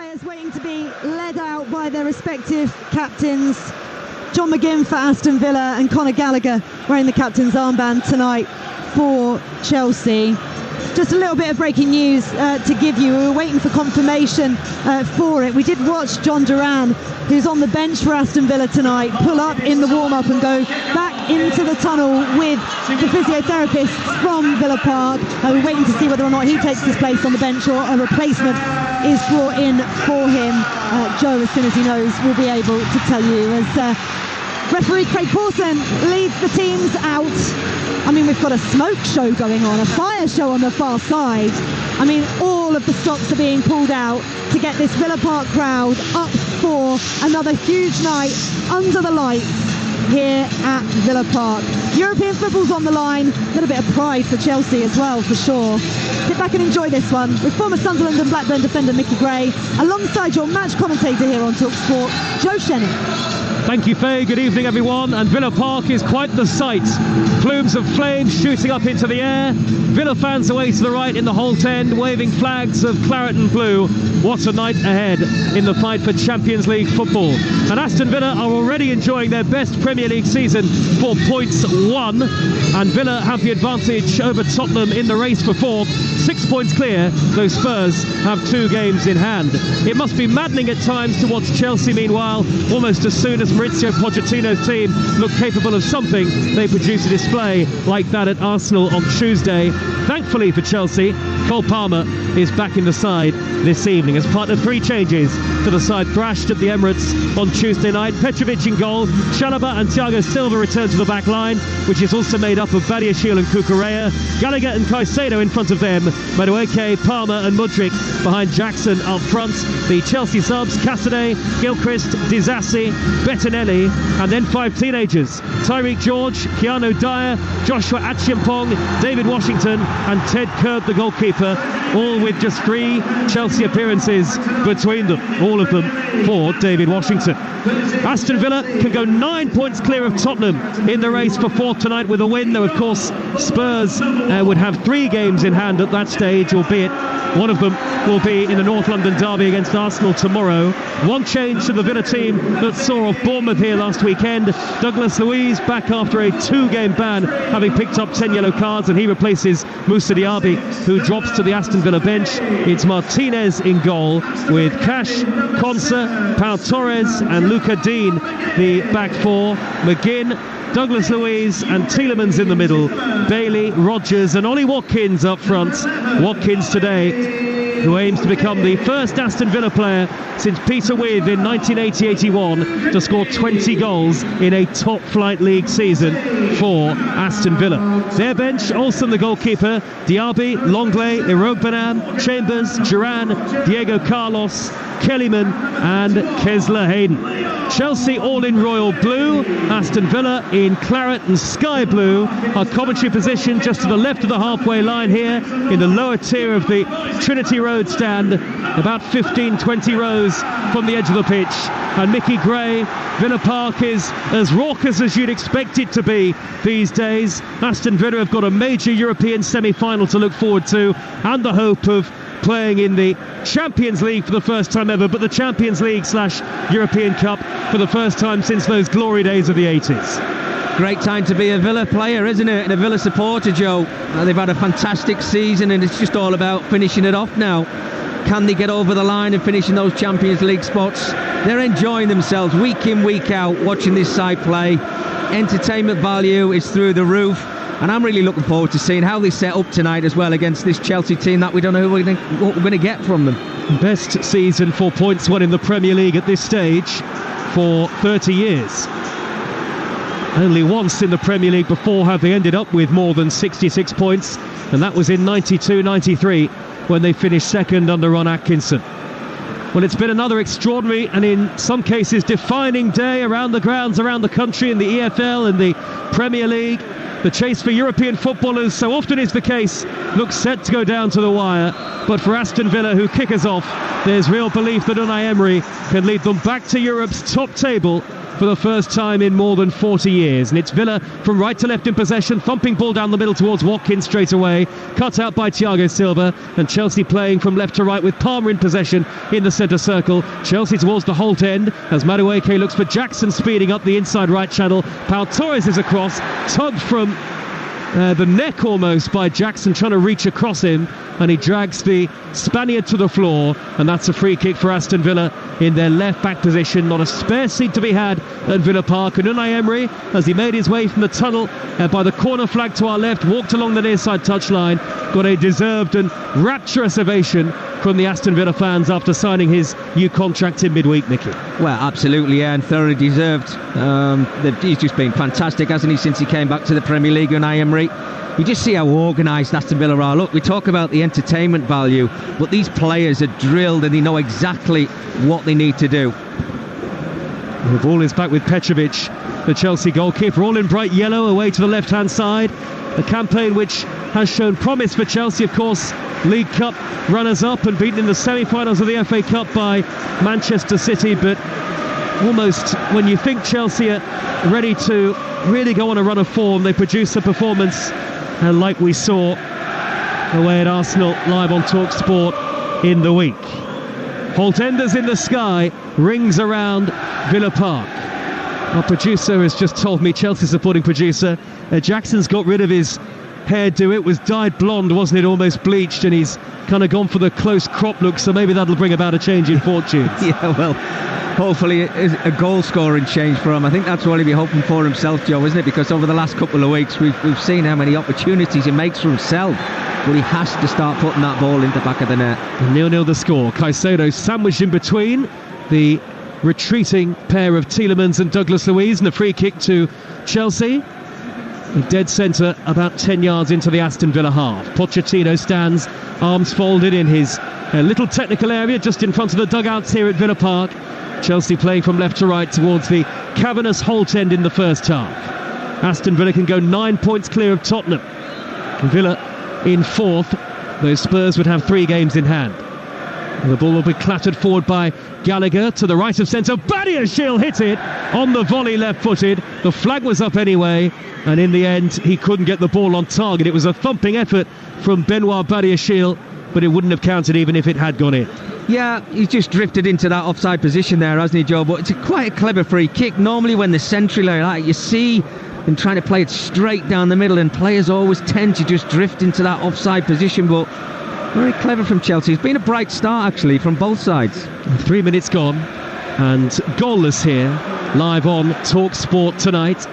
players waiting to be led out by their respective captains. John McGinn for Aston Villa and Conor Gallagher wearing the captain's armband tonight for Chelsea. Just a little bit of breaking news to give you. We were waiting for confirmation for it. We did watch John Duran, who's on the bench for Aston Villa tonight, pull up in the warm-up and go back into the tunnel with the physiotherapists from Villa Park. We're waiting to see whether or not he takes his place on the bench or a replacement is brought in for him. Joe, as soon as he knows, will be able to tell you. As referee Craig Pawson leads the teams out. I mean, we've got a smoke show going on, a fire show on the far side. I mean, all of the stops are being pulled out to get this Villa Park crowd up for another huge night under the lights here at Villa Park. European football's on the line. A little bit of pride for Chelsea as well, for sure. Sit back and enjoy this one with former Sunderland and Blackburn defender Mickey Gray, alongside your match commentator here on Talksport, Joe Shennan. Thank you, Faye. Good evening, everyone. And Villa Park is quite the sight. Plumes of flame shooting up into the air. Villa fans away to the right in the Holt End, waving flags of claret and blue. What a night ahead in the fight for Champions League football. And Aston Villa are already enjoying their best Premier League season for points won. And Villa have the advantage over Tottenham in the race for fourth. 6 points clear, though Spurs have 2 games in hand. It must be maddening at times to watch Chelsea, meanwhile, almost as soon as Maurizio Pochettino's team look capable of something, they produce a display like that at Arsenal on Tuesday. Thankfully for Chelsea, Cole Palmer is back in the side this evening as part of 3 changes to the side thrashed at the Emirates on Tuesday night. Petrovic in goal, Chalobah and Thiago Silva return to the back line, which is also made up of Badiashile and Cucurella, Gallagher and Caicedo in front of them, Madueke, Palmer and Mudryk behind Jackson up front. The Chelsea subs, Cassidy, Gilchrist, Disasi, Bettinelli, and then 5 teenagers, Tyreek George, Keanu Dyer, Joshua Achiampong, David Washington and Ted Kurd, the goalkeeper, all with just 3 Chelsea appearances between them, all of them for David Washington. Aston Villa can go 9 points clear of Tottenham in the race for fourth tonight with a win, though of course Spurs would have 3 games in hand at that stage, albeit one of them will be in the North London derby against Arsenal tomorrow. One change to the Villa team that saw off Bournemouth here last weekend. Douglas Luiz back after a 2-game ban, having picked up 10 yellow cards, and he replaces Moussa Diaby, who drops to the Aston Villa bench. It's Martinez in goal with Cash, Konsa, Pau Torres and Luca Dean, the back 4. McGinn, Douglas Luiz and Tielemans in the middle, Bailey, Rodgers and Ollie Watkins up front. Watkins today, who aims to become the first Aston Villa player since Peter Withe in 1980-81 to score 20 goals in a top-flight league season for Aston Villa. Their bench, Olsen the goalkeeper, Diaby, Longley, Irogbanan, Chambers, Duran, Diego Carlos, Kellyman and Kesler Hayden. Chelsea all in royal blue, Aston Villa in claret and sky blue. Our commentary position just to the left of the halfway line here in the lower tier of the Trinity Road stand, about 15-20 rows from the edge of the pitch. And Mickey Gray, Villa Park is as raucous as you'd expect it to be these days. Aston Villa have got a major European semi-final to look forward to and the hope of playing in the Champions League for the first time ever, but the Champions League / European Cup for the first time since those glory days of the 80s. Great time to be a Villa player, isn't it? And a Villa supporter, Joe. They've had a fantastic season and it's just all about finishing it off now. Can they get over the line and finish in those Champions League spots? They're enjoying themselves week in, week out, watching this side play. Entertainment value is through the roof. And I'm really looking forward to seeing how they set up tonight as well against this Chelsea team that we don't know what we're going to get from them. Best season for points won in the Premier League at this stage for 30 years. Only once in the Premier League before have they ended up with more than 66 points, and that was in 92-93 when they finished second under Ron Atkinson. Well, it's been another extraordinary and in some cases defining day around the grounds around the country in the EFL and the Premier League. The chase for European footballers, so often is the case, looks set to go down to the wire. But for Aston Villa, who kick us off, there's real belief that Unai Emery can lead them back to Europe's top table for the first time in more than 40 years. And it's Villa from right to left in possession, thumping ball down the middle towards Watkins straight away, cut out by Thiago Silva, and Chelsea playing from left to right with Palmer in possession in the centre circle. Chelsea towards the Holt end as Madueke looks for Jackson speeding up the inside right channel. Pau Torres is across, tugged from the neck almost by Jackson, trying to reach across him, and he drags the Spaniard to the floor, and that's a free kick for Aston Villa in their left back position. Not a spare seat to be had at Villa Park, and Unai Emery, as he made his way from the tunnel by the corner flag to our left, walked along the near side touchline, got a deserved and rapturous ovation from the Aston Villa fans after signing his new contract in midweek, Mickey. Well, absolutely, yeah, and thoroughly deserved. He's just been fantastic, hasn't he, since he came back to the Premier League, Unai Emery. You just see how organised Aston Villa are. Look, we talk about the entertainment value, but these players are drilled and they know exactly what they need to do. The ball is back with Petrovic, the Chelsea goalkeeper, all in bright yellow away to the left-hand side. A campaign which has shown promise for Chelsea, of course. League Cup runners-up and beaten in the semi-finals of the FA Cup by Manchester City, but almost when you think Chelsea are ready to really go on a run of form, they produce a performance and like we saw away at Arsenal live on Talksport in the week. Holt Enders in the sky rings around Villa Park. Our producer has just told me, Chelsea supporting producer, Jackson's got rid of his hairdo. It was dyed blonde, wasn't it, almost bleached, and he's kind of gone for the close crop look, so maybe that'll bring about a change in fortunes. Yeah, well, hopefully a goal scoring change for him. I think that's what he'll be hoping for himself, Joe, isn't it? Because over the last couple of weeks we've seen how many opportunities he makes for himself, but he has to start putting that ball in the back of the net. 0-0 the score. Caicedo sandwiched in between the retreating pair of Tielemans and Douglas Luiz, and a free kick to Chelsea. Dead centre, about 10 yards into the Aston Villa half. Pochettino stands, arms folded in his little technical area just in front of the dugouts here at Villa Park. Chelsea playing from left to right towards the cavernous Holt end in the first half. Aston Villa can go 9 points clear of Tottenham. Villa in fourth, though Spurs would have 3 games in hand. The ball will be clattered forward by Gallagher to the right of centre. Badiashile hit it on the volley, left-footed. The flag was up anyway, and in the end he couldn't get the ball on target. It was a thumping effort from Benoit Badiashile, but it wouldn't have counted even if it had gone in. Yeah, he's just drifted into that offside position there, hasn't he, Joe? But it's quite a clever free kick. Normally when the central like that, you see him trying to play it straight down the middle, and players always tend to just drift into that offside position, but very clever from Chelsea. It's been a bright start, actually, from both sides. 3 minutes gone, and goalless here, live on Talksport tonight.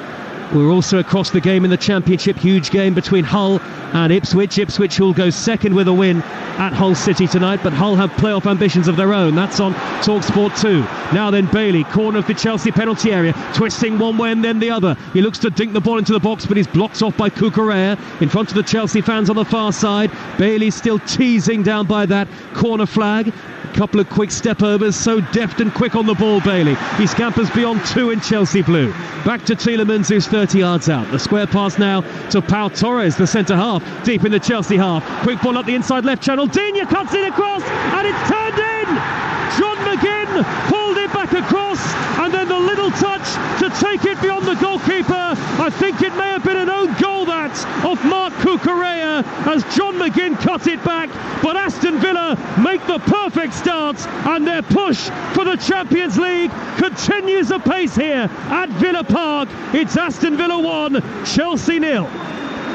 We're also across the game in the Championship. Huge game between Hull and Ipswich. Ipswich will go second with a win at Hull City tonight, but Hull have playoff ambitions of their own. That's on Talksport 2. Now then, Bailey, corner of the Chelsea penalty area, twisting one way and then the other. He looks to dink the ball into the box, but he's blocked off by Cucurella in front of the Chelsea fans on the far side. Bailey still teasing down by that corner flag. A couple of quick step overs, so deft and quick on the ball, Bailey. He scampers beyond 2 in Chelsea blue. Back to Tielemans, who's 30 yards out. The square pass now to Pau Torres, the centre half, deep in the Chelsea half. Quick ball up the inside left channel. Digne cuts it across, and it's turned in! John McGinn pulled it back across, and then the little touch to take it beyond the goalkeeper. I think it may have been an own goal, that, of Marc Cucurella, as John McGinn cut it back. But Aston Villa make the perfect start, and their push for the Champions League continues apace here at Villa Park. It's Aston Villa 1, Chelsea 0.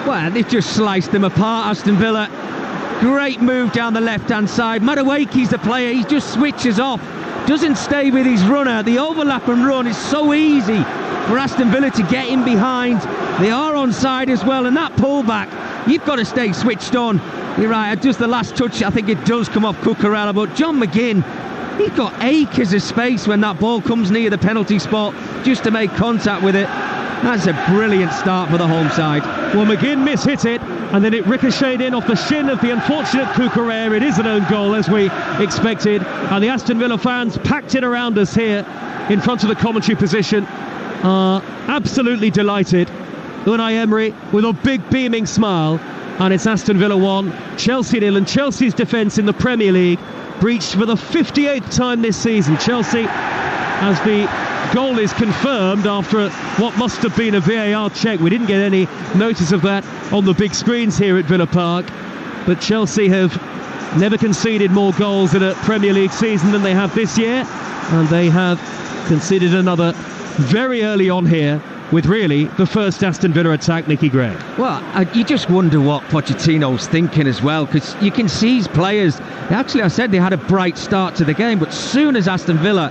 Well, they've just sliced them apart, Aston Villa. Great move down the left-hand side. Madueke's the player, he just switches off, doesn't stay with his runner. The overlap and run is so easy for Aston Villa to get in behind. They are onside as well, and that pullback, you've got to stay switched on. You're right, just the last touch, I think it does come off Cucurella, but John McGinn, he's got acres of space when that ball comes near the penalty spot just to make contact with it. That's a brilliant start for the home side. Well, McGinn mishit it, and then it ricocheted in off the shin of the unfortunate Cucurella. It is an own goal, as we expected, and the Aston Villa fans packed it around us here in front of the commentary position are absolutely delighted. Unai Emery with a big beaming smile, and it's Aston Villa 1, Chelsea 0, and Chelsea's defence in the Premier League breached for the 58th time this season. Chelsea, as the goal is confirmed after what must have been a VAR check. We didn't get any notice of that on the big screens here at Villa Park, but Chelsea have never conceded more goals in a Premier League season than they have this year, and they have conceded another very early on here with really the first Aston Villa attack, Nicky Gray. Well, you just wonder what Pochettino's thinking as well, because you can see his players. Actually, I said they had a bright start to the game, but soon as Aston Villa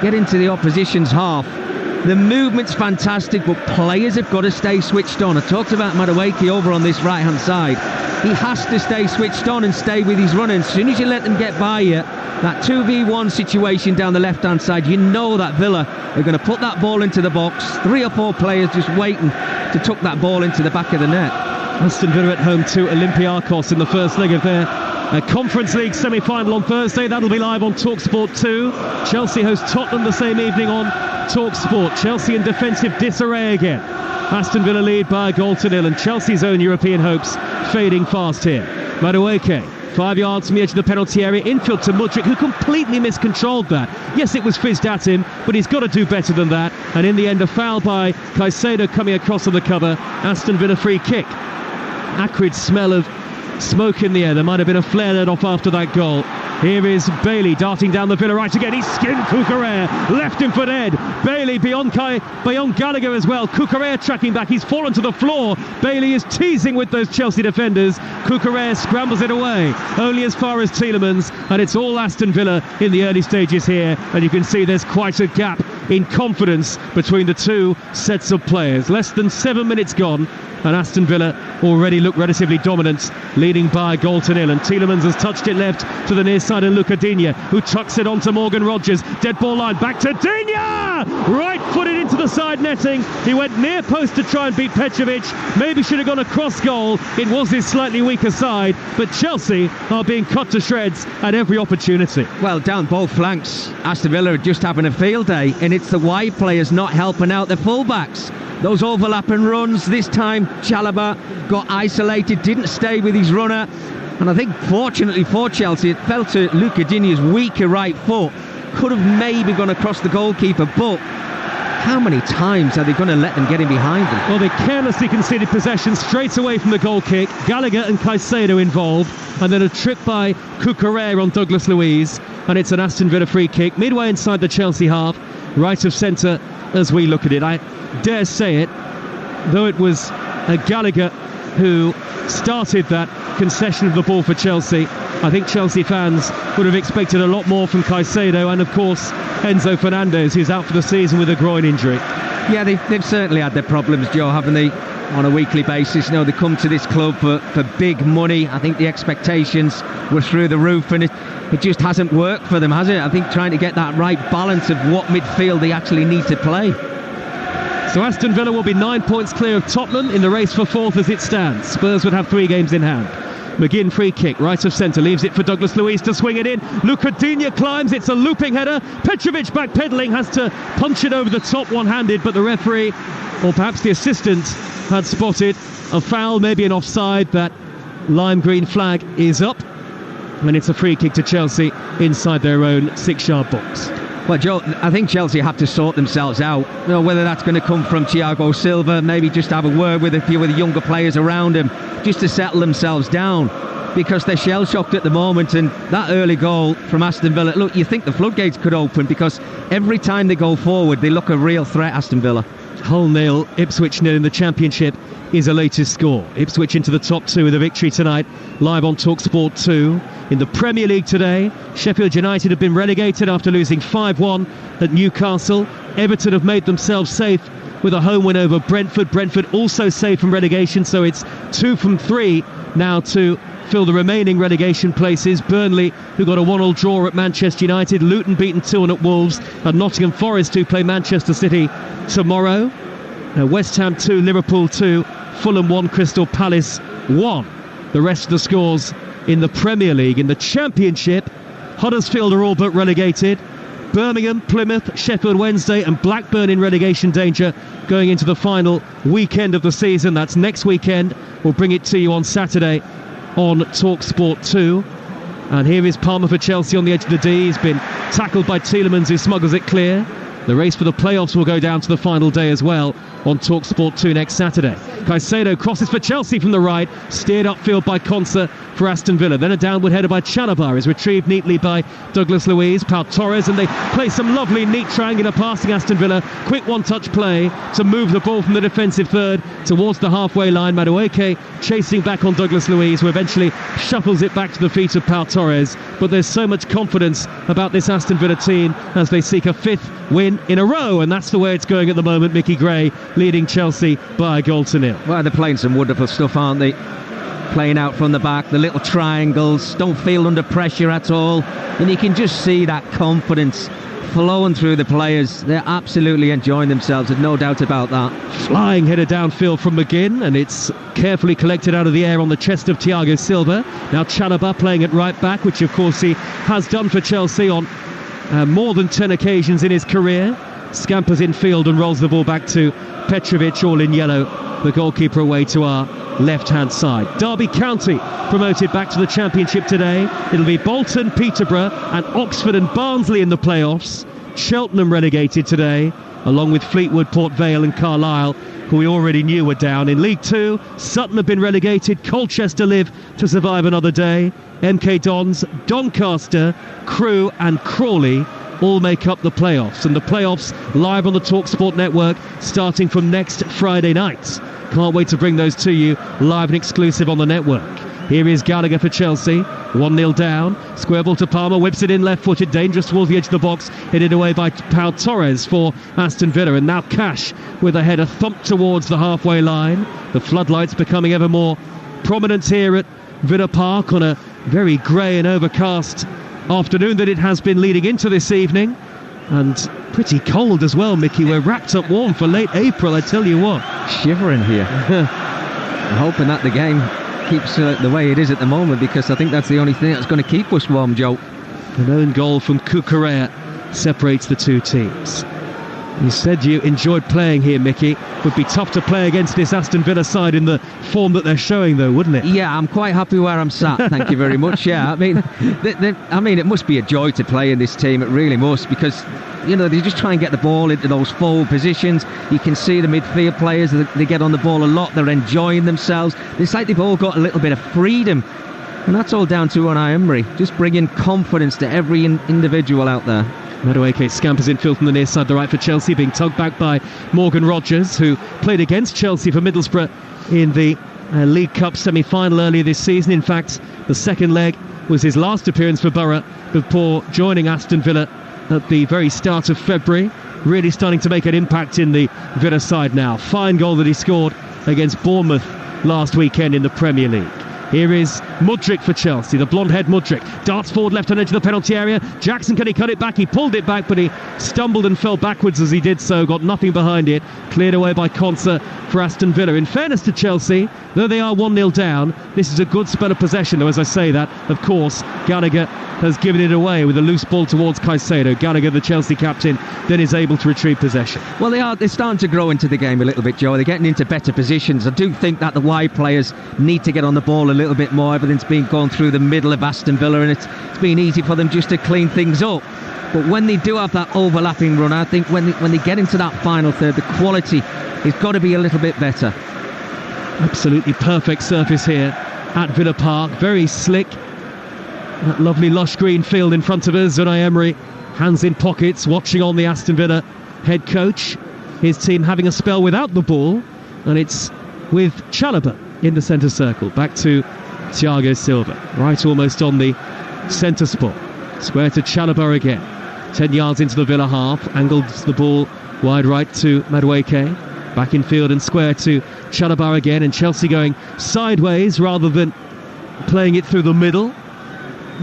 get into the opposition's half, the movement's fantastic, but players have got to stay switched on. I talked about Madueke over on this right-hand side. He has to stay switched on and stay with his running. As soon as you let them get by you, that 2v1 situation down the left-hand side, you know that Villa are going to put that ball into the box. 3 or 4 players just waiting to tuck that ball into the back of the net. Aston Villa at home to Olympiacos in the first leg of their Conference League semi-final on Thursday. That'll be live on Talksport 2. Chelsea host Tottenham the same evening on Talksport. Chelsea in defensive disarray again. Aston Villa lead by a goal to nil, and Chelsea's own European hopes fading fast here. Madueke, 5 yards from the edge of the penalty area, infield to Mudryk, who completely miscontrolled that. Yes, it was fizzed at him, but he's got to do better than that. And in the end, a foul by Caicedo coming across on the cover. Aston Villa free kick. Acrid smell of smoke in the air. There might have been a flare let off after that goal. Here is Bailey darting down the Villa right again. He skinned Cucurella, left him for dead. Bailey beyond Gallagher as well. Cucurella tracking back. He's fallen to the floor. Bailey is teasing with those Chelsea defenders. Cucurella scrambles it away, only as far as Tielemans, and it's all Aston Villa in the early stages here. And you can see there's quite a gap in confidence between the two sets of players. Less than 7 minutes gone, and Aston Villa already look relatively dominant, leading by a goal to nil. And Tielemans has touched it left to the near side, and Luca Digne, who tucks it onto Morgan Rogers. Dead ball line, back to Digne! Right footed into the side netting. He went near post to try and beat Petrovic. Maybe should have gone across goal. It was his slightly weaker side, but Chelsea are being cut to shreds at every opportunity. Well, down both flanks, Aston Villa are just having a field day, and it's the wide players not helping out the fullbacks. Those overlapping runs, this time Chalobah got isolated, didn't stay with his runner, and I think fortunately for Chelsea it fell to Luca Digne's weaker right foot. Could have maybe gone across the goalkeeper, but how many times are they going to let them get in behind them? Well, they carelessly conceded possession straight away from the goal kick. Gallagher and Caicedo involved, and then a trip by Cucurella on Douglas Luiz, and it's an Aston Villa free kick midway inside the Chelsea half, right of centre as we look at it. I dare say it, though it was Gallagher who started that concession of the ball for Chelsea, I think Chelsea fans would have expected a lot more from Caicedo, and of course Enzo Fernandez, who's out for the season with a groin injury. Yeah, they've certainly had their problems, Joe, haven't they, on a weekly basis. You know, they come to this club for big money. I think the expectations were through the roof, and it just hasn't worked for them, has it? I think trying to get that right balance of what midfield they actually need to play. So Aston Villa will be 9 points clear of Tottenham in the race for fourth as it stands. Spurs would have 3 games in hand. McGinn free kick, right of centre, leaves it for Douglas Luiz to swing it in. Luca Digne climbs, it's a looping header. Petrovic backpedaling, has to punch it over the top one-handed, but the referee, or perhaps the assistant, had spotted a foul, maybe an offside. That lime green flag is up, and it's a free kick to Chelsea inside their own 6-yard box. Well, Joe, I think Chelsea have to sort themselves out. You know, whether that's going to come from Thiago Silva, maybe just have a word with a few of the younger players around him, just to settle themselves down, because they're shell-shocked at the moment. And that early goal from Aston Villa, look, you think the floodgates could open, because every time they go forward, they look a real threat, Aston Villa. Hull 0, Ipswich 0 in the Championship is the latest score. Ipswich into the top 2 with a victory tonight, live on Talksport 2. In the Premier League today, Sheffield United have been relegated after losing 5-1 at Newcastle. Everton have made themselves safe with a home win over Brentford. Brentford also safe from relegation, so it's 2 from 3 now to fill the remaining relegation places. Burnley, who got a 1-1 draw at Manchester United. Luton beaten 2-1 at Wolves. And Nottingham Forest, who play Manchester City tomorrow. West Ham 2, Liverpool 2, Fulham 1, Crystal Palace 1. The rest of the scores in the Premier League. In the Championship, Huddersfield are all but relegated. Birmingham, Plymouth, Sheffield Wednesday and Blackburn in relegation danger going into the final weekend of the season. That's next weekend. We'll bring it to you on Saturday on Talksport 2. And here is Palmer for Chelsea on the edge of the D. He's been tackled by Tielemans, who smuggles it clear. The race for the playoffs will go down to the final day as well on Talksport 2 next Saturday. Caicedo crosses for Chelsea from the right, steered upfield by Konsa for Aston Villa. Then a downward header by Chalobah is retrieved neatly by Douglas Luiz. Pau Torres, and they play some lovely neat triangular passing. Aston Villa, quick one-touch play to move the ball from the defensive third towards the halfway line. Madueke chasing back on Douglas Luiz, who eventually shuffles it back to the feet of Pau Torres. But there's so much confidence about this Aston Villa team as they seek a 5th win in a row, and that's the way it's going at the moment. Mickey Gray leading Chelsea by 1-0. Well, they're playing some wonderful stuff, aren't they? Playing out from the back, the little triangles, don't feel under pressure at all, and you can just see that confidence flowing through the players. They're absolutely enjoying themselves, there's no doubt about that. Flying header downfield from McGinn, and it's carefully collected out of the air on the chest of Thiago Silva. Now Chalobah playing at right back, which of course he has done for Chelsea on more than 10 occasions in his career. Scampers in field and rolls the ball back to Petrovic, all in yellow, the goalkeeper away to our left-hand side. Derby County promoted back to the Championship today. It'll be Bolton, Peterborough and Oxford and Barnsley in the playoffs. Cheltenham relegated today, along with Fleetwood, Port Vale and Carlisle, who we already knew were down. In League 2, Sutton have been relegated, Colchester live to survive another day. MK Dons, Doncaster, Crewe and Crawley all make up the playoffs, and the playoffs live on the Talksport network starting from next Friday night. Can't wait to bring those to you live and exclusive on the network. Here is Gallagher for Chelsea, 1-0 down, square ball to Palmer, whips it in left-footed, dangerous towards the edge of the box, headed away by Pau Torres for Aston Villa, and now Cash with a header thumped towards the halfway line. The floodlights becoming ever more prominent here at Villa Park on a very grey and overcast afternoon that it has been leading into this evening, and pretty cold as well, Mickey. We're wrapped up warm for late April, I tell you what. Shivering here. I'm hoping that the game keeps the way it is at the moment, because I think that's the only thing that's going to keep us warm, Joe. An own goal from Cucurella separates the two teams. You said you enjoyed playing here, Mickey. Would be tough to play against this Aston Villa side in the form that they're showing, though, wouldn't it? Yeah, I'm quite happy where I'm sat. Thank you very much. Yeah, I mean, it must be a joy to play in this team. It really must, because you know they just try and get the ball into those forward positions. You can see the midfield players; they get on the ball a lot. They're enjoying themselves. It's like they've all got a little bit of freedom, and that's all down to Unai Emery, just bringing confidence to every individual out there. Madueke scampers in field from the near side, the right for Chelsea, being tugged back by Morgan Rogers, who played against Chelsea for Middlesbrough in the League Cup semi-final earlier this season. In fact, the second leg was his last appearance for Borough before joining Aston Villa at the very start of February. Really starting to make an impact in the Villa side now. Fine goal that he scored against Bournemouth last weekend in the Premier League. Here is Mudryk for Chelsea, the blonde-haired Mudryk. Darts forward left-hand edge of the penalty area. Jackson, can he cut it back? He pulled it back, but he stumbled and fell backwards as he did so. Got nothing behind it. Cleared away by Konsa for Aston Villa. In fairness to Chelsea, though they are 1-0 down, this is a good spell of possession. Though, as I say that, of course, Gallagher has given it away with a loose ball towards Caicedo. Gallagher, the Chelsea captain, then is able to retrieve possession. Well, they're starting to grow into the game a little bit, Joe. They're getting into better positions. I do think that the wide players need to get on the ball a little bit more. Everything's been going through the middle of Aston Villa, and it's been easy for them just to clean things up. But when they do have that overlapping run, I think when they get into that final third, the quality has got to be a little bit better. Absolutely perfect surface here at Villa Park. Very slick. That lovely lush green field in front of us. Unai Emery, hands in pockets, watching on the Aston Villa head coach. His team having a spell without the ball, and it's with Chalobah in the centre circle. Back to Thiago Silva, right almost on the centre spot. Square to Chalobah again. 10 yards into the Villa half. Angles the ball wide right to Madueke. Back in field and square to Chalobah again. And Chelsea going sideways rather than playing it through the middle.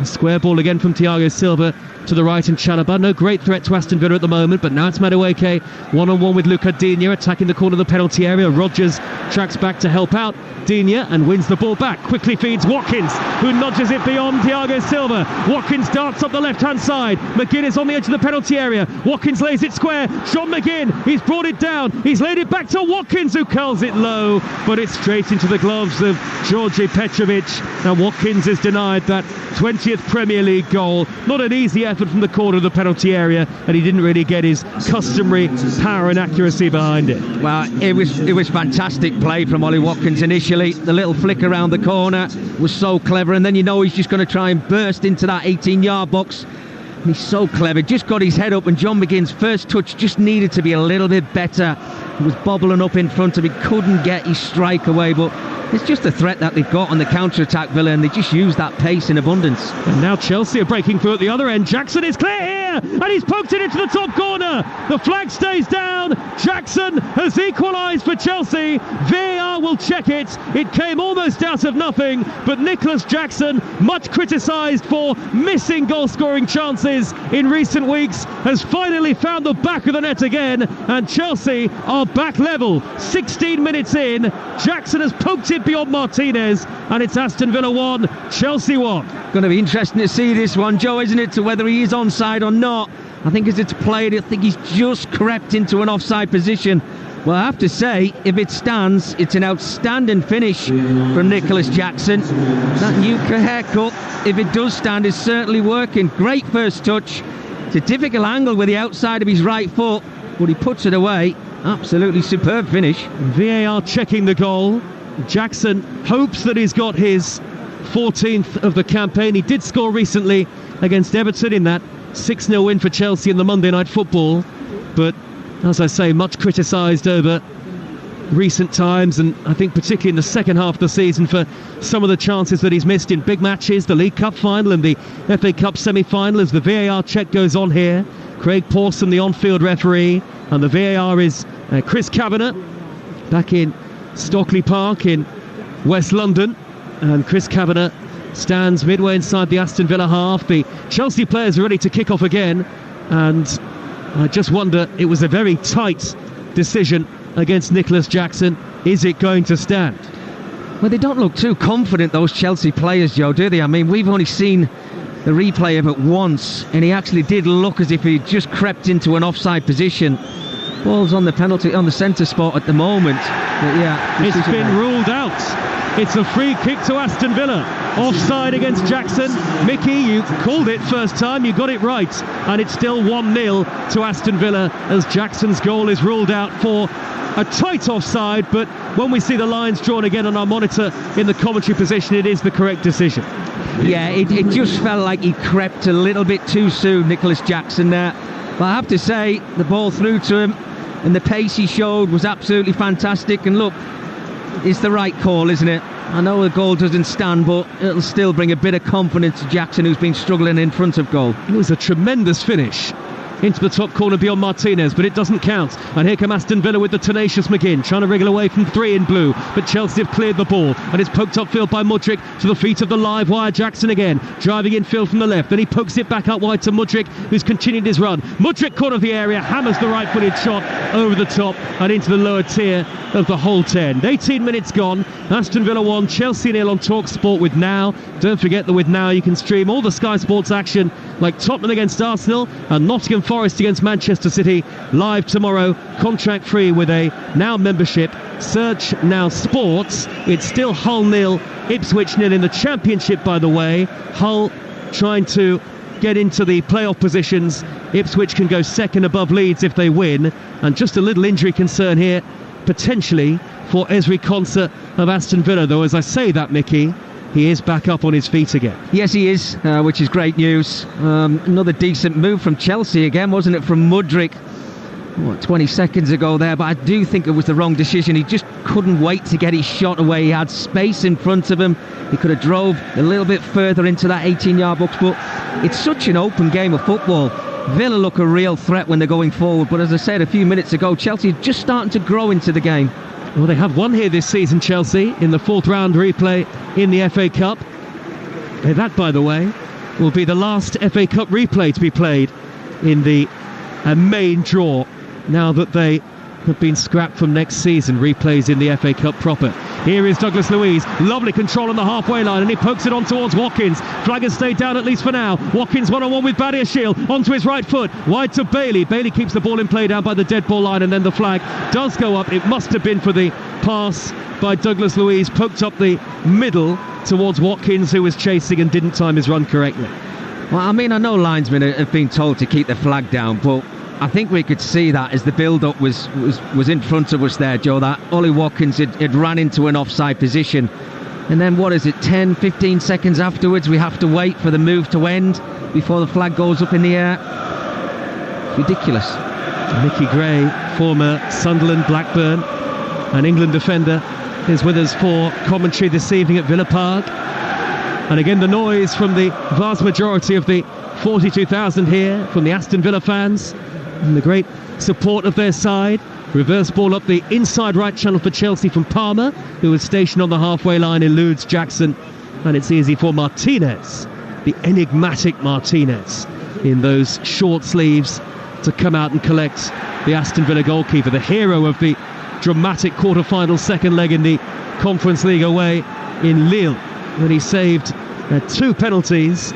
A square ball again from Thiago Silva to the right, and Chalobah. No great threat to Aston Villa at the moment, but now it's Madueke one-on-one with Luca Digne attacking the corner of the penalty area. Rogers tracks back to help out Digne and wins the ball back. Quickly feeds Watkins, who nudges it beyond Thiago Silva. Watkins darts up the left-hand side. McGinn is on the edge of the penalty area. Watkins lays it square. Sean McGinn, he's brought it down. He's laid it back to Watkins, who curls it low, but it's straight into the gloves of Georgi Petrovic. Now Watkins is denied that 20 20th Premier League goal. Not an easy effort from the corner of the penalty area, and he didn't really get his customary power and accuracy behind it. Well, it was fantastic play from Ollie Watkins initially. The little flick around the corner was so clever, and then you know he's just going to try and burst into that 18-yard box. And he's so clever, just got his head up, and John McGinn's first touch just needed to be a little bit better. He was bobbling up in front of him, couldn't get his strike away, but it's just a threat that they've got on the counter-attack, Villa, and they just use that pace in abundance. And now Chelsea are breaking through at the other end. Jackson is clear here, and he's poked it into the top corner. The flag stays down. Jackson has equalised for Chelsea. VAR will check it. It came almost out of nothing, but Nicholas Jackson, much criticised for missing goal-scoring chances in recent weeks, has finally found the back of the net again, and Chelsea are back level. 16 minutes in, Jackson has poked it beyond Martinez, and it's Aston Villa 1, Chelsea 1. Going to be interesting to see this one, Joe, isn't it, to whether he is onside or not. I think as it's played, I think he's just crept into an offside position. Well, I have to say, if it stands, it's an outstanding finish from Nicholas Jackson. That Nuka haircut, if it does stand, is certainly working. Great first touch. It's a difficult angle with the outside of his right foot, but he puts it away. Absolutely superb finish. VAR checking the goal. Jackson hopes that he's got his 14th of the campaign. He did score recently against Everton in that 6-0 win for Chelsea in the Monday Night Football, but as I say, much criticised over recent times, and I think particularly in the second half of the season for some of the chances that he's missed in big matches, the League Cup final and the FA Cup semi-final, as the VAR check goes on here. Craig Pawson, the on-field referee, and the VAR is Chris Kavanagh, back in Stockley Park in West London, and Chris Kavanagh stands midway inside the Aston Villa half. The Chelsea players are ready to kick off again, and I just wonder, it was a very tight decision against Nicholas Jackson. Is it going to stand? Well, they don't look too confident, those Chelsea players, Joe, do they? I mean, we've only seen the replay of it once, and he actually did look as if he just crept into an offside position. Ball's on the penalty, on the centre spot at the moment. But yeah, it's been ruled out. It's a free kick to Aston Villa. Offside against Jackson. Mickey, you called it first time, you got it right. And it's still 1-0 to Aston Villa as Jackson's goal is ruled out for a tight offside, but when we see the lines drawn again on our monitor in the commentary position, it is the correct decision. Yeah, it just felt like he crept a little bit too soon, Nicholas Jackson there. But I have to say, the ball through to him and the pace he showed was absolutely fantastic. And look, it's the right call, isn't it? I know the goal doesn't stand, but it'll still bring a bit of confidence to Jackson, who's been struggling in front of goal. It was a tremendous finish into the top corner beyond Martinez, but it doesn't count. And here come Aston Villa with the tenacious McGinn, trying to wriggle away from 3 in blue, but Chelsea have cleared the ball, and it's poked upfield by Mudryk to the feet of the live wire. Jackson again, driving infield from the left, then he pokes it back out wide to Mudryk, who's continued his run. Mudryk, corner of the area, hammers the right-footed shot over the top and into the lower tier of the Holte end. 18 minutes gone, Aston Villa 1, Chelsea 0 on Talksport with Now. Don't forget that with Now you can stream all the Sky Sports action, like Tottenham against Arsenal and Nottingham Forest against Manchester City, live tomorrow, contract free with a Now membership. Search Now Sports. It's still Hull 0, Ipswich 0 in the Championship, by the way. Hull trying to get into the playoff positions. Ipswich can go second above Leeds if they win. And just a little injury concern here, potentially, for Ezri Konsa of Aston Villa, though as I say that, Mickey, he is back up on his feet again. Yes, he is, which is great news. Another decent move from Chelsea again, wasn't it, from Mudryk? 20 seconds ago there, but I do think it was the wrong decision. He just couldn't wait to get his shot away. He had space in front of him. He could have drove a little bit further into that 18-yard box, but it's such an open game of football. Villa look a real threat when they're going forward, but as I said a few minutes ago, Chelsea are just starting to grow into the game. Well, they have won here this season, Chelsea, in the 4th round replay in the FA Cup. That, by the way, will be the last FA Cup replay to be played in the main draw, now that they have been scrapped from next season, replays in the FA Cup proper. Here is Douglas Luiz, lovely control on the halfway line, and he pokes it on towards Watkins. Flag has stayed down at least for now. Watkins one-on-one with Badiashile, onto his right foot, wide to Bailey. Bailey keeps the ball in play down by the dead ball line, and then the flag does go up. It must have been for the pass by Douglas Luiz, poked up the middle towards Watkins, who was chasing and didn't time his run correctly. Well, I mean, I know linesmen have been told to keep the flag down, but I think we could see that as the build-up was in front of us there, Joe, that Ollie Watkins had ran into an offside position. And then, 10, 15 seconds afterwards, we have to wait for the move to end before the flag goes up in the air. Ridiculous. Mickey Gray, former Sunderland, Blackburn and England defender, is with us for commentary this evening at Villa Park. And again, the noise from the vast majority of the 42,000 here, from the Aston Villa fans, and the great support of their side. Reverse ball up the inside right channel for Chelsea from Palmer, who was stationed on the halfway line, eludes Jackson, and it's easy for Martinez, the enigmatic Martinez, in those short sleeves, to come out and collect the Aston Villa goalkeeper, the hero of the dramatic quarter-final second leg in the Conference League away in Lille, when he saved 2 penalties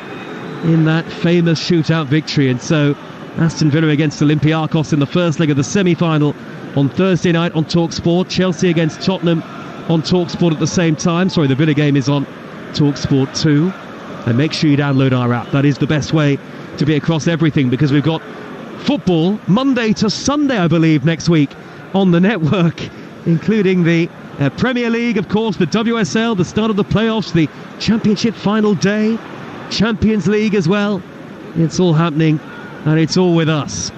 in that famous shootout victory. And so Aston Villa against Olympiacos in the first leg of the semi-final on Thursday night on Talksport. Chelsea against Tottenham on Talksport at the same time. Sorry, the Villa game is on Talksport 2. And make sure you download our app. That is the best way to be across everything, because we've got football Monday to Sunday, I believe, next week on the network, including the Premier League, of course, the WSL, the start of the playoffs, the Championship final day, Champions League as well. It's all happening, and it's all with us.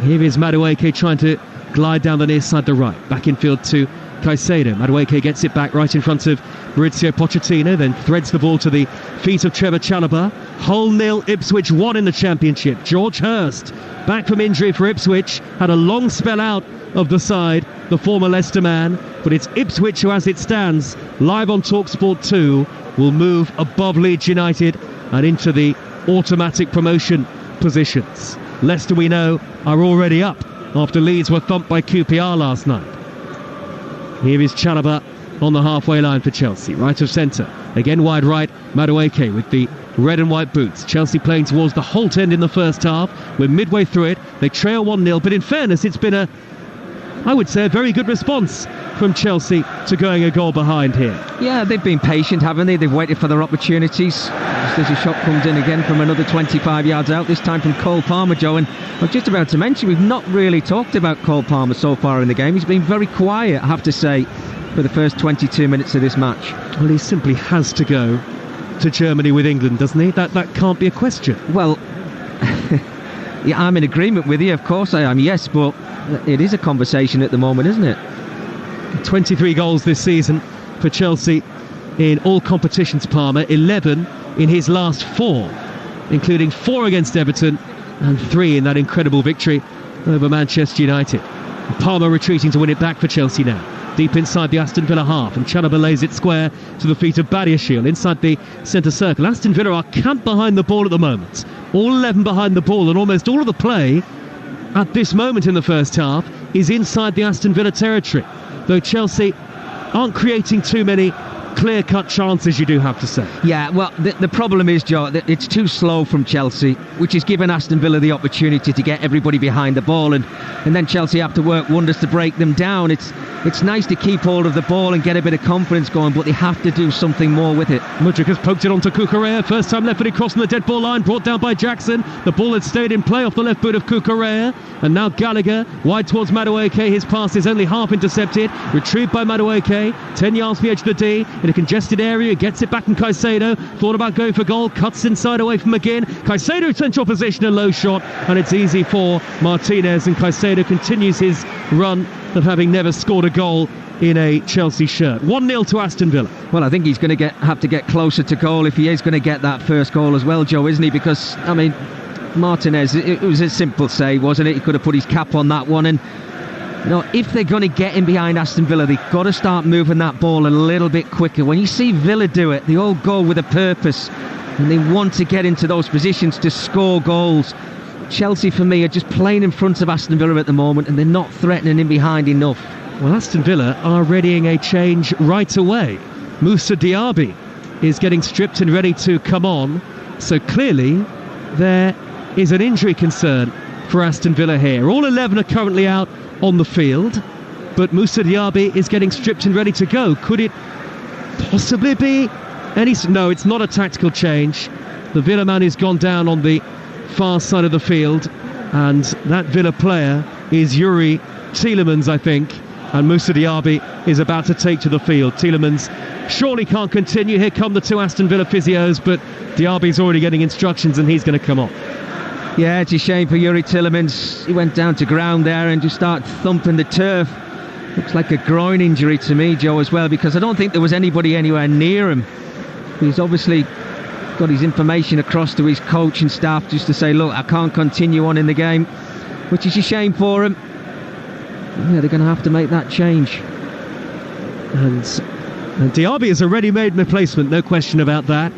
Here is Madueke trying to glide down the near side to right. Back in field to Caicedo. Madueke gets it back right in front of Maurizio Pochettino, then threads the ball to the feet of Trevor Chalobah. Hull 0, Ipswich 1 in the Championship. George Hurst, back from injury for Ipswich, had a long spell out of the side, the former Leicester man, but it's Ipswich who, as it stands, live on Talksport 2, will move above Leeds United and into the automatic promotion positions. Leicester, we know, are already up after Leeds were thumped by QPR last night. Here is Chalobah on the halfway line for Chelsea, right of centre. Again wide right, Madueke with the red and white boots. Chelsea playing towards the Holt end in the first half. We're midway through it. They trail 1-0, but in fairness, it's been I would say, a very good response from Chelsea to going a goal behind here. Yeah, they've been patient, haven't they? They've waited for their opportunities. Just as a shot comes in again from another 25 yards out, this time from Cole Palmer, Joe. And I was just about to mention, we've not really talked about Cole Palmer so far in the game. He's been very quiet, I have to say, for the first 22 minutes of this match. Well, he simply has to go to Germany with England, doesn't he? That can't be a question. Well, yeah, I'm in agreement with you, of course I am, yes, but it is a conversation at the moment, isn't it? 23 goals this season for Chelsea in all competitions, Palmer. 11 in his last 4, including 4 against Everton and 3 in that incredible victory over Manchester United. Palmer retreating to win it back for Chelsea now. Deep inside the Aston Villa half, and Chalobah lays it square to the feet of Badiashile inside the centre circle. Aston Villa are camped behind the ball at the moment. All 11 behind the ball, and almost all of the play at this moment in the first half is inside the Aston Villa territory, though Chelsea aren't creating too many clear-cut chances, you do have to say. Yeah, well, the problem is, Joe, that it's too slow from Chelsea, which has given Aston Villa the opportunity to get everybody behind the ball, and then Chelsea have to work wonders to break them down. It's nice to keep hold of the ball and get a bit of confidence going, but they have to do something more with it. Mudryk has poked it onto Cucurella, first time left-footed crossing the dead ball line, brought down by Jackson. The ball had stayed in play off the left boot of Cucurella, and now Gallagher wide towards Madueke. His pass is only half intercepted, retrieved by Madueke, 10 yards from the edge of the D, in a congested area, gets it back from Caicedo, thought about going for goal, cuts inside away from McGinn. Caicedo central position, a low shot, and it's easy for Martinez, and Caicedo continues his run of having never scored a goal in a Chelsea shirt. 1-0 to Aston Villa. Well, I think he's going to have to get closer to goal if he is going to get that first goal as well, Joe, isn't he? Because, I mean, Martinez, it was a simple save, wasn't it? He could have put his cap on that one, and you know, if they're going to get in behind Aston Villa, they've got to start moving that ball a little bit quicker. When you see Villa do it, they all go with a purpose, and they want to get into those positions to score goals. Chelsea, for me, are just playing in front of Aston Villa at the moment, and they're not threatening in behind enough. Well, Aston Villa are readying a change right away. Moussa Diaby is getting stripped and ready to come on, so clearly there is an injury concern for Aston Villa here. All 11 are currently out on the field. but Moussa Diaby is getting stripped and ready to go. Could it possibly be any... No, it's not a tactical change. The Villa man has gone down on the far side of the field, and that Villa player is Yuri Tielemans, I think, and Moussa Diaby is about to take to the field. Tielemans surely can't continue. Here come the two Aston Villa physios, but Diaby's already getting instructions and he's going to come off. Yeah, it's a shame for Yuri Tielemans. He went down to ground there and just started thumping the turf. Looks like a groin injury to me, Joe, as well, because I don't think there was anybody anywhere near him. He's obviously got his information across to his coach and staff just to say, look, I can't continue on in the game, which is a shame for him. Yeah, they're going to have to make that change. And Diaby is a ready-made replacement, no question about that.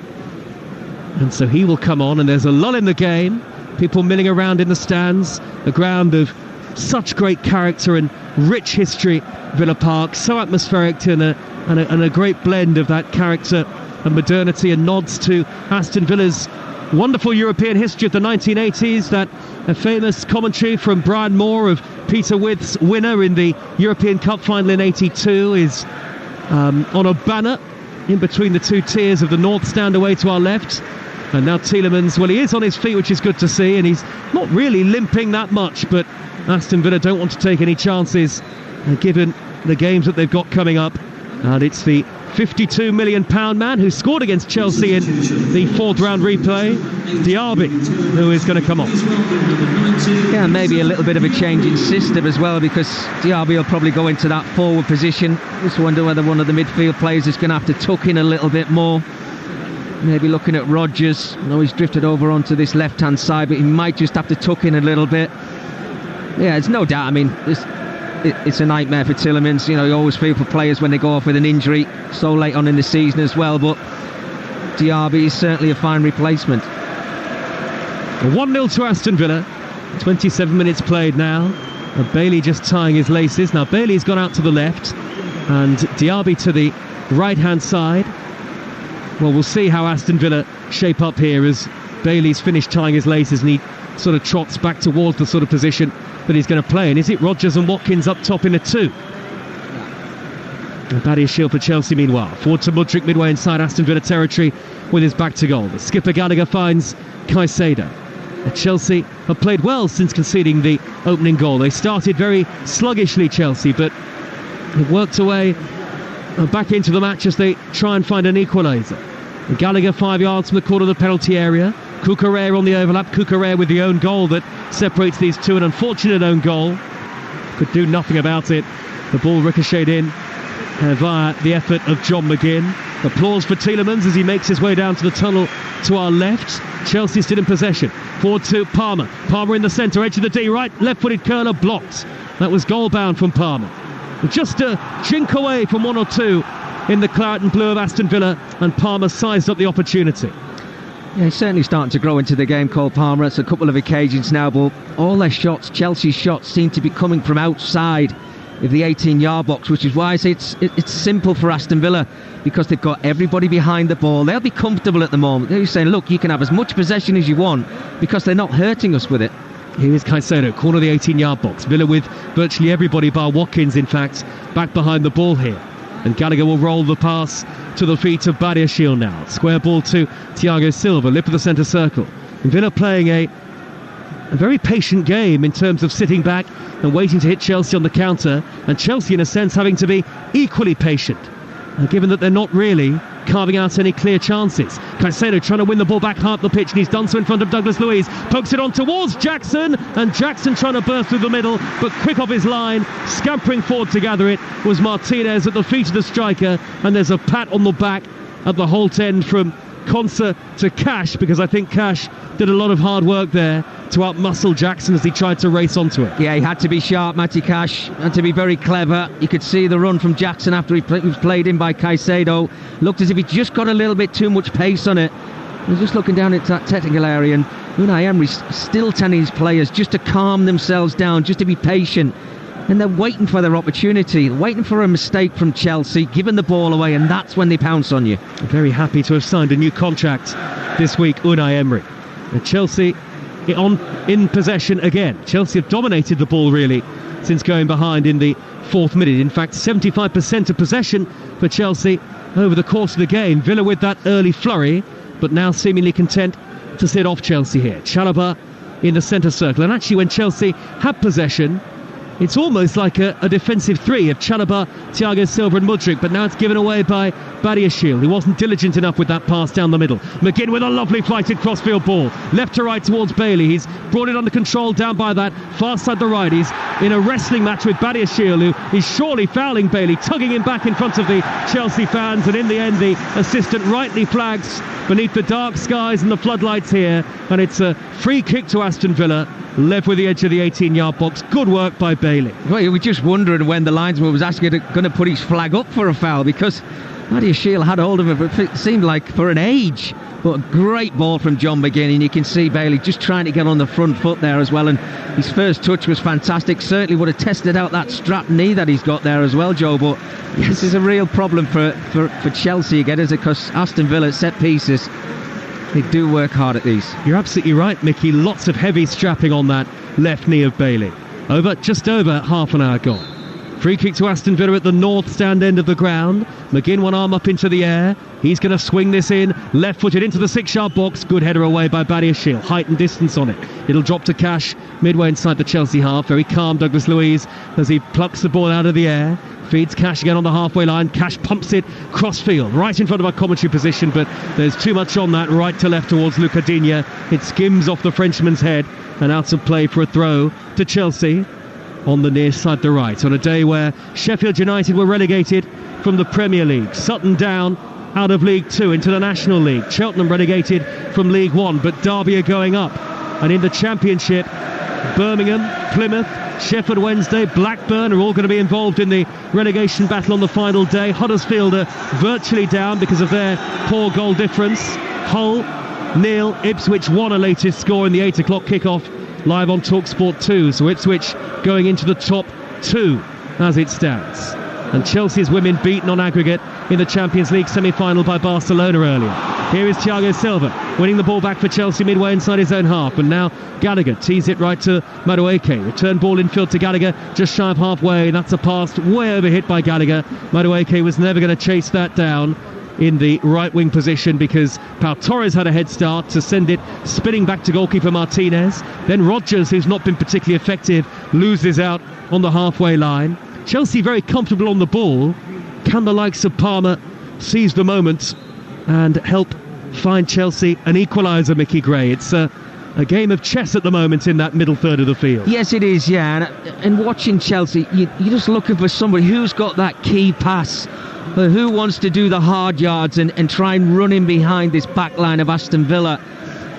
And so he will come on, and there's a lull in the game. People milling around in the stands. A ground of such great character and rich history, Villa Park, so atmospheric, and a great blend of that character and modernity, and nods to Aston Villa's wonderful European history of the 1980s. That a famous commentary from Brian Moore of Peter With's winner in the European Cup final in '82 is on a banner in between the two tiers of the North Stand away to our left. And now Tielemans, well, he is on his feet, which is good to see, and he's not really limping that much, but Aston Villa don't want to take any chances given the games that they've got coming up. And it's the £52 million man who scored against Chelsea in the fourth round replay, Diaby, who is going to come off. Yeah, maybe a little bit of a change in system as well, because Diaby will probably go into that forward position. Just wonder whether one of the midfield players is going to have to tuck in a little bit more. Maybe looking at Rodgers. I know he's drifted over onto this left-hand side, but he might just have to tuck in a little bit. Yeah, it's no doubt. I mean, it's a nightmare for Tielemans. You know, you always feel for players when they go off with an injury so late on in the season as well, but Diaby is certainly a fine replacement. 1-0 to Aston Villa. 27 minutes played now. And Bailey just tying his laces. Now Bailey's gone out to the left and Diaby to the right-hand side. Well, we'll see how Aston Villa shape up here as Bailey's finished tying his laces and he sort of trots back towards the sort of position that he's going to play in. Is it Rodgers and Watkins up top in a two? Badiashile for Chelsea meanwhile. Forward to Mudryk midway inside Aston Villa territory with his back to goal. The skipper Gallagher finds Caicedo. Chelsea have played well since conceding the opening goal. They started very sluggishly, Chelsea, but they've worked away back into the match as they try and find an equaliser. Gallagher 5 yards from the corner of the penalty area. Cucurella on the overlap. Cucurella with the own goal that separates these two. An unfortunate own goal. Could do nothing about it. The ball ricocheted in via the effort of John McGinn. Applause for Tielemans as he makes his way down to the tunnel to our left. Chelsea still in possession. Forward to Palmer. Palmer in the centre, edge of the D, right, left-footed curler blocked. That was goal-bound from Palmer. Just a chink away from one or two in the claret and blue of Aston Villa, and Palmer sized up the opportunity. Yeah, he's certainly starting to grow into the game, Cole Palmer. It's a couple of occasions now, but all their shots, Chelsea's shots, seem to be coming from outside of the 18-yard box, which is why I say it's simple for Aston Villa, because they've got everybody behind the ball. They'll be comfortable at the moment. They're saying, look, you can have as much possession as you want, because they're not hurting us with it. Here is Caicedo, corner of the 18-yard box. Villa with virtually everybody bar Watkins, in fact, back behind the ball here. And Gallagher will roll the pass to the feet of Badiashile now. Square ball to Thiago Silva, lip of the centre circle. And Villa playing a very patient game in terms of sitting back and waiting to hit Chelsea on the counter. And Chelsea, in a sense, having to be equally patient, given that they're not really carving out any clear chances. Caicedo trying to win the ball back half the pitch, and he's done so in front of Douglas Luiz. Pokes it on towards Jackson, and Jackson trying to burst through the middle, but quick off his line, scampering forward to gather it was Martinez at the feet of the striker, and there's a pat on the back at the Holt end from Konsa to Cash, because I think Cash did a lot of hard work there to outmuscle Jackson as he tried to race onto it. Yeah, he had to be sharp, Matty Cash, had to be very clever. You could see the run from Jackson after he was played in by Caicedo. Looked as if he just got a little bit too much pace on it. He was just looking down into that technical area, and Unai Emery's still telling his players just to calm themselves down, just to be patient. And they're waiting for their opportunity, waiting for a mistake from Chelsea, giving the ball away, and that's when they pounce on you. Very happy to have signed a new contract this week, Unai Emery. And Chelsea in possession again. Chelsea have dominated the ball really since going behind in the 4th minute. In fact, 75% of possession for Chelsea over the course of the game. Villa with that early flurry, but now seemingly content to sit off Chelsea here. Chalobah in the centre circle, and actually when Chelsea have possession, it's almost like a defensive three of Chalobah, Thiago Silva and Mudryk, but now it's given away by Badiashile. He wasn't diligent enough with that pass down the middle. McGinn with a lovely flighted crossfield ball, left to right towards Bailey. He's brought it under control down by that far side the right. He's in a wrestling match with Badiashile, who is surely fouling Bailey, tugging him back in front of the Chelsea fans, and in the end the assistant rightly flags beneath the dark skies and the floodlights here, and it's a free kick to Aston Villa, left with the edge of the 18-yard box. Good work by Bailey. Well, you were just wondering when the linesman was actually going to put his flag up for a foul, because Badiashile had hold of it, but it seemed like for an age. But a great ball from John McGinn, and you can see Bailey just trying to get on the front foot there as well, and his first touch was fantastic. Certainly would have tested out that strap knee that he's got there as well, Joe, but this is a real problem for Chelsea again, is it? Because Aston Villa set pieces, they do work hard at these. You're absolutely right, Mickey. Lots of heavy strapping on that left knee of Bailey. Just over half an hour gone. Free kick to Aston Villa at the north stand end of the ground. McGinn one arm up into the air. He's going to swing this in, left-footed into the 6-yard box. Good header away by Badiashile. Height and distance on it. It'll drop to Cash midway inside the Chelsea half. Very calm Douglas Luiz as he plucks the ball out of the air. Feeds Cash again on the halfway line. Cash pumps it cross-field, right in front of our commentary position, but there's too much on that, right to left towards Luca Digne. It skims off the Frenchman's head and out of play for a throw to Chelsea on the near side the right, on a day where Sheffield United were relegated from the Premier League. Sutton down out of League 2 into the National League. Cheltenham relegated from League 1, but Derby are going up. And in the Championship, Birmingham, Plymouth, Sheffield Wednesday, Blackburn are all going to be involved in the relegation battle on the final day. Huddersfield are virtually down because of their poor goal difference. Hull, 0, Ipswich 1, a latest score in the 8 o'clock kickoff, live on Talksport 2. So Ipswich going into the top 2 as it stands. And Chelsea's women beaten on aggregate in the Champions League semi-final by Barcelona earlier. Here is Thiago Silva winning the ball back for Chelsea midway inside his own half, and now Gallagher tees it right to Madueke. Return ball infield to Gallagher, just shy of halfway. That's a pass way overhit by Gallagher. Madueke was never going to chase that down in the right wing position because Pau Torres had a head start to send it spinning back to goalkeeper Martinez. Then Rodgers, who's not been particularly effective, loses out on the halfway line. Chelsea very comfortable on the ball. Can the likes of Palmer seize the moment and help find Chelsea an equaliser, Mickey Gray? It's a game of chess at the moment in that middle third of the field. Yes, it is, yeah. And watching Chelsea, you're just looking for somebody who's got that key pass, who wants to do the hard yards and try and run in behind this back line of Aston Villa.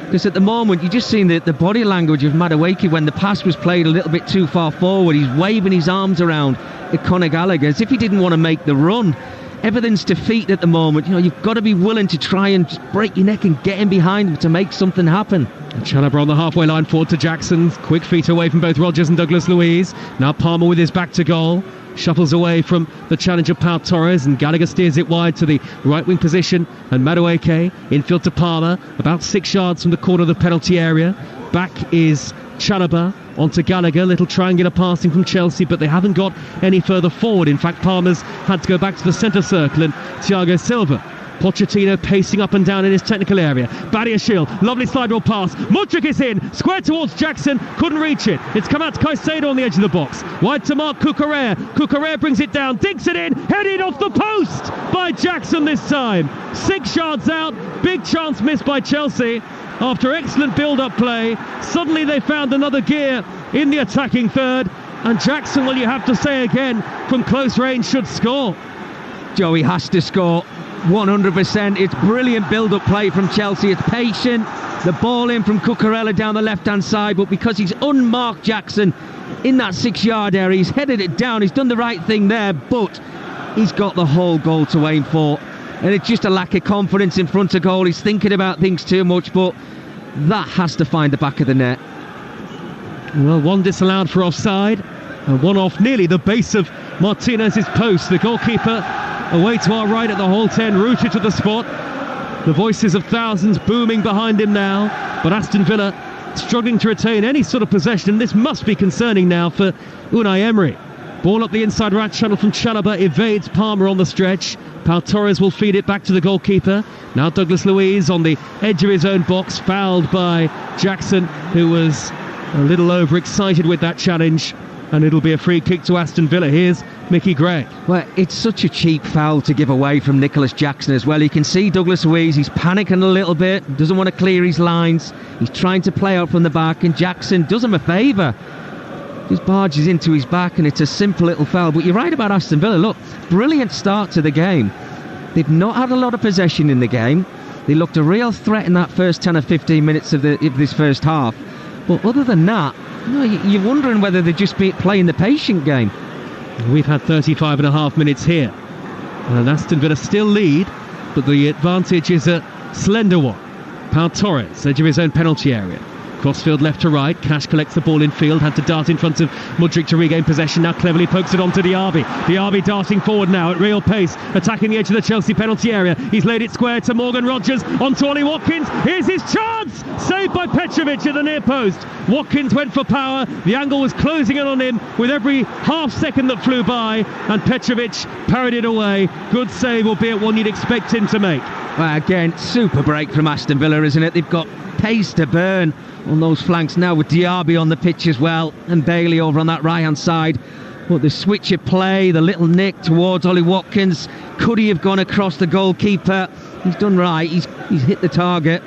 Because at the moment, you're just seeing the body language of Madueke when the pass was played a little bit too far forward. He's waving his arms around at Conor Gallagher as if he didn't want to make the run. Everything's to feet at the moment. You know, you've got to be willing to try and just break your neck and get in behind them to make something happen. Chalobah on the halfway line forward to Jackson. Quick feet away from both Rodgers and Douglas Luiz. Now Palmer with his back to goal. Shuffles away from the challenger Pau Torres, and Gallagher steers it wide to the right wing position, and Madueke infield to Palmer, about 6 yards from the corner of the penalty area. Back is Chalobah onto Gallagher. Little triangular passing from Chelsea, but they haven't got any further forward. In fact, Palmer's had to go back to the centre circle, and Thiago Silva, Pochettino pacing up and down in his technical area. Badiashile, lovely slide rule pass. Mudryk is in, square towards Jackson, couldn't reach it. It's come out to Caicedo on the edge of the box. Wide to Marc Cucurella. Cucurella brings it down, digs it in, headed off the post by Jackson this time. 6 yards out, big chance missed by Chelsea. After excellent build-up play, suddenly they found another gear in the attacking third, and Jackson, well, you have to say again, from close range should score. Joey has to score. 100%. It's brilliant build-up play from Chelsea. It's patient. The ball in from Cucurella down the left-hand side, but because he's unmarked Jackson in that 6-yard area, he's headed it down. He's done the right thing there, but he's got the whole goal to aim for. And it's just a lack of confidence in front of goal. He's thinking about things too much, but that has to find the back of the net. Well, one disallowed for offside, and one off nearly the base of Martinez's post. The goalkeeper away to our right at the whole 10, rooted to the spot. The voices of thousands booming behind him now, but Aston Villa struggling to retain any sort of possession. This must be concerning now for Unai Emery. Ball up the inside right channel from Chalobah, evades Palmer on the stretch. Pau Torres will feed it back to the goalkeeper. Now Douglas Luiz on the edge of his own box, fouled by Jackson, who was a little overexcited with that challenge, and it'll be a free kick to Aston Villa. Here's Mickey Gray. Well, it's such a cheap foul to give away from Nicholas Jackson as well. You can see Douglas Luiz, he's panicking a little bit, doesn't want to clear his lines, he's trying to play out from the back, and Jackson does him a favour. Just barges into his back, and it's a simple little foul. But you're right about Aston Villa. Look, brilliant start to the game. They've not had a lot of possession in the game. They looked a real threat in that first 10 or 15 minutes of this first half. But other than that, you're wondering whether they're just playing the patient game. We've had 35 and a half minutes here, and Aston Villa still lead, but the advantage is a slender one. Pau Torres, edge of his own penalty area. Crossfield left to right. Cash collects the ball in field. Had to dart in front of Mudryk to regain possession. Now cleverly pokes it on to Diaby. Diaby darting forward now at real pace, attacking the edge of the Chelsea penalty area. He's laid it square to Morgan Rogers. On to Ollie Watkins. Here's his chance! Saved by Petrovic at the near post. Watkins went for power. The angle was closing in on him with every half second that flew by, and Petrovic parried it away. Good save, albeit one you'd expect him to make. Well, again, super break from Aston Villa, isn't it? They've got pace to burn on those flanks now, with Diaby on the pitch as well, and Bailey over on that right-hand side. But the switch of play, the little nick towards Ollie Watkins, could he have gone across the goalkeeper? He's done right, he's hit the target.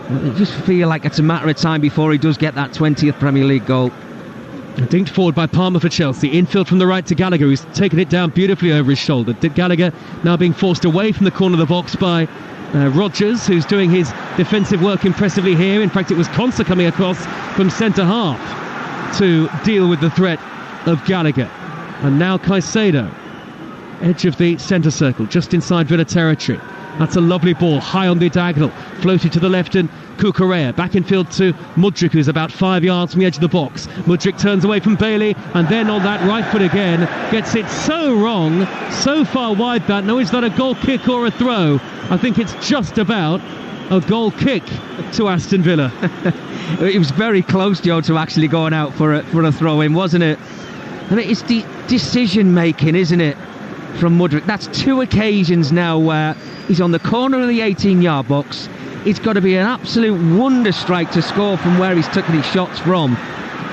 I just feel like it's a matter of time before he does get that 20th Premier League goal. Dinked forward by Palmer for Chelsea. Infield from the right to Gallagher, who's taken it down beautifully over his shoulder. Gallagher now being forced away from the corner of the box by Rogers, who's doing his defensive work impressively here. In fact, it was Konsa coming across from centre-half to deal with the threat of Gallagher. And now Caicedo, edge of the centre circle, just inside Villa territory. That's a lovely ball, high on the diagonal, floated to the left, and Cucurella back in field to Mudryk, who's about 5 yards from the edge of the box. Mudryk turns away from Bailey, and then on that right foot again, gets it so wrong, so far wide that, no, is that a goal kick or a throw? I think it's just about a goal kick to Aston Villa. It was very close, Joe, to actually going out for a throw-in, wasn't it? I mean, it's the decision-making, isn't it, from Mudryk? That's 2 occasions now where he's on the corner of the 18-yard box. It's got to be an absolute wonder strike to score from where he's taken his shots from.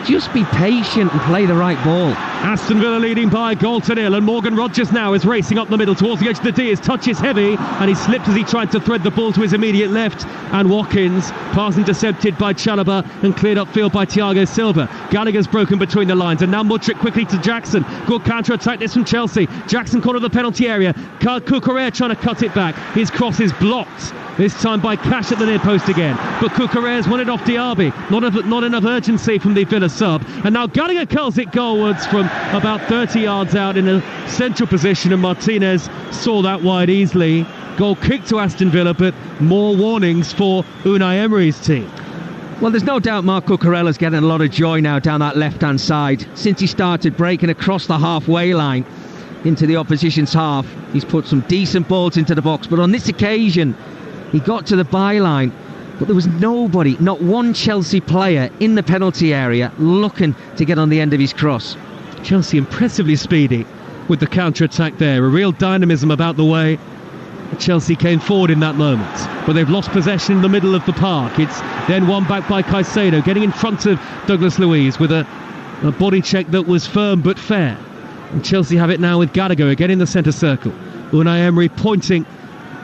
Just be patient and play the right ball. Aston Villa leading by a goal to nil, and Morgan Rogers now is racing up the middle towards the edge of the D. His touch is heavy, and he slipped as he tried to thread the ball to his immediate left. And Watkins, pass intercepted by Chalobah and cleared upfield by Thiago Silva. Gallagher's broken between the lines, and now Mudryk quickly to Jackson. Good counter-attack this from Chelsea. Jackson corner of the penalty area. Cucurella trying to cut it back. His cross is blocked, this time by Cash at the near post again. But Cucurella's won it off Diaby. Not enough urgency from the Villa sub. And now Gallagher curls it goalwards from about 30 yards out in a central position, and Martinez saw that wide easily. Goal kick to Aston Villa, but more warnings for Unai Emery's team. Well, there's no doubt Marc Cucurella's getting a lot of joy now down that left-hand side. Since he started breaking across the halfway line into the opposition's half, he's put some decent balls into the box. But on this occasion, he got to the byline, but there was nobody, not one Chelsea player in the penalty area looking to get on the end of his cross. Chelsea impressively speedy with the counter-attack there. A real dynamism about the way Chelsea came forward in that moment. But they've lost possession in the middle of the park. It's then won back by Caicedo, getting in front of Douglas Luiz with a body check that was firm but fair. And Chelsea have it now with Gallagher again in the centre circle. Unai Emery pointing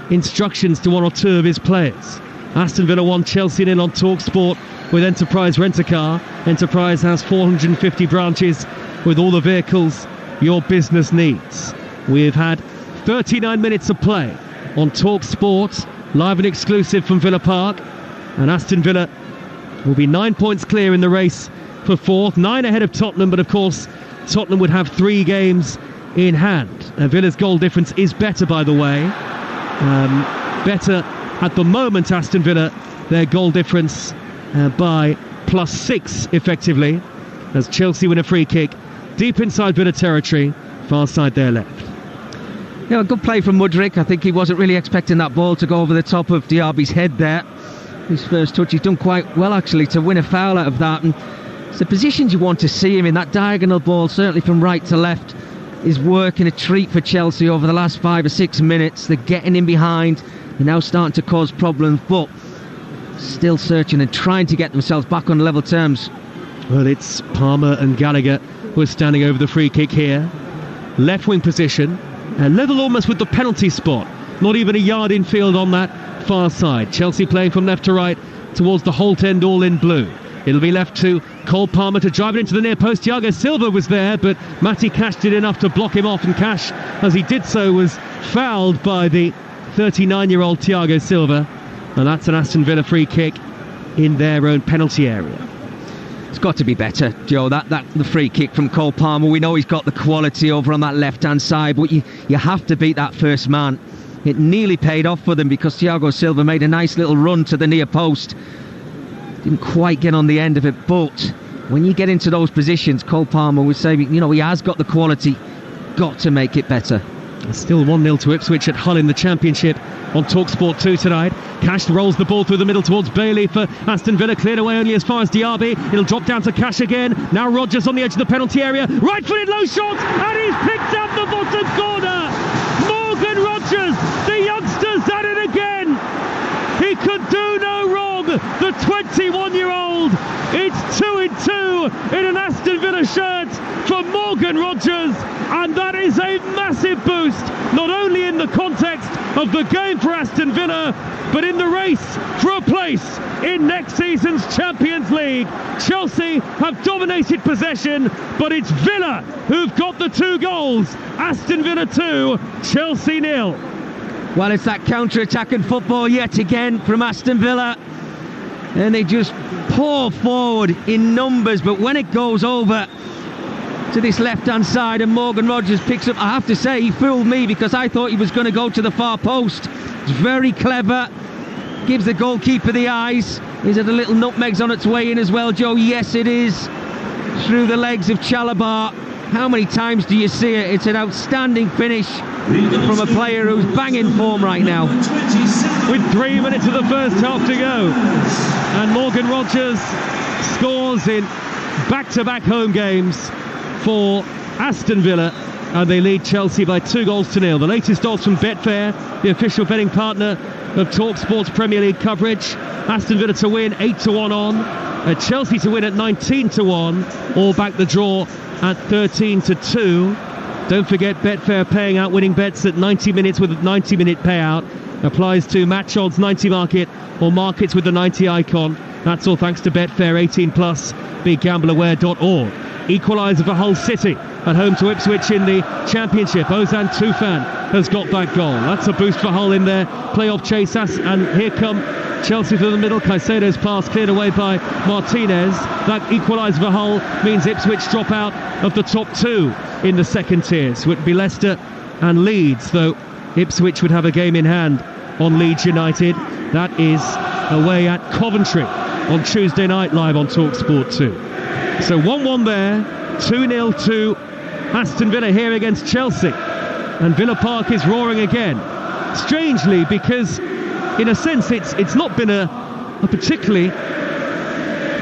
instructions to one or two of his players. Aston Villa 1, Chelsea nil on Talksport with Enterprise Rent-A-Car. Enterprise has 450 branches with all the vehicles your business needs. We've had 39 minutes of play on Talksport, live and exclusive from Villa Park, and Aston Villa will be 9 points clear in the race for 4th, 9 ahead of Tottenham, but of course Tottenham would have 3 games in hand. Villa's goal difference is better, by the way. Better at the moment, Aston Villa, their goal difference by +6 effectively, as Chelsea win a free kick deep inside Villa territory, far side their left. Yeah, a good play from Mudryk. I think he wasn't really expecting that ball to go over the top of Diaby's head there. His first touch, he's done quite well actually to win a foul out of that, and it's the positions you want to see him in. That diagonal ball, certainly from right to left, is working a treat for Chelsea over the last 5 or 6 minutes. They're getting in behind, they're now starting to cause problems, but still searching and trying to get themselves back on level terms. Well, it's Palmer and Gallagher who are standing over the free kick here. Left wing position, level almost with the penalty spot. Not even a yard in field on that far side. Chelsea playing from left to right towards the Holt end, all in blue. It'll be left to Cole Palmer to drive it into the near post. Thiago Silva was there, but Matty Cash did enough to block him off, and Cash, as he did so, was fouled by the 39-year-old Thiago Silva, and that's an Aston Villa free kick in their own penalty area. It's got to be better, Joe. The free kick from Cole Palmer, we know he's got the quality over on that left-hand side, but you have to beat that first man. It nearly paid off for them because Thiago Silva made a nice little run to the near post. Didn't quite get on the end of it, but when you get into those positions, Cole Palmer was saying, he has got the quality, got to make it better. Still 1-0 to Ipswich at Hull in the Championship on Talksport 2 tonight. Cash rolls the ball through the middle towards Bailey for Aston Villa, cleared away only as far as Diaby. It'll drop down to Cash again. Now Rodgers on the edge of the penalty area. Right-footed low shot, and he's picked up the bottom corner. Morgan Rodgers, the youngster's at it again. He could do no wrong, the 21-year-old. It's 2-2 in an Aston Villa shirt for Morgan Rodgers, and that is a massive boost, not only in the context of the game for Aston Villa, but in the race for a place in next season's Champions League. Chelsea have dominated possession, but it's Villa who've got the 2 goals. Aston Villa 2, Chelsea 0. Well, it's that counter-attacking football yet again from Aston Villa, and they just pour forward in numbers, but when it goes over to this left-hand side and Morgan Rodgers picks up, I have to say, he fooled me because I thought he was going to go to the far post. It's very clever, gives the goalkeeper the eyes. Is it a little nutmegs on its way in as well, Joe? Yes, it is. Through the legs of Chalobah. How many times do you see it? It's an outstanding finish from a player who's banging form right now. With 3 minutes of the first half to go, and Morgan Rodgers scores in back-to-back home games for Aston Villa, and they lead Chelsea by 2-0. The latest odds from Betfair, the official betting partner of Talksport's Premier League coverage. Aston Villa to win 8-1 on, Chelsea to win at 19-1, or back the draw at 13-2. Don't forget Betfair paying out winning bets at 90 minutes with a 90-minute payout. Applies to match odds 90 market or markets with the 90 icon. That's all thanks to Betfair. 18 plus. BeGambleAware.org. Equaliser for Hull City at home to Ipswich in the Championship. Ozan Tufan has got that goal. That's a boost for Hull in their playoff chase. And here come Chelsea through the middle. Caicedo's pass cleared away by Martinez. That equaliser for Hull means Ipswich drop out of the top 2 in the second tier. So it would be Leicester and Leeds, though Ipswich would have a game in hand on Leeds United. That is away at Coventry on Tuesday night, live on Talksport 2. So 1-1 there, 2-0 to Aston Villa here against Chelsea. And Villa Park is roaring again. Strangely, because in a sense it's not been a particularly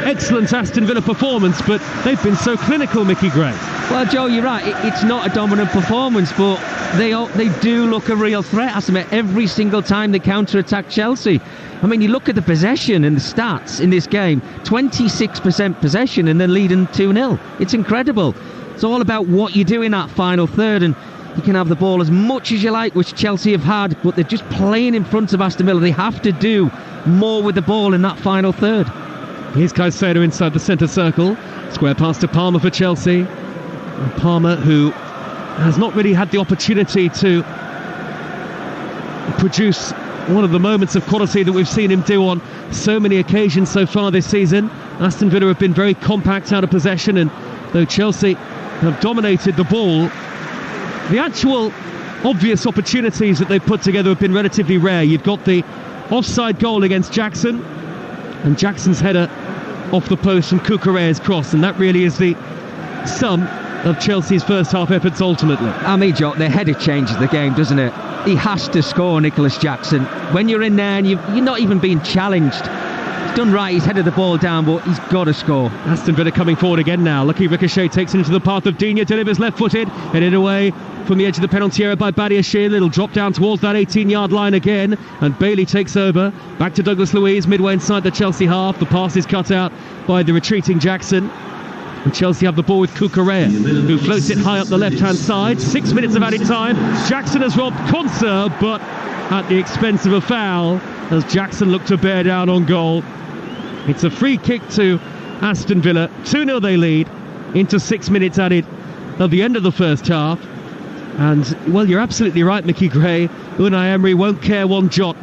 excellent Aston Villa performance, but they've been so clinical, Mickey Gray. Well, Joe, you're right. It's not a dominant performance, but they do look a real threat, hasn't it? Every single time they counter-attack Chelsea. I mean, you look at the possession and the stats in this game, 26% possession and then leading 2-0. It's incredible. It's all about what you do in that final third, and you can have the ball as much as you like, which Chelsea have had, but they're just playing in front of Aston Villa. They have to do more with the ball in that final third. Here's Caicedo inside the centre circle. Square pass to Palmer for Chelsea. And Palmer, who has not really had the opportunity to produce one of the moments of quality that we've seen him do on so many occasions so far this season. Aston Villa have been very compact out of possession, and though Chelsea have dominated the ball, the actual obvious opportunities that they've put together have been relatively rare. You've got the offside goal against Jackson, and Jackson's header off the post from Cucurella's cross, and that really is the sum of Chelsea's first half efforts ultimately. I mean, Joe, the header changes the game, doesn't it? He has to score, Nicholas Jackson. When you're in there and you're not even being challenged, He's done right, he's headed the ball down, but he's got to score. Aston Villa coming forward again now. Lucky ricochet takes it into the path of Digne, delivers left-footed, headed away from the edge of the penalty area by Badiashile. It'll drop down towards that 18-yard line again, and Bailey takes over. Back to Douglas Luiz, midway inside the Chelsea half. The pass is cut out by the retreating Jackson. And Chelsea have the ball with Cucurella, who floats it high up the left-hand side. 6 minutes of added time. Jackson has robbed Konsa, but at the expense of a foul, as Jackson looked to bear down on goal. It's a free kick to Aston Villa. 2-0 they lead into 6 minutes added of the end of the first half. And, well, you're absolutely right, Mickey Gray. Unai Emery won't care one jot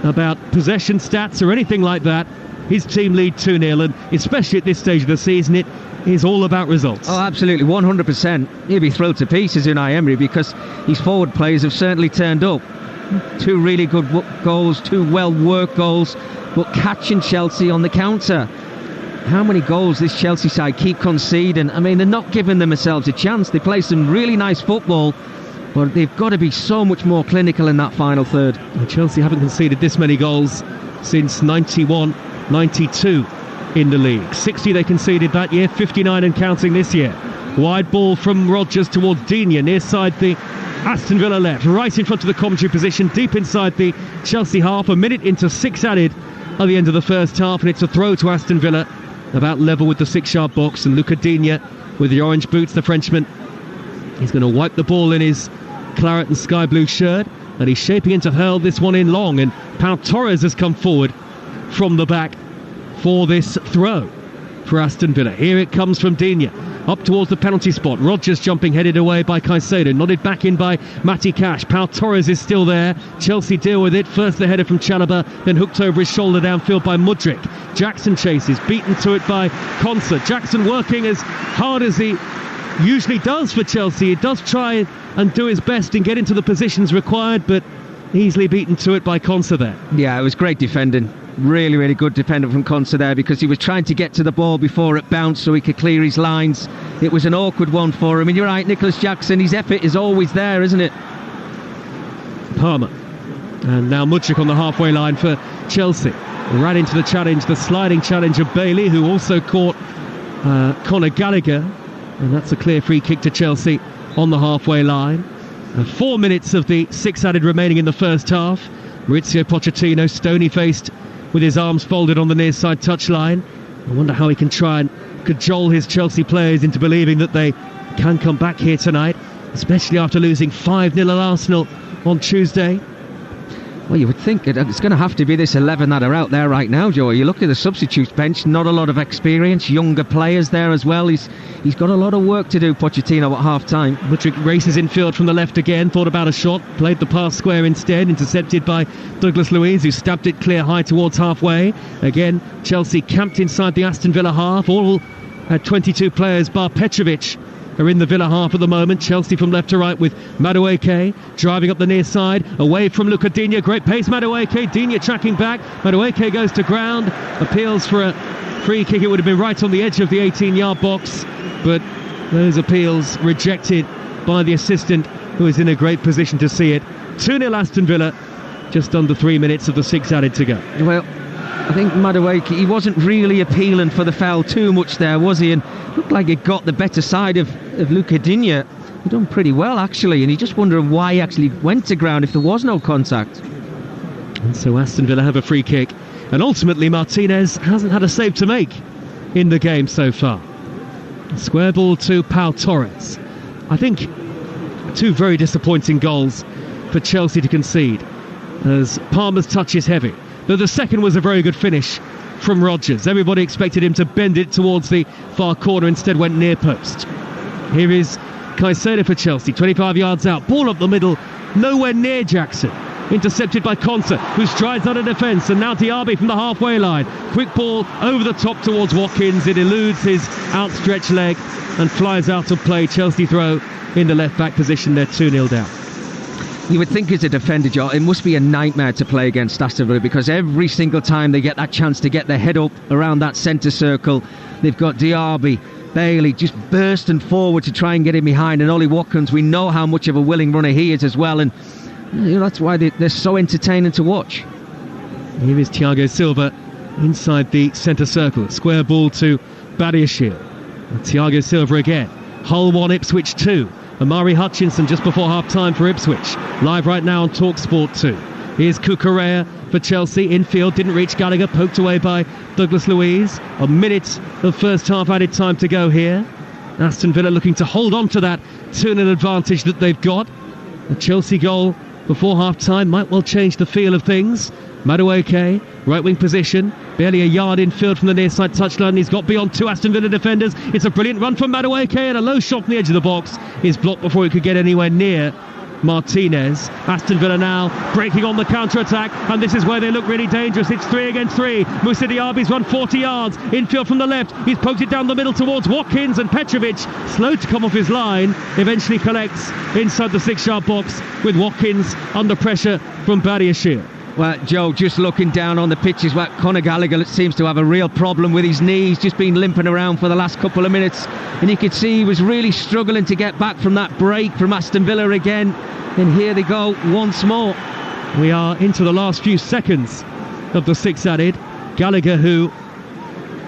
about possession stats or anything like that. His team lead 2-0, and especially at this stage of the season, it is all about results. Oh, absolutely, 100%. He'll be thrilled to pieces, Unai Emery, because his forward players have certainly turned up. 2 really good goals, 2 well-worked goals, but catching Chelsea on the counter. How many goals this Chelsea side keep conceding? I mean, they're not giving themselves a chance. They play some really nice football, but they've got to be so much more clinical in that final third. And Chelsea haven't conceded this many goals since 91-92 in the league. 60 they conceded that year, 59 and counting this year. Wide ball from Rodgers towards Digne, near side the Aston Villa left, right in front of the commentary position, deep inside the Chelsea half. A minute into 6 added at the end of the first half, and it's a throw to Aston Villa, about level with the 6-yard box. And Luca Digne with the orange boots, the Frenchman, he's going to wipe the ball in his claret and sky blue shirt, and he's shaping in to hurl this one in long. And Pau Torres has come forward from the back for this throw for Aston Villa. Here it comes from Digne, up towards the penalty spot. Rodgers jumping, headed away by Caicedo, nodded back in by Matty Cash. Pau Torres is still there. Chelsea deal with it. First the header from Chalobah, then hooked over his shoulder downfield by Mudryk. Jackson chases, beaten to it by Konsa. Jackson working as hard as he usually does for Chelsea. He does try and do his best and get into the positions required, but easily beaten to it by Konsa there. Yeah, it was great defending. Really, really good defender from Konsa there, because he was trying to get to the ball before it bounced so he could clear his lines. It was an awkward one for him. And you're right, Nicholas Jackson, his effort is always there, isn't it? Palmer. And now Mudryk on the halfway line for Chelsea. Ran into the challenge, the sliding challenge of Bailey, who also caught Conor Gallagher. And that's a clear free kick to Chelsea on the halfway line. 4 minutes of the 6 added remaining in the first half. Maurizio Pochettino, stony-faced, with his arms folded on the near side touchline. I wonder how he can try and cajole his Chelsea players into believing that they can come back here tonight, especially after losing 5-0 at Arsenal on Tuesday. Well, you would think it's going to have to be this 11 that are out there right now, Joe. You look at the substitutes bench, not a lot of experience, younger players there as well. He's got a lot of work to do, Pochettino, at half-time. Mudryk races infield from the left again, thought about a shot, played the pass square instead, intercepted by Douglas Luiz, who stabbed it clear high towards halfway. Again, Chelsea camped inside the Aston Villa half. All 22 players, bar Petrovic, are in the Villa half at the moment. Chelsea from left to right with Madueke driving up the near side, away from Luca Digne. Great pace, Madueke. Digne tracking back. Madueke goes to ground, appeals for a free kick. It would have been right on the edge of the 18-yard box, but those appeals rejected by the assistant, who is in a great position to see it. 2-0 Aston Villa, just under 3 minutes of the 6 added to go. Well, I think Madueke, he wasn't really appealing for the foul too much there, was he? And looked like it got the better side of Luca Digne. He done pretty well, actually, and he just wondering why he actually went to ground if there was no contact. And so Aston Villa have a free kick, and ultimately Martinez hasn't had a save to make in the game so far. A square ball to Pau Torres. I think 2 very disappointing goals for Chelsea to concede, as Palmer's touch is heavy, though the second was a very good finish from Rodgers. Everybody expected him to bend it towards the far corner, instead went near post. Here is Caicedo for Chelsea, 25 yards out, ball up the middle, nowhere near Jackson. Intercepted by Konsa, who strides out of defence, and now Diaby from the halfway line. Quick ball over the top towards Watkins. It eludes his outstretched leg and flies out of play. Chelsea throw in the left-back position. They're 2-0 down. You would think as a defender, Joe, it must be a nightmare to play against Aston Villa, because every single time they get that chance to get their head up around that centre circle, they've got Diaby, Bailey just bursting forward to try and get him behind, and Ollie Watkins, we know how much of a willing runner he is as well, and you know, that's why they're so entertaining to watch. Here is Thiago Silva inside the centre circle. Square ball to Badiashile. Thiago Silva again. Hull 1, Ipswich 2. Amari Hutchinson just before half-time for Ipswich. Live right now on Talksport 2. Here's Cucurella for Chelsea. Infield, didn't reach Gallagher. Poked away by Douglas Luiz. A minute of first half added time to go here. Aston Villa looking to hold on to that 2-0 advantage that they've got. A Chelsea goal before half-time might well change the feel of things. Madueke, right wing position, barely a yard infield from the near side touchline. He's got beyond 2 Aston Villa defenders. It's a brilliant run from Madueke, and a low shot from the edge of the box is blocked before he could get anywhere near Martinez. Aston Villa now breaking on the counter-attack, and this is where they look really dangerous. It's 3 against 3. Moussa Diaby's run 40 yards, infield from the left. He's poked it down the middle towards Watkins, and Petrovic, slow to come off his line, eventually collects inside the 6-yard box with Watkins under pressure from Badiashile. Well, Joe, just looking down on the pitches, Conor Gallagher seems to have a real problem with his knees, just been limping around for the last couple of minutes, and you could see he was really struggling to get back from that break from Aston Villa again, and here they go once more. We are into the last few seconds of the 6 added. Gallagher, who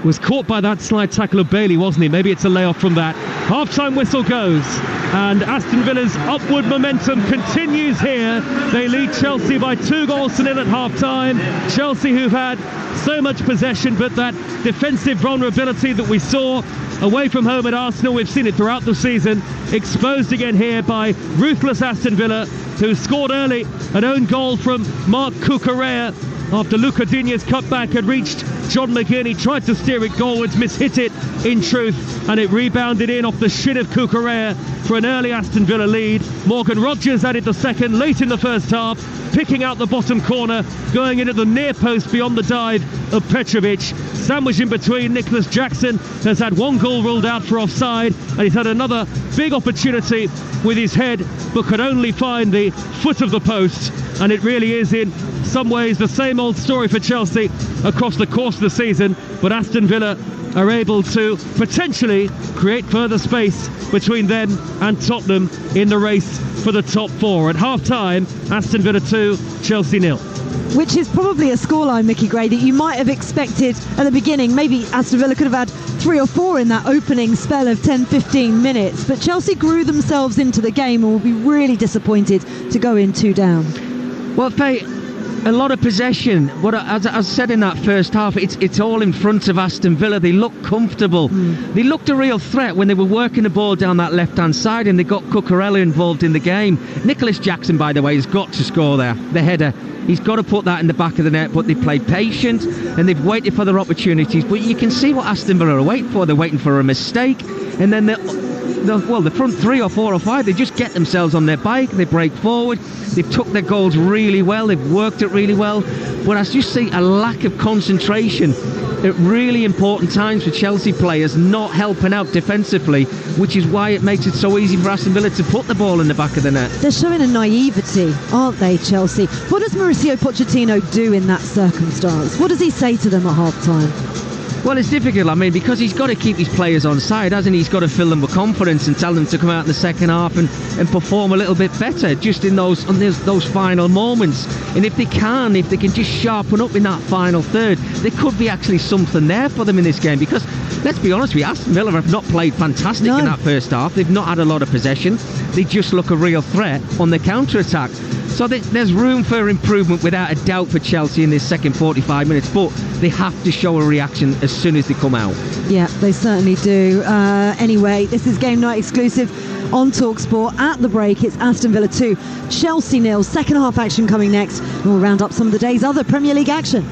was caught by that slide tackle of Bailey, wasn't he? Maybe it's a layoff from that. Half-time whistle goes, and Aston Villa's upward momentum continues here. They lead Chelsea by 2-0 at half-time. Chelsea, who've had so much possession, but that defensive vulnerability that we saw away from home at Arsenal, we've seen it throughout the season, exposed again here by ruthless Aston Villa, who scored early an own goal from Marc Cucurella after Luca Digne's cutback had reached John McGinn. He tried to steer it goalwards, mishit it in truth, and it rebounded in off the shin of Cucurella for an early Aston Villa lead. Morgan Rogers added the second late in the first half, picking out the bottom corner, going into the near post beyond the dive of Petrovic. Sandwiched in between, Nicholas Jackson has had one goal ruled out for offside, and he's had another big opportunity with his head, but could only find the foot of the post. And it really is in some ways the same old story for Chelsea across the course of the season, but Aston Villa are able to potentially create further space between them and Tottenham in the race for the top 4. At half-time, Aston Villa 2, Chelsea 0. Which is probably a scoreline, Mickey Gray, that you might have expected at the beginning. Maybe Aston Villa could have had 3 or 4 in that opening spell of 10-15 minutes, but Chelsea grew themselves into the game and will be really disappointed to go in 2 down. Well, Faye, a lot of possession. As I said in that first half, it's all in front of Aston Villa. They look comfortable. They looked a real threat when they were working the ball down that left-hand side, and they got Cucurella involved in the game. Nicholas Jackson, by the way, has got to score there. The header, he's got to put that in the back of the net, but they played patient and they've waited for their opportunities. But you can see what Aston Villa are waiting for. They're waiting for a mistake, and then the front 3 or 4 or 5, they just get themselves on their bike, they break forward, they've took their goals really well, they've worked it really well, but I just see a lack of concentration at really important times for Chelsea players, not helping out defensively, which is why it makes it so easy for Aston Villa to put the ball in the back of the net. They're showing a naivety, aren't they, Chelsea? What does Mauricio Pochettino do in that circumstance? What does he say to them at half-time? Well, it's difficult, I mean, because he's got to keep his players on side, hasn't he? He's got to fill them with confidence and tell them to come out in the second half and perform a little bit better just in those final moments. And if they can just sharpen up in that final third, there could be actually something there for them in this game. Because, let's be honest with you, Aston Villa have not played fantastic in that first half. They've not had a lot of possession. They just look a real threat on the counter-attack. So there's room for improvement without a doubt for Chelsea in this second 45 minutes, but they have to show a reaction as soon as they come out. Yeah, they certainly do. Anyway, this is Game Night exclusive on Talksport. At the break, it's Aston Villa 2, Chelsea 0. Second half action coming next, and we'll round up some of the day's other Premier League action.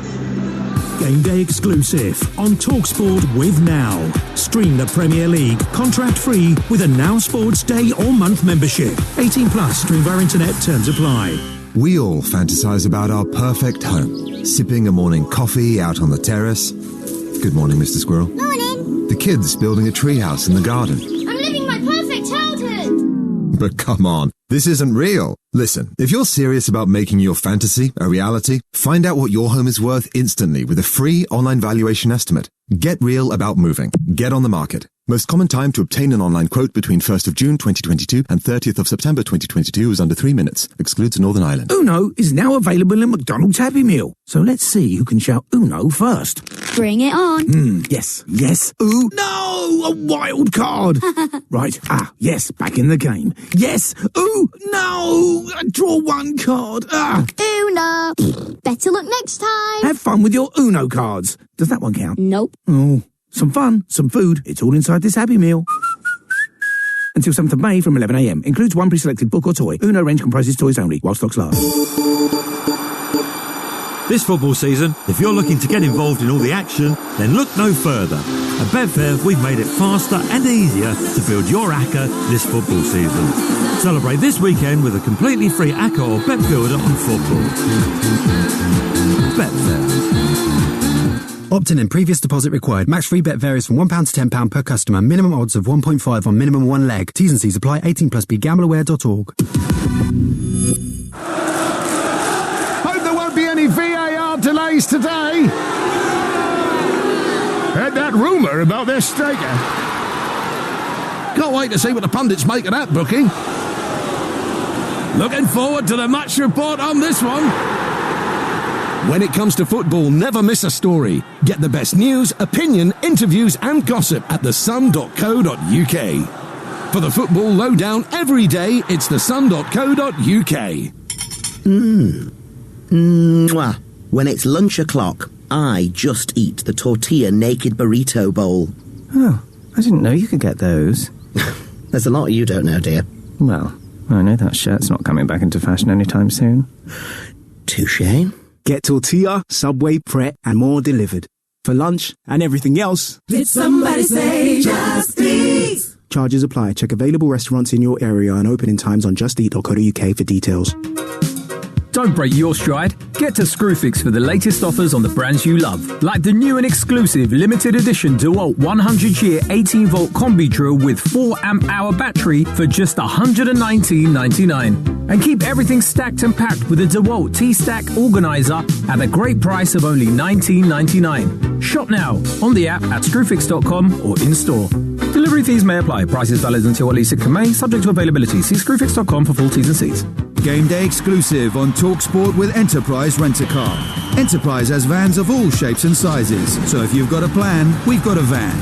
Game day exclusive on Talksport with Now. Stream the Premier League contract free with a Now Sports day or month membership. 18 plus, stream via internet, terms apply. We all fantasize about our perfect home. Sipping a morning coffee out on the terrace. Good morning, Mr. Squirrel. Morning. The kids building a treehouse in the garden. I'm living my perfect childhood. But come on, this isn't real. Listen, if you're serious about making your fantasy a reality, find out what your home is worth instantly with a free online valuation estimate. Get real about moving. Get on the market. Most common time to obtain an online quote between 1st of June 2022 and 30th of September 2022 is under 3 minutes. Excludes Northern Ireland. Uno is now available in McDonald's Happy Meal. So let's see who can shout Uno first. Bring it on. Yes. Ooh, no! A wild card! Right. Yes, back in the game. Yes! Ooh, no! Draw one card. Uno. Better luck next time. Have fun with your Uno cards. Does that one count? Nope. Oh, some fun, some food. It's all inside this Happy Meal. Until 7th of May from 11 a.m. Includes one pre-selected book or toy. Uno range comprises toys only, while stocks last. This football season, if you're looking to get involved in all the action, then look no further. At Betfair, we've made it faster and easier to build your ACCA this football season. Celebrate this weekend with a completely free ACCA or Bet Builder on football. Betfair. Opt-in and previous deposit required. Max free bet varies from £1 to £10 per customer. Minimum odds of 1.5 on minimum one leg. T's and C's apply. 18 plus. BeGambleAware.org. Hope there won't be any VAR delays today. Heard that rumour about their striker. Can't wait to see what the pundits make of that booking. Looking forward to the match report on this one. When it comes to football, never miss a story. Get the best news, opinion, interviews and gossip at thesun.co.uk. For the football lowdown every day, it's thesun.co.uk. Mwah. When it's lunch o'clock, I just eat the tortilla naked burrito bowl. Oh, I didn't know you could get those. There's a lot you don't know, dear. Well, I know that shirt's not coming back into fashion anytime soon. Touché. Get tortilla, Subway, Pret, and more delivered. For lunch and everything else. Did somebody say Just Eat? Charges apply. Check available restaurants in your area and opening times on justeat.co.uk for details. Don't break your stride. Get to Screwfix for the latest offers on the brands you love. Like the new and exclusive limited edition DeWalt 100-year 18-volt combi drill with 4 amp-hour battery for just $119.99. And keep everything stacked and packed with a DeWalt T-Stack organizer at a great price of only $19.99. Shop now on the app at screwfix.com or in-store. Delivery fees may apply. Prices valid until at least 6th of May, subject to availability. See screwfix.com for full T's and C's. Game day exclusive on Talksport with Enterprise Rent-A-Car. Enterprise has vans of all shapes and sizes, so if you've got a plan, we've got a van.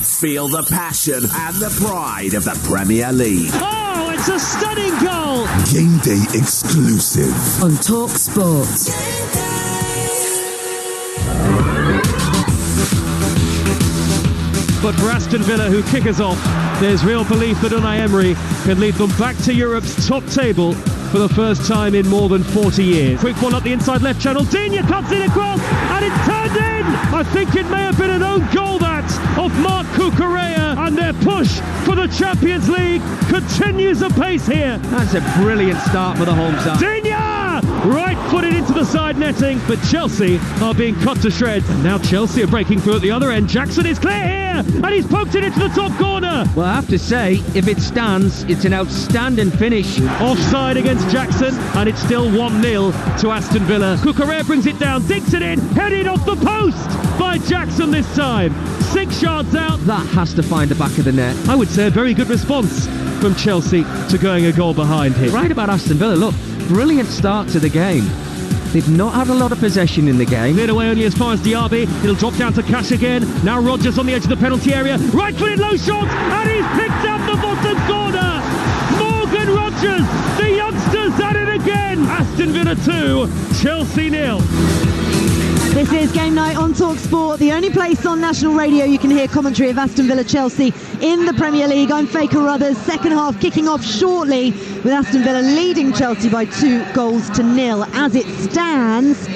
Feel the passion and the pride of the Premier League. Oh, it's a stunning goal! Game day exclusive on Talksport. But for Aston Villa, who kick us off, there's real belief that Unai Emery can lead them back to Europe's top table for the first time in more than 40 years. Quick one up the inside left channel. Digne cuts it across, and it's turned in! I think it may have been an own goal, that, of Marc Cucurella, and their push for the Champions League continues apace here. That's a brilliant start for the home side. Digne! Right-footed into the side netting, but Chelsea are being cut to shreds. And now Chelsea are breaking through at the other end. Jackson is clear here, and he's poked it into the top corner. Well, I have to say, if it stands, it's an outstanding finish. Offside against Jackson, and it's still 1-0 to Aston Villa. Cucurella brings it down, digs it in, headed off the post by Jackson this time. 6 yards out. That has to find the back of the net. I would say a very good response from Chelsea to going a goal behind here. Right about Aston Villa, look, brilliant start to the game. They've not had a lot of possession in the game. Cleared away only as far as Diaby. It'll drop down to Cash again. Now Rodgers on the edge of the penalty area. Right-footed low shot, and he's picked up the bottom corner. Morgan Rodgers, the youngsters at it again. Aston Villa 2, Chelsea 0. This is Game Night on Talksport, the only place on national radio you can hear commentary of Aston Villa Chelsea in the Premier League. I'm Faye Carruthers. Second half kicking off shortly with Aston Villa leading Chelsea by 2-0. As it stands,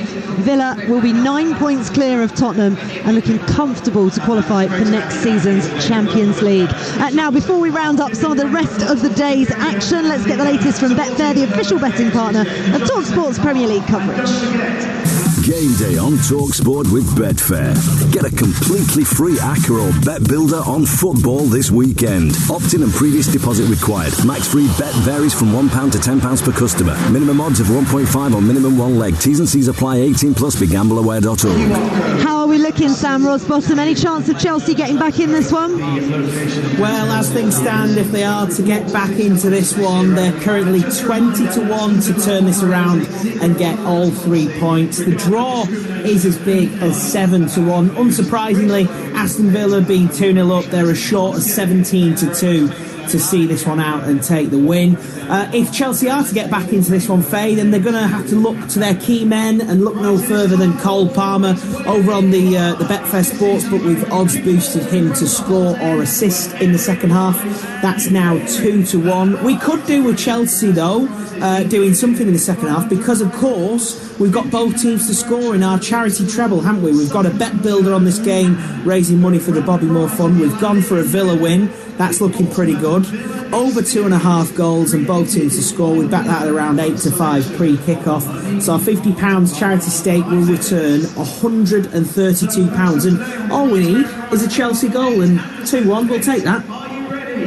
Villa will be 9 points clear of Tottenham and looking comfortable to qualify for next season's Champions League. Now, before we round up some of the rest of the day's action, let's get the latest from Betfair, the official betting partner of Talksport's Premier League coverage. Game day on Talksport with Betfair. Get a completely free ACCA or bet builder on football this weekend. Opt-in and previous deposit required. Max free bet varies from £1 to £10 per customer. Minimum odds of 1.5 on minimum one leg. T's and C's apply. 18 plus. BeGambleAware.org. How are we looking, Sam Rosbottom? Any chance of Chelsea getting back in this one? Well, as things stand, if they are to get back into this one, they're currently 20-1 to turn this around and get all 3 points. The draw is as big as 7-1. Unsurprisingly, Aston Villa being 2-0 up, they're as short as 17-2 to see this one out and take the win. If Chelsea are to get back into this one, Faye, then they're going to have to look to their key men and look no further than Cole Palmer over on the Betfair Sportsbook, with odds boosted him to score or assist in the second half. That's now 2-1. We could do with Chelsea, though, doing something in the second half, because, of course, we've got both teams to score in our charity treble, haven't we? We've got a bet builder on this game, raising money for the Bobby Moore Fund. We've gone for a Villa win. That's looking pretty good. Over 2.5 goals and both teams to score. We back that at around 8-5 pre-kick-off. So our £50 charity stake will return £132. And all we need is a Chelsea goal, and 2-1, we'll take that.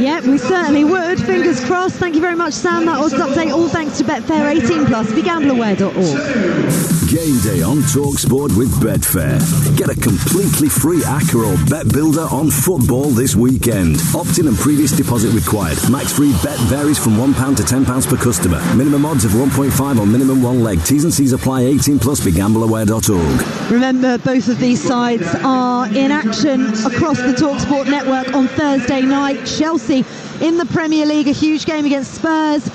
Yeah, we certainly would. Fingers crossed. Thank you very much, Sam. That was update. All thanks to Betfair 18+. BeGambleAware.org. Game day on Talksport with Betfair. Get a completely free ACCA or Bet Builder on football this weekend. Opt-in and previous deposit required. Max free bet varies from £1 to £10 per customer. Minimum odds of 1.5 on minimum one leg. T's and C's apply. 18+. BeGambleAware.org. Remember, both of these sides are in action across the Talksport network on Thursday night. Chelsea in the Premier League, a huge game against Spurs.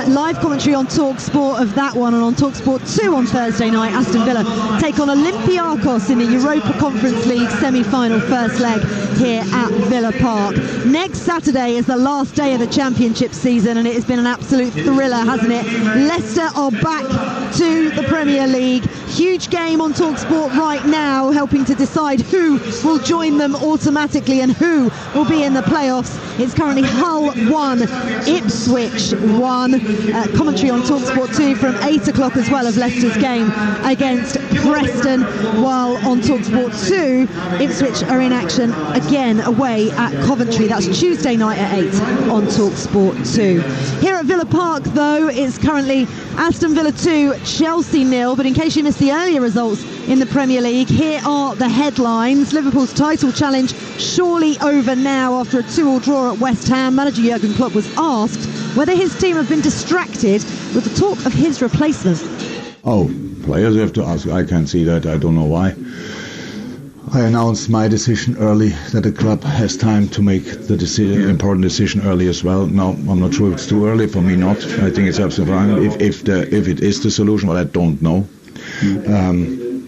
Live commentary on Talksport of that one, and on Talksport 2 on Thursday night, Aston Villa take on Olympiacos in the Europa Conference League semi-final first leg here at Villa Park. Next Saturday is the last day of the Championship season, and it has been an absolute thriller, hasn't it? Leicester are back to the Premier League. Huge game on Talksport right now, helping to decide who will join them automatically and who will be in the playoffs. It's currently Hull 1, Ipswich 1. Commentary on Talksport 2 from 8 o'clock as well of Leicester's game against Preston, while on Talksport 2, Ipswich are in action again away at Coventry. That's Tuesday night at 8 on Talksport 2. Here at Villa Park, though, it's currently Aston Villa 2, Chelsea 0. But in case you missed the earlier results in the Premier League, here are the headlines. Liverpool's title challenge surely over now after a 2-2 draw at West Ham. Manager Jurgen Klopp was asked whether his team have been distracted with the talk of his replacement. Oh, players have to ask. I can't see that. I don't know why. I announced my decision early, that the club has time to make the important decision early as well. Now, I'm not sure if it's too early. For me, not. I think it's absolutely fine. If it is the solution, well, I don't know.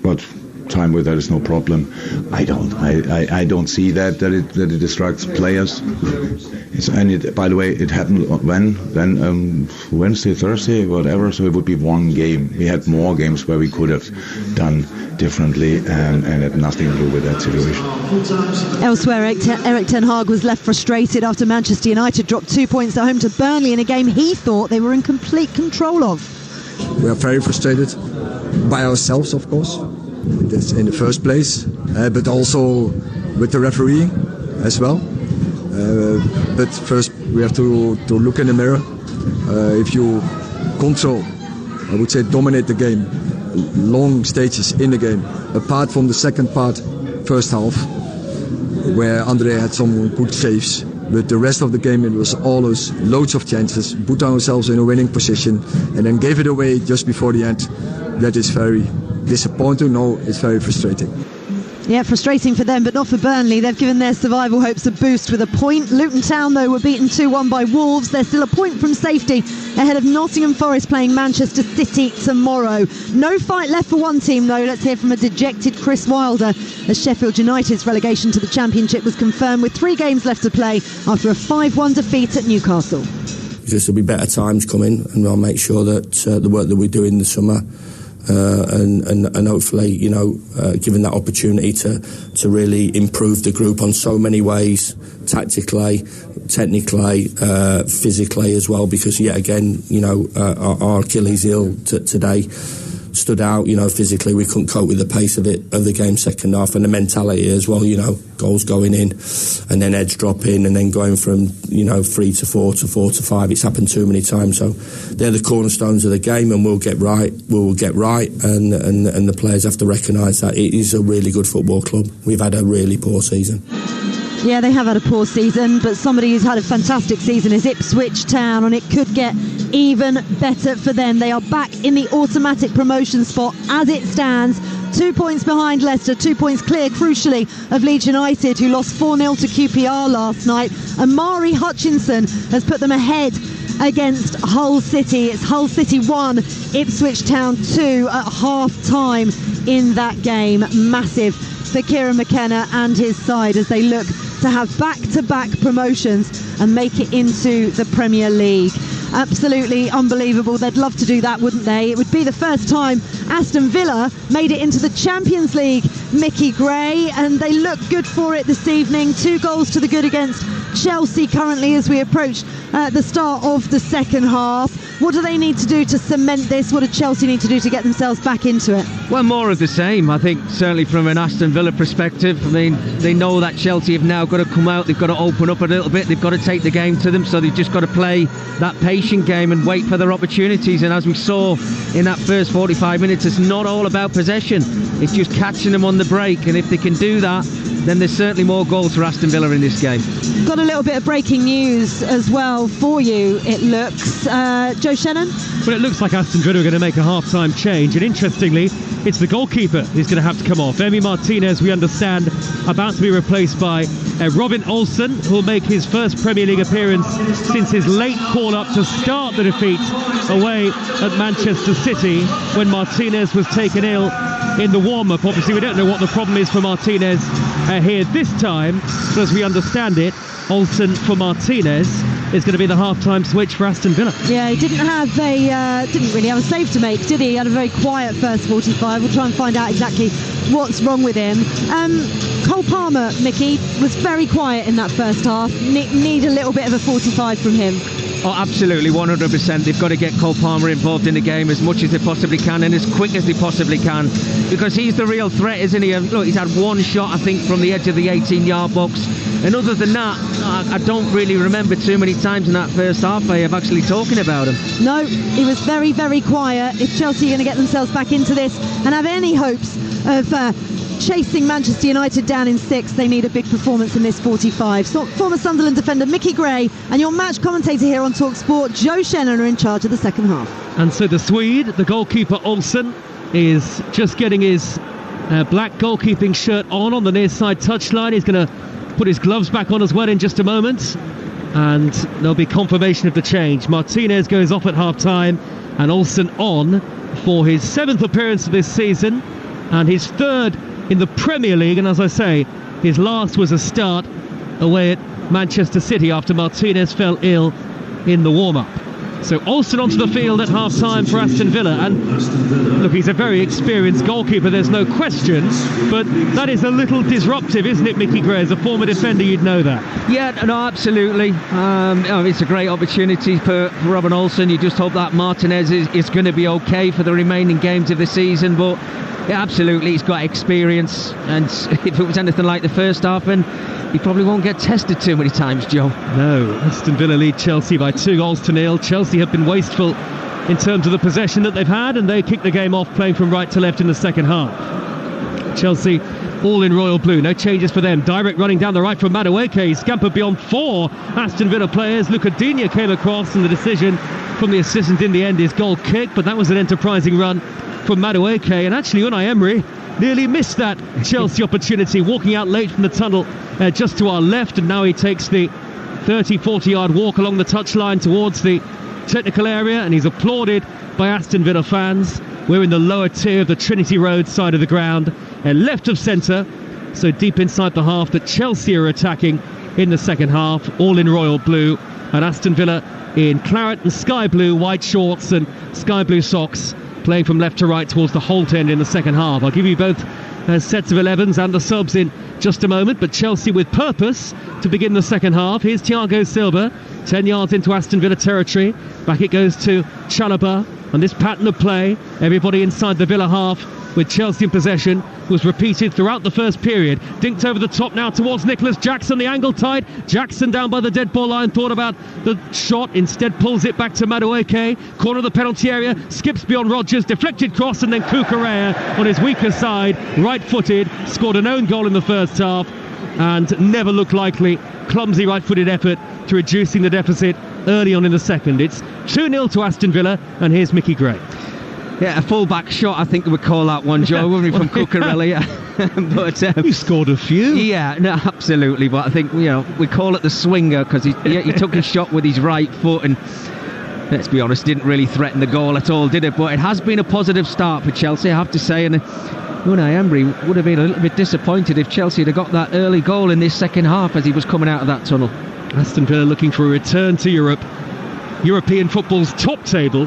But time with that is no problem. I don't see that it distracts players. By the way, it happened when Wednesday, Thursday, whatever. So it would be one game. We had more games where we could have done differently, and had nothing to do with that situation. Elsewhere, Erik ten Hag was left frustrated after Manchester United dropped 2 points at home to Burnley in a game he thought they were in complete control of. We are very frustrated by ourselves, of course, in the first place, but also with the referee as well. But first we have to look in the mirror. If you control, I would say dominate the game, long stages in the game, apart from the second part, first half, where Andre had some good saves, but the rest of the game it was always loads of chances, put ourselves in a winning position and then gave it away just before the end. That is very disappointing. No, it's very frustrating. Yeah, frustrating for them, but not for Burnley. They've given their survival hopes a boost with a point. Luton Town, though, were beaten 2-1 by Wolves. They're still a point from safety ahead of Nottingham Forest playing Manchester City tomorrow. No fight left for one team, though. Let's hear from a dejected Chris Wilder as Sheffield United's relegation to the Championship was confirmed with 3 games left to play after a 5-1 defeat at Newcastle. There will be better times coming, and I'll make sure that the work that we do in the summer and hopefully, given that opportunity to really improve the group on so many ways, tactically, technically, physically as well, because yet again, our Achilles heel today stood out. Physically we couldn't cope with the pace of the game second half, and the mentality as well. Goals going in and then heads dropping and then going from 3 to 4 to 4 to 5. It's happened too many times. So they're the cornerstones of the game, and we'll get right, and the players have to recognise that it is a really good football club. We've had a really poor season. Yeah, they have had a poor season, but somebody who's had a fantastic season is Ipswich Town, and it could get even better for them. They are back in the automatic promotion spot as it stands. 2 points behind Leicester, 2 points clear, crucially, of Leeds United, who lost 4-0 to QPR last night. Amari Hutchinson has put them ahead against Hull City. It's Hull City 1, Ipswich Town 2 at half-time in that game. Massive for Kieran McKenna and his side as they look to have back-to-back promotions and make it into the Premier League. Absolutely unbelievable. They'd love to do that, wouldn't they? It would be the first time Aston Villa made it into the Champions League, Mickey Gray, and they look good for it this evening. 2 goals to the good against Chelsea currently as we approach the start of the second half. What do they need to do to cement this? What do Chelsea need to do to get themselves back into it? Well, more of the same. I think certainly from an Aston Villa perspective, I mean, they know that Chelsea have now got to come out, they've got to open up a little bit, they've got to take the game to them, so they've just got to play that patient game and wait for their opportunities. And as we saw in that first 45 minutes, it's not all about possession, it's just catching them on the break, and if they can do that, then there's certainly more goals for Aston Villa in this game. Got a little bit of breaking news as well for you, it looks. Joe Shennan? Well, it looks like Aston Villa are going to make a half-time change, and interestingly, it's the goalkeeper who's going to have to come off. Emi Martinez, we understand, about to be replaced by Robin Olsen, who'll make his first Premier League appearance since his late call-up to start the defeat away at Manchester City when Martinez was taken ill in the warm-up. Obviously, we don't know what the problem is for Martinez here this time, but as we understand it, Olsen for Martinez is going to be the half-time switch for Aston Villa. Yeah, he didn't really have a save to make, did he? He had a very quiet first 45. We'll try and find out exactly what's wrong with him. Cole Palmer, Mickey, was very quiet in that first half. Need a little bit of a 45 from him. Oh, absolutely, 100%. They've got to get Cole Palmer involved in the game as much as they possibly can and as quick as they possibly can, because he's the real threat, isn't he? Look, he's had one shot, I think, from the edge of the 18-yard box, and other than that, I don't really remember too many times in that first half of actually talking about him. No, he was very, very quiet. If Chelsea are going to get themselves back into this and have any hopes of chasing Manchester United down in 6, they need a big performance in this 45. So, former Sunderland defender Mickey Gray and your match commentator here on Talksport, Joe Shennan, are in charge of the second half. And so the Swede, the goalkeeper Olsen, is just getting his black goalkeeping shirt on the near side touchline. He's going to put his gloves back on as well in just a moment, and there'll be confirmation of the change. Martinez goes off at half-time and Olsen on for his 7th appearance of this season and his 3rd in the Premier League, and as I say, his last was a start away at Manchester City after Martinez fell ill in the warm-up. So Olsen onto the field at half-time for Aston Villa, and look, he's a very experienced goalkeeper, there's no question, but that is a little disruptive, isn't it, Mickey Gray? As a former defender, you'd know that. Yeah, no, absolutely. It's a great opportunity for Robin Olsen. You just hope that Martinez is going to be okay for the remaining games of the season, but yeah, absolutely, he's got experience, and if it was anything like the first half, then he probably won't get tested too many times, Joe. No, Aston Villa lead Chelsea by 2-0. Chelsea have been wasteful in terms of the possession that they've had, and they kicked the game off playing from right to left in the second half. Chelsea all in royal blue, no changes for them. Direct running down the right from Madueke. He scampered beyond 4 Aston Villa players. Luca Digne came across, and the decision from the assistant in the end is goal kick, but that was an enterprising run from Madueke, and actually Unai Emery nearly missed that Chelsea opportunity, walking out late from the tunnel just to our left, and now he takes the 30-40 yard walk along the touchline towards the technical area, and he's applauded by Aston Villa fans. We're in the lower tier of the Trinity Road side of the ground, left of centre, so deep inside the half that Chelsea are attacking in the second half, all in royal blue, and Aston Villa in claret and sky blue, white shorts and sky blue socks, playing from left to right towards the Holt end in the second half. I'll give you both sets of 11s and the subs in just a moment, but Chelsea with purpose to begin the second half. Here's Thiago Silva 10 yards into Aston Villa territory. Back it goes to Chalobah, and this pattern of play, everybody inside the Villa half with Chelsea in possession, was repeated throughout the first period. Dinked over the top now towards Nicholas Jackson, the angle tight. Jackson down by the dead ball line, thought about the shot, instead pulls it back to Madueke. Corner of the penalty area, skips beyond Rodgers, deflected cross, and then Cucurella on his weaker side, right-footed, scored an own goal in the first half, and never looked likely. Clumsy right-footed effort to reducing the deficit early on in the second. It's 2-0 to Aston Villa, and here's Mickey Gray. Yeah, a full-back shot, I think we would call that one, Joe, wouldn't we, from Cucurella? But you scored a few. Yeah, no, absolutely. But I think, we call it the swinger because he took his shot with his right foot and, let's be honest, didn't really threaten the goal at all, did it? But it has been a positive start for Chelsea, I have to say. And Unai Emery would have been a little bit disappointed if Chelsea had got that early goal in this second half as he was coming out of that tunnel. Aston Villa looking for a return to Europe. European football's top table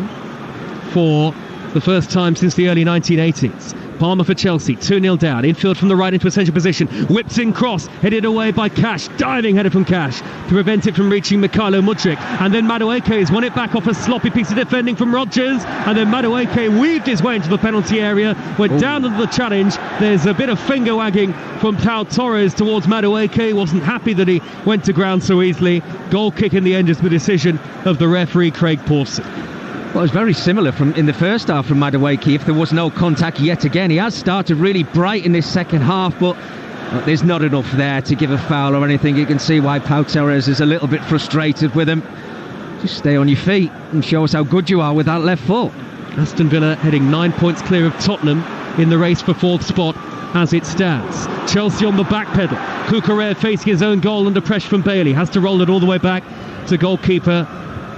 for the first time since the early 1980s. Palmer for Chelsea, 2-0 down, infield from the right into a central position, whips in cross, headed away by Cash, diving header from Cash to prevent it from reaching Mykhailo Mudryk, and then Madueke has won it back off a sloppy piece of defending from Rodgers, and then Madueke weaved his way into the penalty area, went down under the challenge. There's a bit of finger wagging from Pau Torres towards Madueke. He wasn't happy that he went to ground so easily. Goal kick in the end is the decision of the referee Craig Pawson. Well, it was very similar in the first half from Madueke. If there was no contact yet again, he has started really bright in this second half, but there's not enough there to give a foul or anything. You can see why Pau Torres is a little bit frustrated with him. Just stay on your feet and show us how good you are with that left foot. Aston Villa heading 9 points clear of Tottenham in the race for fourth spot as it stands. Chelsea on the back pedal. Cucurella facing his own goal under pressure from Bailey. Has to roll it all the way back to goalkeeper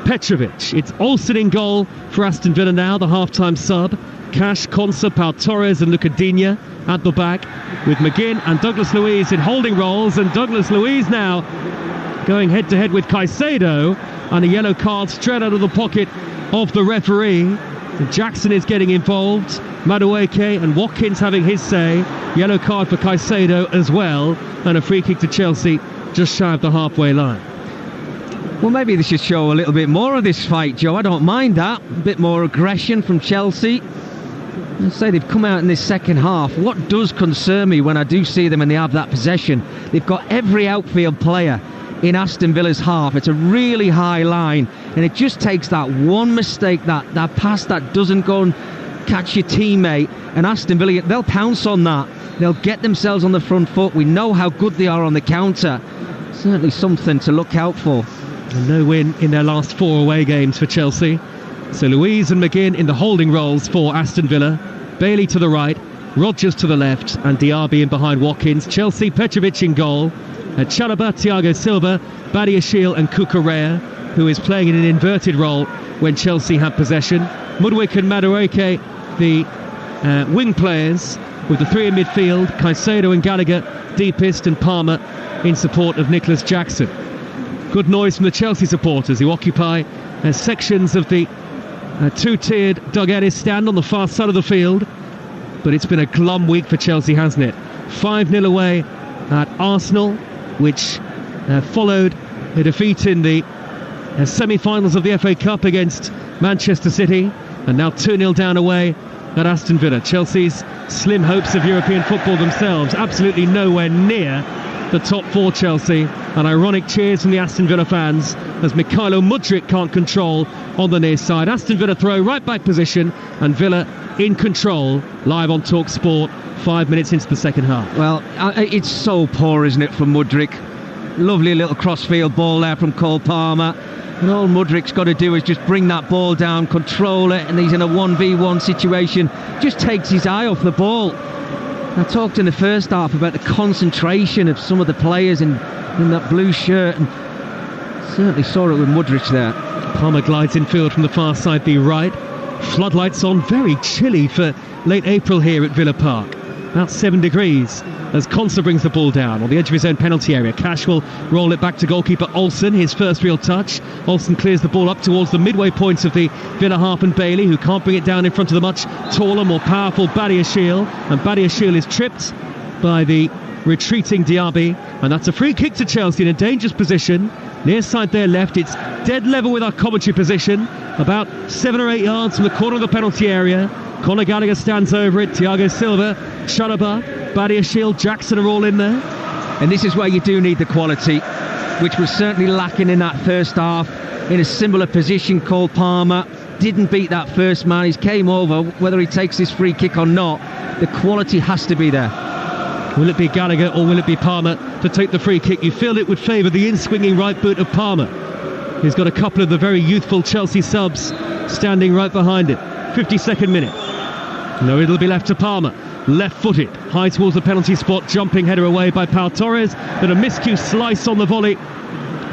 Petrovic. It's Olsen in goal for Aston Villa now, the half-time sub. Cash, Konsa, Pau Torres and Lucadinha at the back, with McGinn and Douglas Luiz in holding roles, and Douglas Luiz now going head-to-head with Caicedo, and a yellow card straight out of the pocket of the referee. Jackson is getting involved, Madueke and Watkins having his say. Yellow card for Caicedo as well, and a free kick to Chelsea just shy of the halfway line. Well, maybe they should show a little bit more of this fight, Joe. I don't mind that. A bit more aggression from Chelsea. I'd say they've come out in this second half. What does concern me when I do see them and they have that possession, they've got every outfield player in Aston Villa's half. It's a really high line, and it just takes that one mistake, that pass that doesn't go and catch your teammate, and Aston Villa, they'll pounce on that. They'll get themselves on the front foot. We know how good they are on the counter. Certainly something to look out for. No win in their last 4 away games for Chelsea. So Luiz and McGinn in the holding roles for Aston Villa. Bailey to the right, Rodgers to the left, and Diaby in behind Watkins. Chelsea, Petrovic in goal. Chalobah, Thiago Silva, Badiashile and Cucurella, who is playing in an inverted role when Chelsea have possession. Mudryk and Madueke, the wing players, with the 3 in midfield. Caicedo and Gallagher deepest, and Palmer in support of Nicholas Jackson. Good noise from the Chelsea supporters, who occupy sections of the two-tiered Doug Ellis stand on the far side of the field. But it's been a glum week for Chelsea, hasn't it? 5-0 away at Arsenal, which followed a defeat in the semi-finals of the FA Cup against Manchester City, and now 2-0 down away at Aston Villa. Chelsea's slim hopes of European football themselves absolutely nowhere near the top 4, Chelsea, and ironic cheers from the Aston Villa fans as Mykhailo Mudryk can't control on the near side. Aston Villa throw, right back position, and Villa in control, live on Talksport 5 minutes into the second half. Well, it's so poor, isn't it, from Mudryk? Lovely little crossfield ball there from Cole Palmer, and all Mudryk's got to do is just bring that ball down, control it, and he's in a 1v1 situation, just takes his eye off the ball. I talked in the first half about the concentration of some of the players in that blue shirt, and certainly saw it with Mudryk there. Palmer glides infield from the far side, the right. Floodlights on, very chilly for late April here at Villa Park. About 7 degrees as Konsa brings the ball down on the edge of his own penalty area. Cash will roll it back to goalkeeper Olsen, his first real touch. Olsen clears the ball up towards the midway points of the Villa half, and Bailey, who can't bring it down in front of the much taller, more powerful Badiashile, and Badiashile is tripped by the retreating Diaby, and that's a free kick to Chelsea in a dangerous position. Near side there left, it's dead level with our commentary position, about 7 or 8 yards from the corner of the penalty area. Conor Gallagher stands over it, Thiago Silva, Chalobah, Badiashile, Jackson are all in there. And this is where you do need the quality, which was certainly lacking in that first half. In a similar position, Cole Palmer didn't beat that first man. He came over, whether he takes this free kick or not, the quality has to be there. Will it be Gallagher or will it be Palmer to take the free kick? You feel it would favour the in-swinging right boot of Palmer. He's got a couple of the very youthful Chelsea subs standing right behind him. 52nd minute. No, it'll be left to Palmer. Left-footed, high towards the penalty spot, jumping header away by Pau Torres. Then a miscue slice on the volley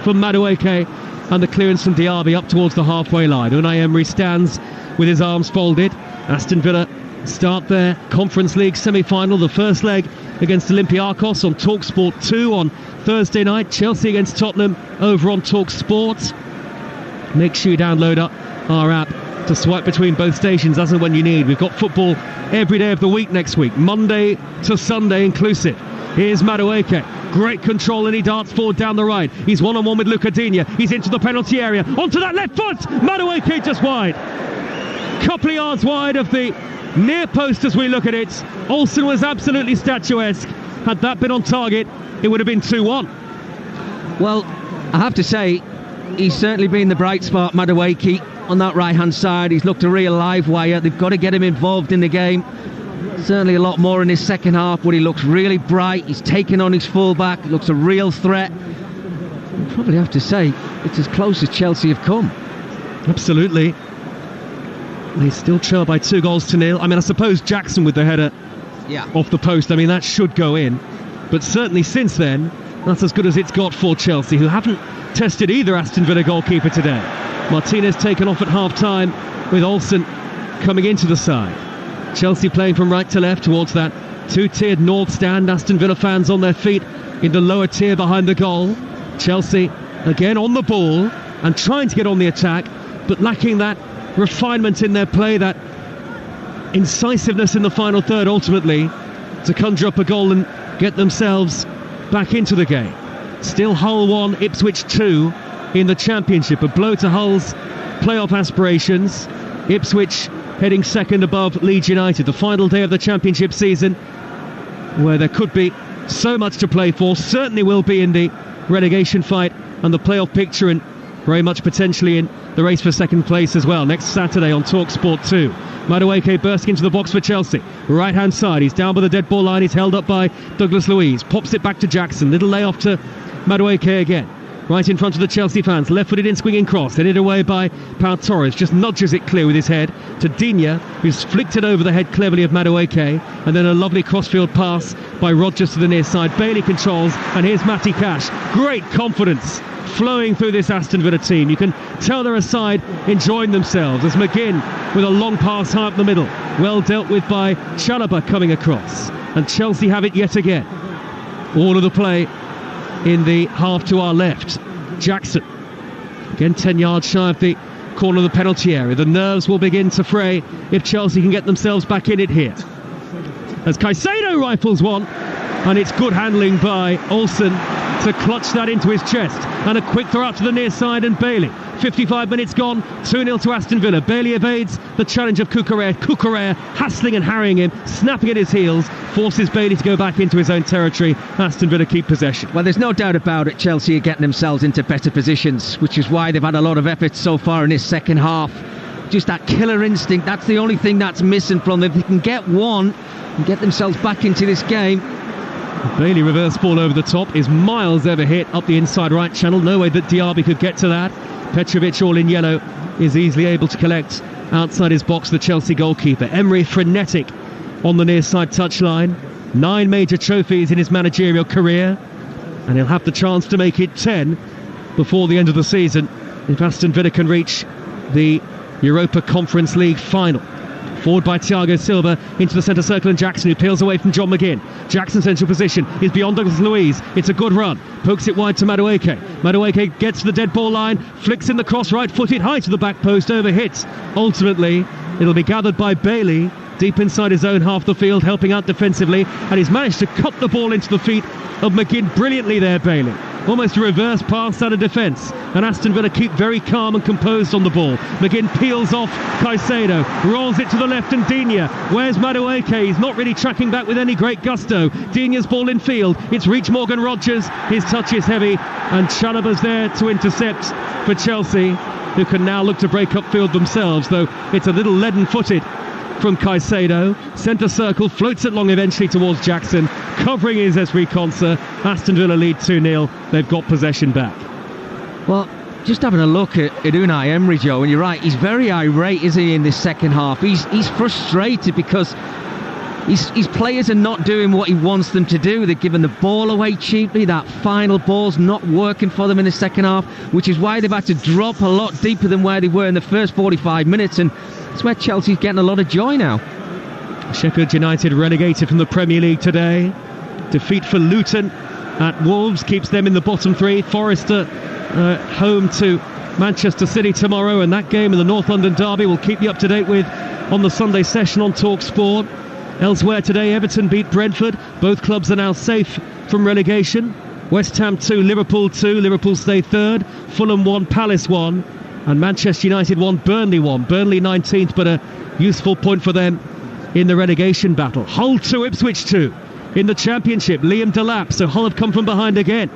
from Madueke, and the clearance from Diaby up towards the halfway line. Unai Emery stands with his arms folded. Aston Villa start their Conference League semi-final, the first leg against Olympiacos on Talksport 2 on Thursday night. Chelsea against Tottenham over on Talksport. Make sure you download our app to swipe between both stations as and when you need. We've got football every day of the week next week, Monday to Sunday inclusive. Here's Madueke, great control, and he darts forward down the right. He's one-on-one with Luca Digne. He's into the penalty area, onto that left foot. Madueke just wide, couple of yards wide of the near post as we look at it. Olsen was absolutely statuesque. Had that been on target, it would have been 2-1. Well, I have to say, he's certainly been the bright spot, Madueke, on that right-hand side. He's looked a real live wire. They've got to get him involved in the game. Certainly a lot more in his second half, where he looks really bright. He's taken on his fullback, looks a real threat. I'd probably have to say it's as close as Chelsea have come. Absolutely. They still trail by 2-0. I mean, I suppose Jackson with the header off the post, I mean, that should go in. But certainly since then, that's as good as it's got for Chelsea, who haven't tested either Aston Villa goalkeeper today. Martinez taken off at half-time, with Olsen coming into the side. Chelsea playing from right to left towards that two-tiered north stand. Aston Villa fans on their feet in the lower tier behind the goal. Chelsea again on the ball and trying to get on the attack, but lacking that refinement in their play, that incisiveness in the final third ultimately to conjure up a goal and get themselves back into the game. Still Hull 1, Ipswich 2 in the Championship. A blow to Hull's playoff aspirations. Ipswich heading second above Leeds United. The final day of the Championship season, where there could be so much to play for. Certainly will be in the relegation fight and the playoff picture, and very much potentially in the race for second place as well. Next Saturday on Talksport 2. Madueke bursting into the box for Chelsea. Right hand side, he's down by the dead ball line. He's held up by Douglas Luiz. Pops it back to Jackson. Little layoff to Madueke again. Right in front of the Chelsea fans. Left-footed in swinging cross. Headed away by Pau Torres. Just nudges it clear with his head to Digne, who's flicked it over the head cleverly of Madueke. And then a lovely crossfield pass by Rodgers to the near side. Bailey controls, and here's Matty Cash. Great confidence flowing through this Aston Villa team. You can tell they're a side enjoying themselves, as McGinn with a long pass high up the middle. Well dealt with by Chalobah coming across. And Chelsea have it yet again. All of the play in the half to our left. Jackson again 10 yards shy of the corner of the penalty area. The nerves will begin to fray if Chelsea can get themselves back in it here, as Caicedo rifles one, and it's good handling by Olsen to clutch that into his chest, and a quick throw out to the near side, and Bailey. 55 minutes gone, 2-0 to Aston Villa. Bailey evades the challenge of Cucurella. Cucurella hassling and harrying him, snapping at his heels, forces Bailey to go back into his own territory. Aston Villa keep possession. Well, there's no doubt about it, Chelsea are getting themselves into better positions, which is why they've had a lot of efforts so far in this second half. Just that killer instinct, that's the only thing that's missing from them. If they can get one and get themselves back into this game. Bailey reverse ball over the top is miles over hit up the inside right channel. No way that Diaby could get to that. Petrovic, all in yellow, is easily able to collect outside his box, the Chelsea goalkeeper. Emery frenetic on the near side touchline. 9 major trophies in his managerial career, and he'll have the chance to make it 10 before the end of the season if Aston Villa can reach the Europa Conference League final. Forward by Thiago Silva into the centre circle, and Jackson, who peels away from John McGinn. Jackson's central position is beyond Douglas Luiz. It's a good run. Pokes it wide to Madueke. Madueke gets to the dead ball line, flicks in the cross, right-footed, high to the back post, over hits. Ultimately, it'll be gathered by Bailey deep inside his own half the field, helping out defensively, and he's managed to cut the ball into the feet of McGinn brilliantly there, Bailey. Almost a reverse pass out of defence, and Aston Villa keep very calm and composed on the ball. McGinn peels off Caicedo, rolls it to the left, and Digne. Where's Madueke? He's not really tracking back with any great gusto. Digne's ball in field. It's reached Morgan Rogers. His touch is heavy, and Chalobah's there to intercept for Chelsea, who can now look to break upfield themselves, though it's a little leaden-footed from Caicedo. Centre circle, floats it long eventually towards Jackson. Covering is Esri Konsa. Aston Villa lead 2-0. They've got possession back. Well, just having a look at Unai Emery, Joe, and you're right, he's very irate, isn't he, in this second half? He's frustrated because his players are not doing what he wants them to do. They're giving the ball away cheaply. That final ball's not working for them in the second half, which is why they've had to drop a lot deeper than where they were in the first 45 minutes, and it's where Chelsea's getting a lot of joy now. Sheffield United relegated from the Premier League today. Defeat for Luton at Wolves keeps them in the bottom three. Forest home to Manchester City tomorrow, and that game in the North London derby we'll keep you up to date with on the Sunday session on Talksport. Elsewhere today, Everton beat Brentford. Both clubs are now safe from relegation. West Ham 2, Liverpool 2. Liverpool stay third. Fulham 1, Palace 1. And Manchester United 1, Burnley 1. Burnley 19th, but a useful point for them in the relegation battle. Hull 2, Ipswich 2. In the Championship, Liam Delap. So Hull have come from behind again.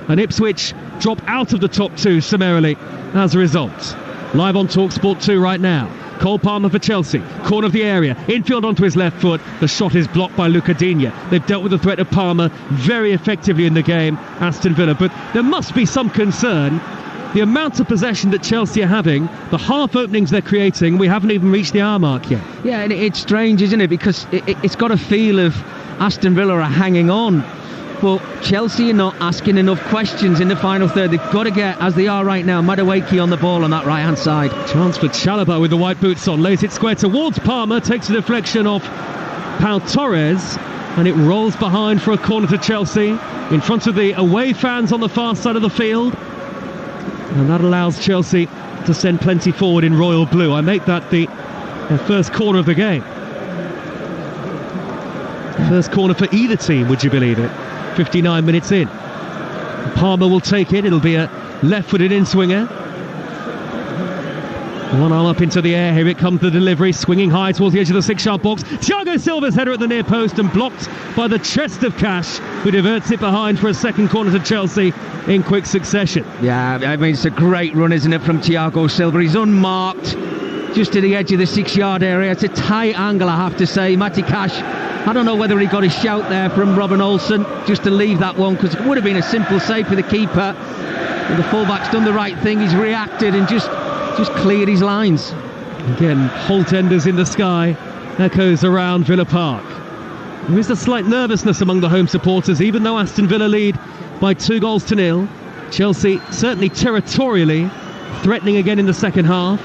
And Ipswich drop out of the top two summarily as a result. Live on Talksport 2 right now. Cole Palmer for Chelsea, corner of the area, infield onto his left foot. The shot is blocked by Luca Digne. They've dealt with the threat of Palmer very effectively in the game, Aston Villa, but there must be some concern. The amount of possession that Chelsea are having, the half openings they're creating, we haven't even reached the hour mark yet. Yeah, and it's strange, isn't it, because it's got a feel of Aston Villa are hanging on, but Chelsea are not asking enough questions in the final third. They've got to get, as they are right now, Madueke on the ball on that right-hand side. Chance for Chalobah with the white boots on. Lays it square towards Palmer. Takes a deflection off Pau Torres. And it rolls behind for a corner to Chelsea. In front of the away fans on the far side of the field. And that allows Chelsea to send plenty forward in royal blue. I make that the first corner of the game. First corner for either team, would you believe it? 59 minutes in. Palmer will take it. It'll be a left-footed in-swinger. One arm up into the air. Here it comes, the delivery. Swinging high towards the edge of the six-yard box. Thiago Silva's header at the near post and blocked by the chest of Cash, who diverts it behind for a second corner to Chelsea in quick succession. Yeah, I mean, it's a great run, isn't it, from Thiago Silva. He's unmarked, just to the edge of the 6-yard area. It's a tight angle, I have to say. Matty Cash, I don't know whether he got a shout there from Robin Olsen just to leave that one, because it would have been a simple save for the keeper. But the fullback's done the right thing. He's reacted and just cleared his lines. Again, Holt Enders in the sky echoes around Villa Park. There is a slight nervousness among the home supporters, even though Aston Villa lead by 2-0. Chelsea certainly territorially threatening again in the second half.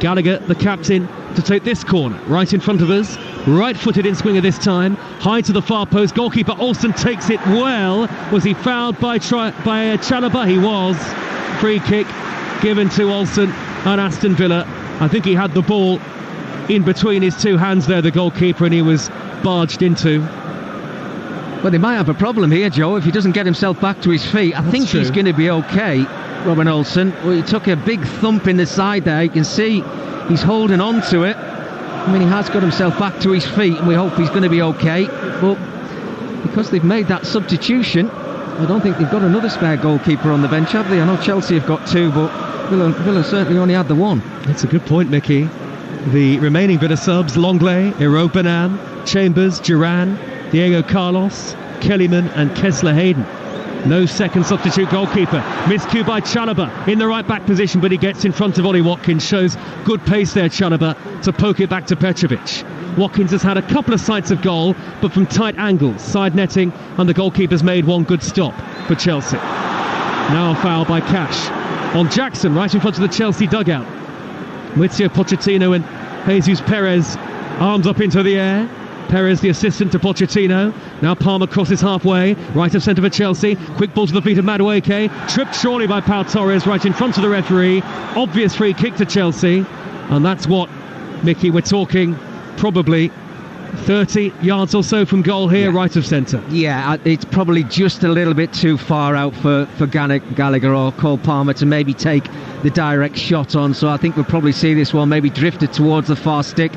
Gallagher, the captain, to take this corner right in front of us. Right-footed in-swinger this time. High to the far post. Goalkeeper Olsen takes it well. Was he fouled by Chalobah? He was. Free kick given to Olsen and Aston Villa. I think he had the ball in between his two hands there, the goalkeeper, and he was barged into. Well, they might have a problem here, Joe, if he doesn't get himself back to his feet. I think he's going to be okay, Robin Olsen. Well, he took a big thump in the side there. You can see he's holding on to it. I mean, he has got himself back to his feet, and we hope he's going to be okay. But because they've made that substitution, I don't think they've got another spare goalkeeper on the bench, have they? I know Chelsea have got two, but Villa certainly only had the one. That's a good point, Mickey. The remaining Villa subs: Longley, Irobanan, Chambers, Duran, Diego Carlos, Kellyman and Kessler Hayden. No second substitute goalkeeper. Miscue by Chalobah in the right back position, but he gets in front of Ollie Watkins. Shows good pace there, Chalobah, to poke it back to Petrovic. Watkins has had a couple of sights of goal, but from tight angles, side netting, and the goalkeeper's made one good stop for Chelsea. Now a foul by Cash on Jackson, right in front of the Chelsea dugout. Mauricio Pochettino and Jesus Perez, arms up into the air. Perez, the assistant to Pochettino. Now Palmer crosses halfway, right of centre for Chelsea. Quick ball to the feet of Madueke. Tripped surely by Pau Torres, right in front of the referee. Obvious free kick to Chelsea. And that's what, Mickey, we're talking probably 30 yards or so from goal here, right of centre. Yeah, it's probably just a little bit too far out for Gallagher or Cole Palmer to maybe take the direct shot on, so I think we'll probably see this one maybe drifted towards the far stick.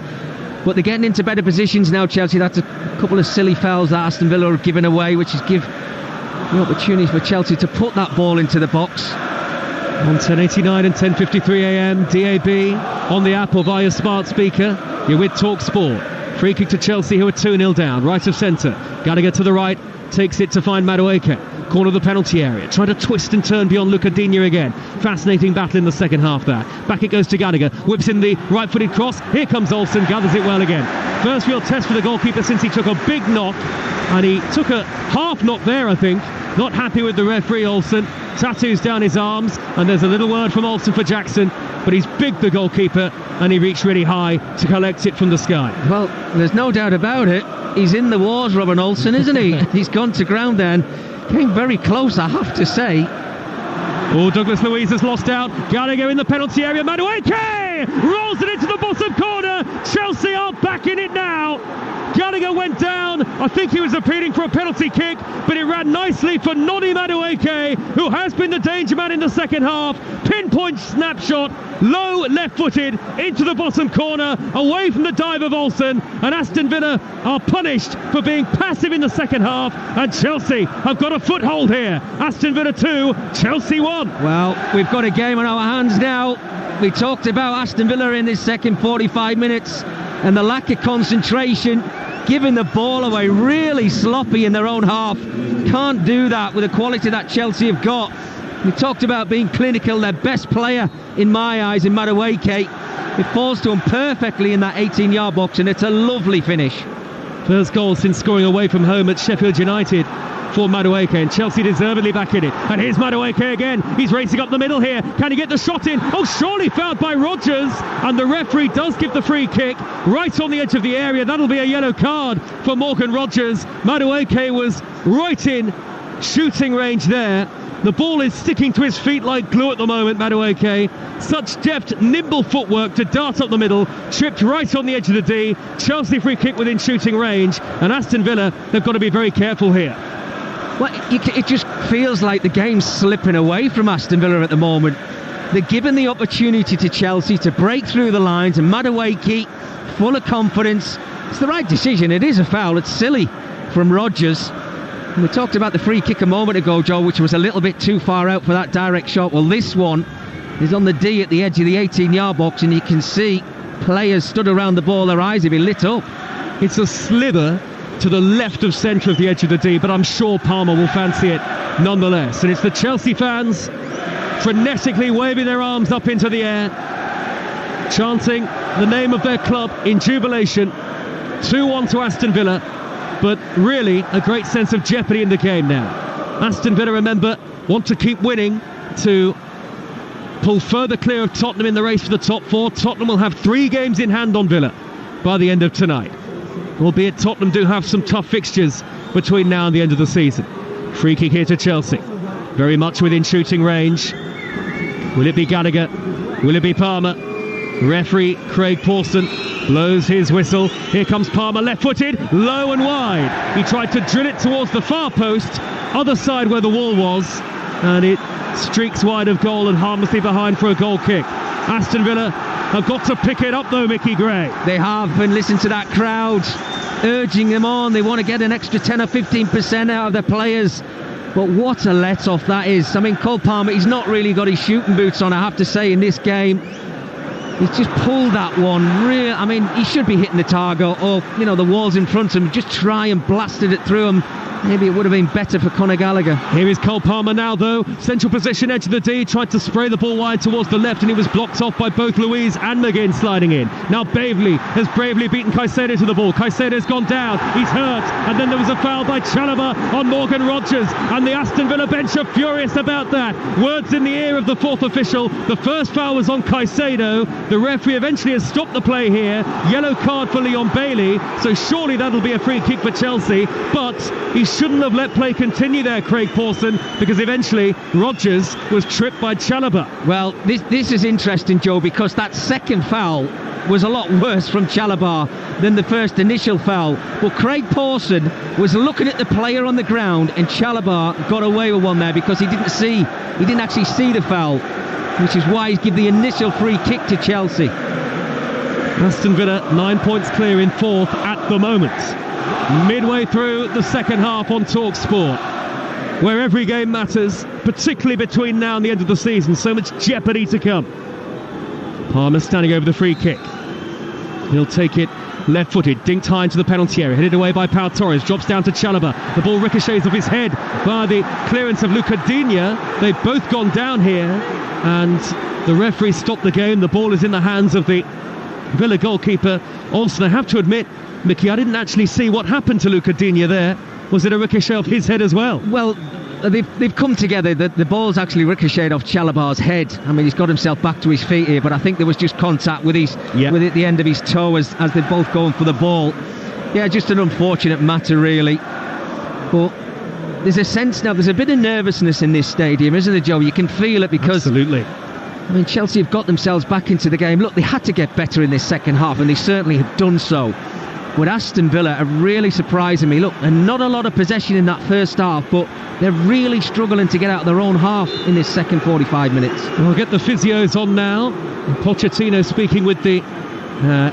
But they're getting into better positions now, Chelsea. That's a couple of silly fouls that Aston Villa have given away, which is give the opportunity for Chelsea to put that ball into the box. On 10:89 and 10:53 a.m, DAB, on the app or via smart speaker, you're with Talksport. Free kick to Chelsea, who are 2-0 down, right of centre. Gallagher to the right, takes it to find Madueke. Corner of the penalty area, trying to twist and turn beyond Luca Digne again. Fascinating battle in the second half there. Back it goes to Gallagher, whips in the right-footed cross. Here comes Olsen, gathers it well again. First real test for the goalkeeper since he took a big knock, and he took a half knock there, I think. Not happy with the referee, Olsen. Tattoos down his arms, and there's a little word from Olsen for Jackson, but he's big, the goalkeeper, and he reached really high to collect it from the sky. Well, there's no doubt about it. He's in the wars, Robin Olsen, isn't he? He's gone to ground then. Came very close, I have to say. Oh, Douglas Luiz has lost out. Gallagher in the penalty area. Madueke rolls it into the bottom corner. Chelsea are back in it now. Gallagher went down. I think he was appealing for a penalty kick, but it ran nicely for Noni Madueke, who has been the danger man in the second half. Pinpoint snapshot, low left-footed into the bottom corner, away from the dive of Olsen, and Aston Villa are punished for being passive in the second half, and Chelsea have got a foothold here. Aston Villa 2, Chelsea 1. Well, we've got a game on our hands now. We talked about Aston Villa in this second 45 minutes and the lack of concentration, giving the ball away, really sloppy in their own half. Can't do that with the quality that Chelsea have got. We talked about being clinical. Their best player, in my eyes, in Madueke. It falls to him perfectly in that 18-yard box, and it's a lovely finish. First goal since scoring away from home at Sheffield United for Madueke, and Chelsea deservedly back in it. And here's Madueke again. He's racing up the middle here. Can he get the shot in? Oh, surely fouled by Rodgers, and the referee does give the free kick right on the edge of the area. That'll be a yellow card for Morgan Rodgers. Madueke was right in shooting range there. The ball is sticking to his feet like glue at the moment, Madueke. Such deft, nimble footwork to dart up the middle, tripped right on the edge of the D. Chelsea free kick within shooting range, and Aston Villa, they've got to be very careful here. Well, it just feels like the game's slipping away from Aston Villa at the moment. They're given the opportunity to Chelsea to break through the lines, and Madueke, full of confidence. It's the right decision. It is a foul. It's silly from Rodgers. And we talked about the free kick a moment ago, Joe, which was a little bit too far out for that direct shot. Well, this one is on the D at the edge of the 18-yard box, and you can see players stood around the ball, their eyes have been lit up. It's a slither to the left of centre of the edge of the D, but I'm sure Palmer will fancy it nonetheless. And it's the Chelsea fans frenetically waving their arms up into the air, chanting the name of their club in jubilation. 2-1 to Aston Villa, but really a great sense of jeopardy in the game now. Aston Villa, remember, want to keep winning to pull further clear of Tottenham in the race for the top four. Tottenham will have 3 games in hand on Villa by the end of tonight, albeit Tottenham do have some tough fixtures between now and the end of the season. Free kick here to Chelsea, very much within shooting range. Will it be Gallagher? Will it be Palmer? Referee Craig Pawson blows his whistle. Here comes Palmer, left-footed, low and wide. He tried to drill it towards the far post, other side where the wall was, and it streaks wide of goal and harmlessly behind for a goal kick. Aston Villa have got to pick it up though, Mickey Gray. They have, and listen to that crowd urging them on. They want to get an extra 10 or 15% out of their players. But what a let-off that is. I mean, Cole Palmer, he's not really got his shooting boots on, I have to say, in this game. He's just pulled that one real. I mean, he should be hitting the target, or, you know, the walls in front of him. Just try and blasted it through him. Maybe it would have been better for Conor Gallagher. Here is Cole Palmer now, though. Central position, edge of the D. Tried to spray the ball wide towards the left, and he was blocked off by both Luiz and McGinn sliding in. Now Bavely has bravely beaten Caicedo to the ball. Caicedo's gone down. He's hurt. And then there was a foul by Chalobah on Morgan Rodgers. And the Aston Villa bench are furious about that. Words in the ear of the fourth official. The first foul was on Caicedo. The referee eventually has stopped the play here. Yellow card for Leon Bailey. So surely that'll be a free kick for Chelsea. But he's shouldn't have let play continue there, Craig Pawson, because eventually Rodgers was tripped by Chalobah. Well, this is interesting, Joe, because that second foul was a lot worse from Chalobah than the first initial foul. But Craig Pawson was looking at the player on the ground, and Chalobah got away with one there because he didn't actually see the foul, which is why he's given the initial free kick to Chelsea. Aston Villa 9 points clear in fourth at the moment. Midway through the second half on Talksport, where every game matters, particularly between now and the end of the season. So much jeopardy to come. Palmer standing over the free kick. He'll take it left-footed, dinked high into the penalty area, headed away by Pau Torres, drops down to Chalobah. The ball ricochets off his head by the clearance of Luca Digne. They've both gone down here, and the referee stopped the game. The ball is in the hands of the Villa goalkeeper. Also, I have to admit, Mickey, I didn't actually see what happened to Luca Digne there. Was it a ricochet off his head as well? Well, they've come together. The ball's actually ricocheted off Chalobah's head. I mean, he's got himself back to his feet here, but I think there was just contact with the end of his toe as they're both going for the ball. Yeah, just an unfortunate matter, really. But there's a sense now, there's a bit of nervousness in this stadium, isn't there, Joe? You can feel it because... Absolutely. I mean, Chelsea have got themselves back into the game. Look, they had to get better in this second half, and they certainly have done so. But Aston Villa are really surprising me. Look, and not a lot of possession in that first half, but they're really struggling to get out of their own half in this second 45 minutes. We'll get the physios on now. Pochettino speaking with the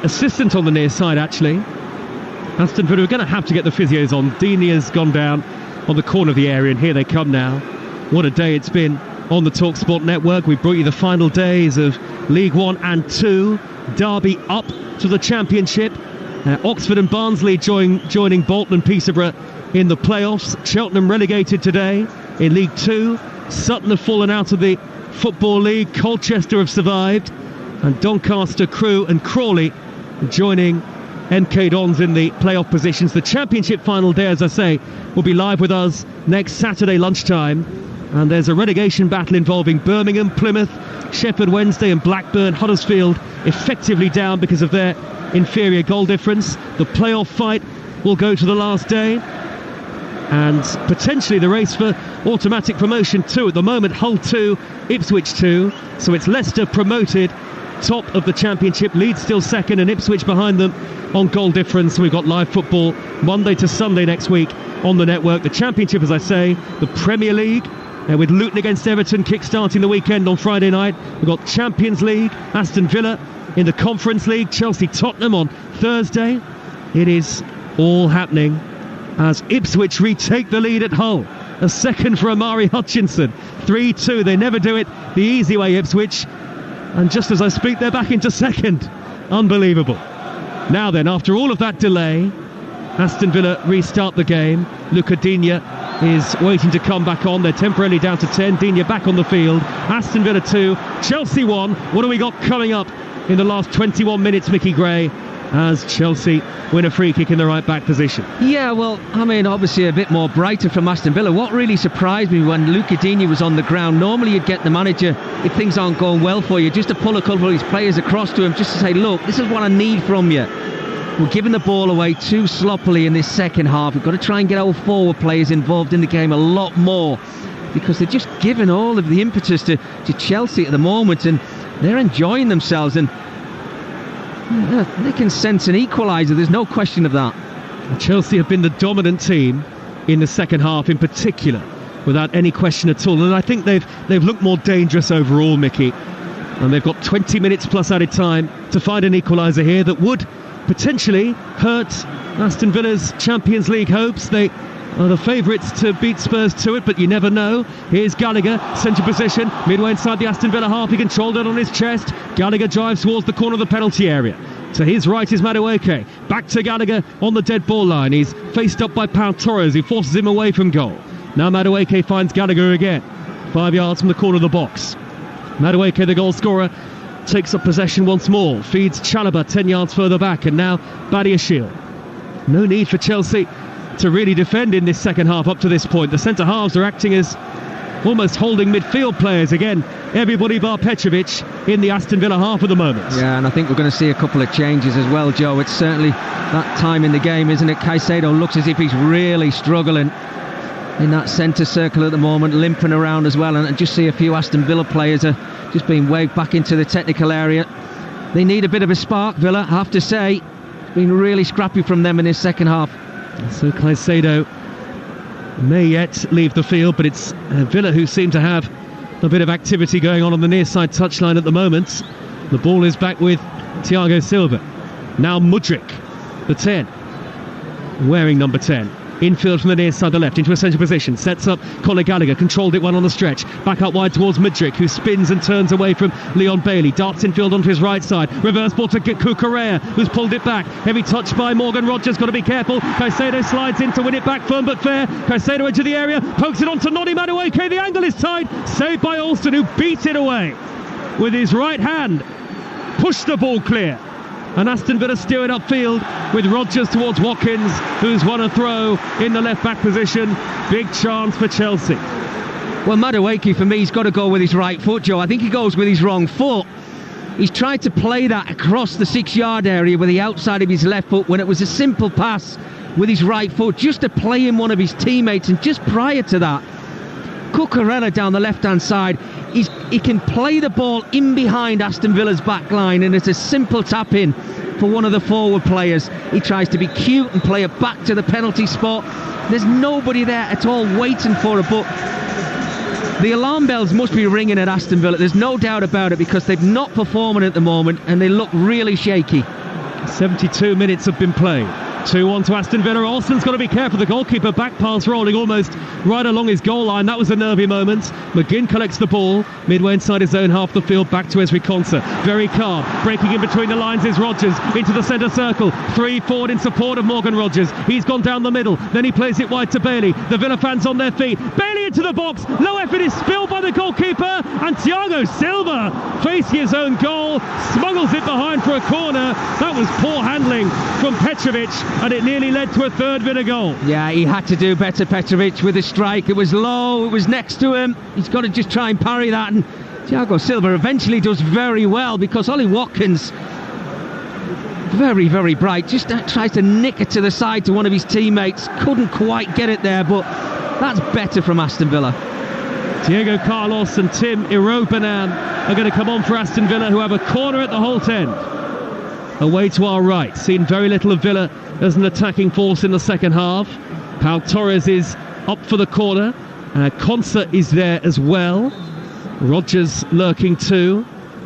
assistant on the near side, actually. Aston Villa are going to have to get the physios on. Digne has gone down on the corner of the area, and here they come now. What a day it's been on the Talksport network. We brought you the final days of League 1 and 2. Derby up to the Championship. Oxford and Barnsley joining Bolton and Peterborough in the playoffs. Cheltenham relegated today in League 2. Sutton have fallen out of the Football League. Colchester have survived. And Doncaster, Crewe and Crawley joining MK Dons in the playoff positions. The Championship final day, as I say, will be live with us next Saturday lunchtime. And there's a relegation battle involving Birmingham, Plymouth, Sheffield Wednesday and Blackburn. Huddersfield effectively down because of their inferior goal difference. The playoff fight will go to the last day, and potentially the race for automatic promotion too. At the moment, Hull 2, Ipswich 2, so it's Leicester promoted top of the Championship, Leeds still second and Ipswich behind them on goal difference. We've got live football Monday to Sunday next week on the network. The Championship, as I say, the Premier League, with Luton against Everton kick-starting the weekend on Friday night. We've got Champions League, Aston Villa in the Conference League, Chelsea-Tottenham on Thursday. It is all happening as Ipswich retake the lead at Hull. A second for Amari Hutchinson. 3-2. They never do it the easy way, Ipswich. And just as I speak, they're back into second. Unbelievable. Now then, after all of that delay, Aston Villa restart the game. Luca Digne is waiting to come back on. They're temporarily down to 10. Digne back on the field. Aston Villa 2, Chelsea 1. What do we got coming up in the last 21 minutes, Mickey Gray, as Chelsea win a free kick in the right back position? Yeah, well, I mean, obviously a bit more brighter from Aston Villa. What really surprised me when Luca Digne was on the ground, normally you'd get the manager, if things aren't going well for you, just to pull a couple of his players across to him, just to say, look, this is what I need from you. We're giving the ball away too sloppily in this second half. We've got to try and get our forward players involved in the game a lot more, because they're just giving all of the impetus to Chelsea at the moment, and they're enjoying themselves, and they can sense an equaliser. There's no question of that. Chelsea have been the dominant team in the second half in particular, without any question at all. And I think they've looked more dangerous overall, Mickey. And they've got 20 minutes plus added time to find an equaliser here that would potentially hurt Aston Villa's Champions League hopes. They are the favourites to beat Spurs to it, but you never know. Here's Gallagher, centre position, midway inside the Aston Villa half. He controlled it on his chest. Gallagher drives towards the corner of the penalty area. To his right is Madueke. Back to Gallagher on the dead ball line. He's faced up by Pau Torres, who forces him away from goal. Now Madueke finds Gallagher again, 5 yards from the corner of the box. Madueke, the goal scorer, takes up possession once more, feeds Chalobah 10 yards further back, and now Badiashile. No need for Chelsea to really defend in this second half up to this point. The centre halves are acting as almost holding midfield players again. Everybody bar Petrovic in the Aston Villa half at the moment. Yeah, and I think we're going to see a couple of changes as well, Joe. It's certainly that time in the game, isn't it? Caicedo looks as if he's really struggling in that centre circle at the moment, limping around as well, and I just see a few Aston Villa players are just being waved back into the technical area. They need a bit of a spark, Villa, I have to say. It's been really scrappy from them in this second half. So Caicedo may yet leave the field, but it's Villa who seem to have a bit of activity going on the near side touchline at the moment. The ball is back with Thiago Silva. Now Mudryk, the 10, wearing number 10. Infield from the near side, the left, into a central position. Sets up Conor Gallagher, controlled it one on the stretch. Back out wide towards Mudryk, who spins and turns away from Leon Bailey. Darts infield onto his right side. Reverse ball to Cucurella, who's pulled it back. Heavy touch by Morgan Rogers, got to be careful. Caicedo slides in to win it back, firm but fair. Caicedo into the area, pokes it on to Noni Madueke. The angle is tight. Saved by Alston, who beat it away with his right hand. Pushed the ball clear. And Aston Villa steer it upfield with Rogers towards Watkins, who's won a throw in the left-back position. Big chance for Chelsea. Well, Madueke, for me, he's got to go with his right foot, Joe. I think he goes with his wrong foot. He's tried to play that across the 6-yard area with the outside of his left foot when it was a simple pass with his right foot, just to play in one of his teammates. And just prior to that, Cucurella down the left-hand side, he can play the ball in behind Aston Villa's back line, and it's a simple tap-in for one of the forward players. He tries to be cute and play it back to the penalty spot. There's nobody there at all waiting for it, but the alarm bells must be ringing at Aston Villa. There's no doubt about it, because they're not performing at the moment, and they look really shaky. 72 minutes have been played. 2-1 to Aston Villa. Alston's got to be careful. The goalkeeper back pass rolling almost right along his goal line. That was a nervy moment. McGinn collects the ball midway inside his own half of the field, back to Ezri Konsa. Very calm. Breaking in between the lines is Rogers into the centre circle. 3 forward in support of Morgan Rogers. He's gone down the middle. Then he plays it wide to Bailey. The Villa fans on their feet. Bailey into the box. Low effort is spilled by the goalkeeper. And Thiago Silva, facing his own goal, smuggles it behind for a corner. That was poor handling from Petrovic, and it nearly led to a third Villa goal. Yeah, he had to do better, Petrovic, with the strike. It was low, it was next to him. He's got to just try and parry that, and Thiago Silva eventually does very well, because Ollie Watkins, very, very bright, just tries to nick it to the side to one of his teammates. Couldn't quite get it there, but that's better from Aston Villa. Diego Carlos and Tim Irobanan are going to come on for Aston Villa, who have a corner at the Holt end. Away to our right. Seen very little of Villa as an attacking force in the second half. Pau Torres is up for the corner. Konsa is there as well. Rogers lurking too.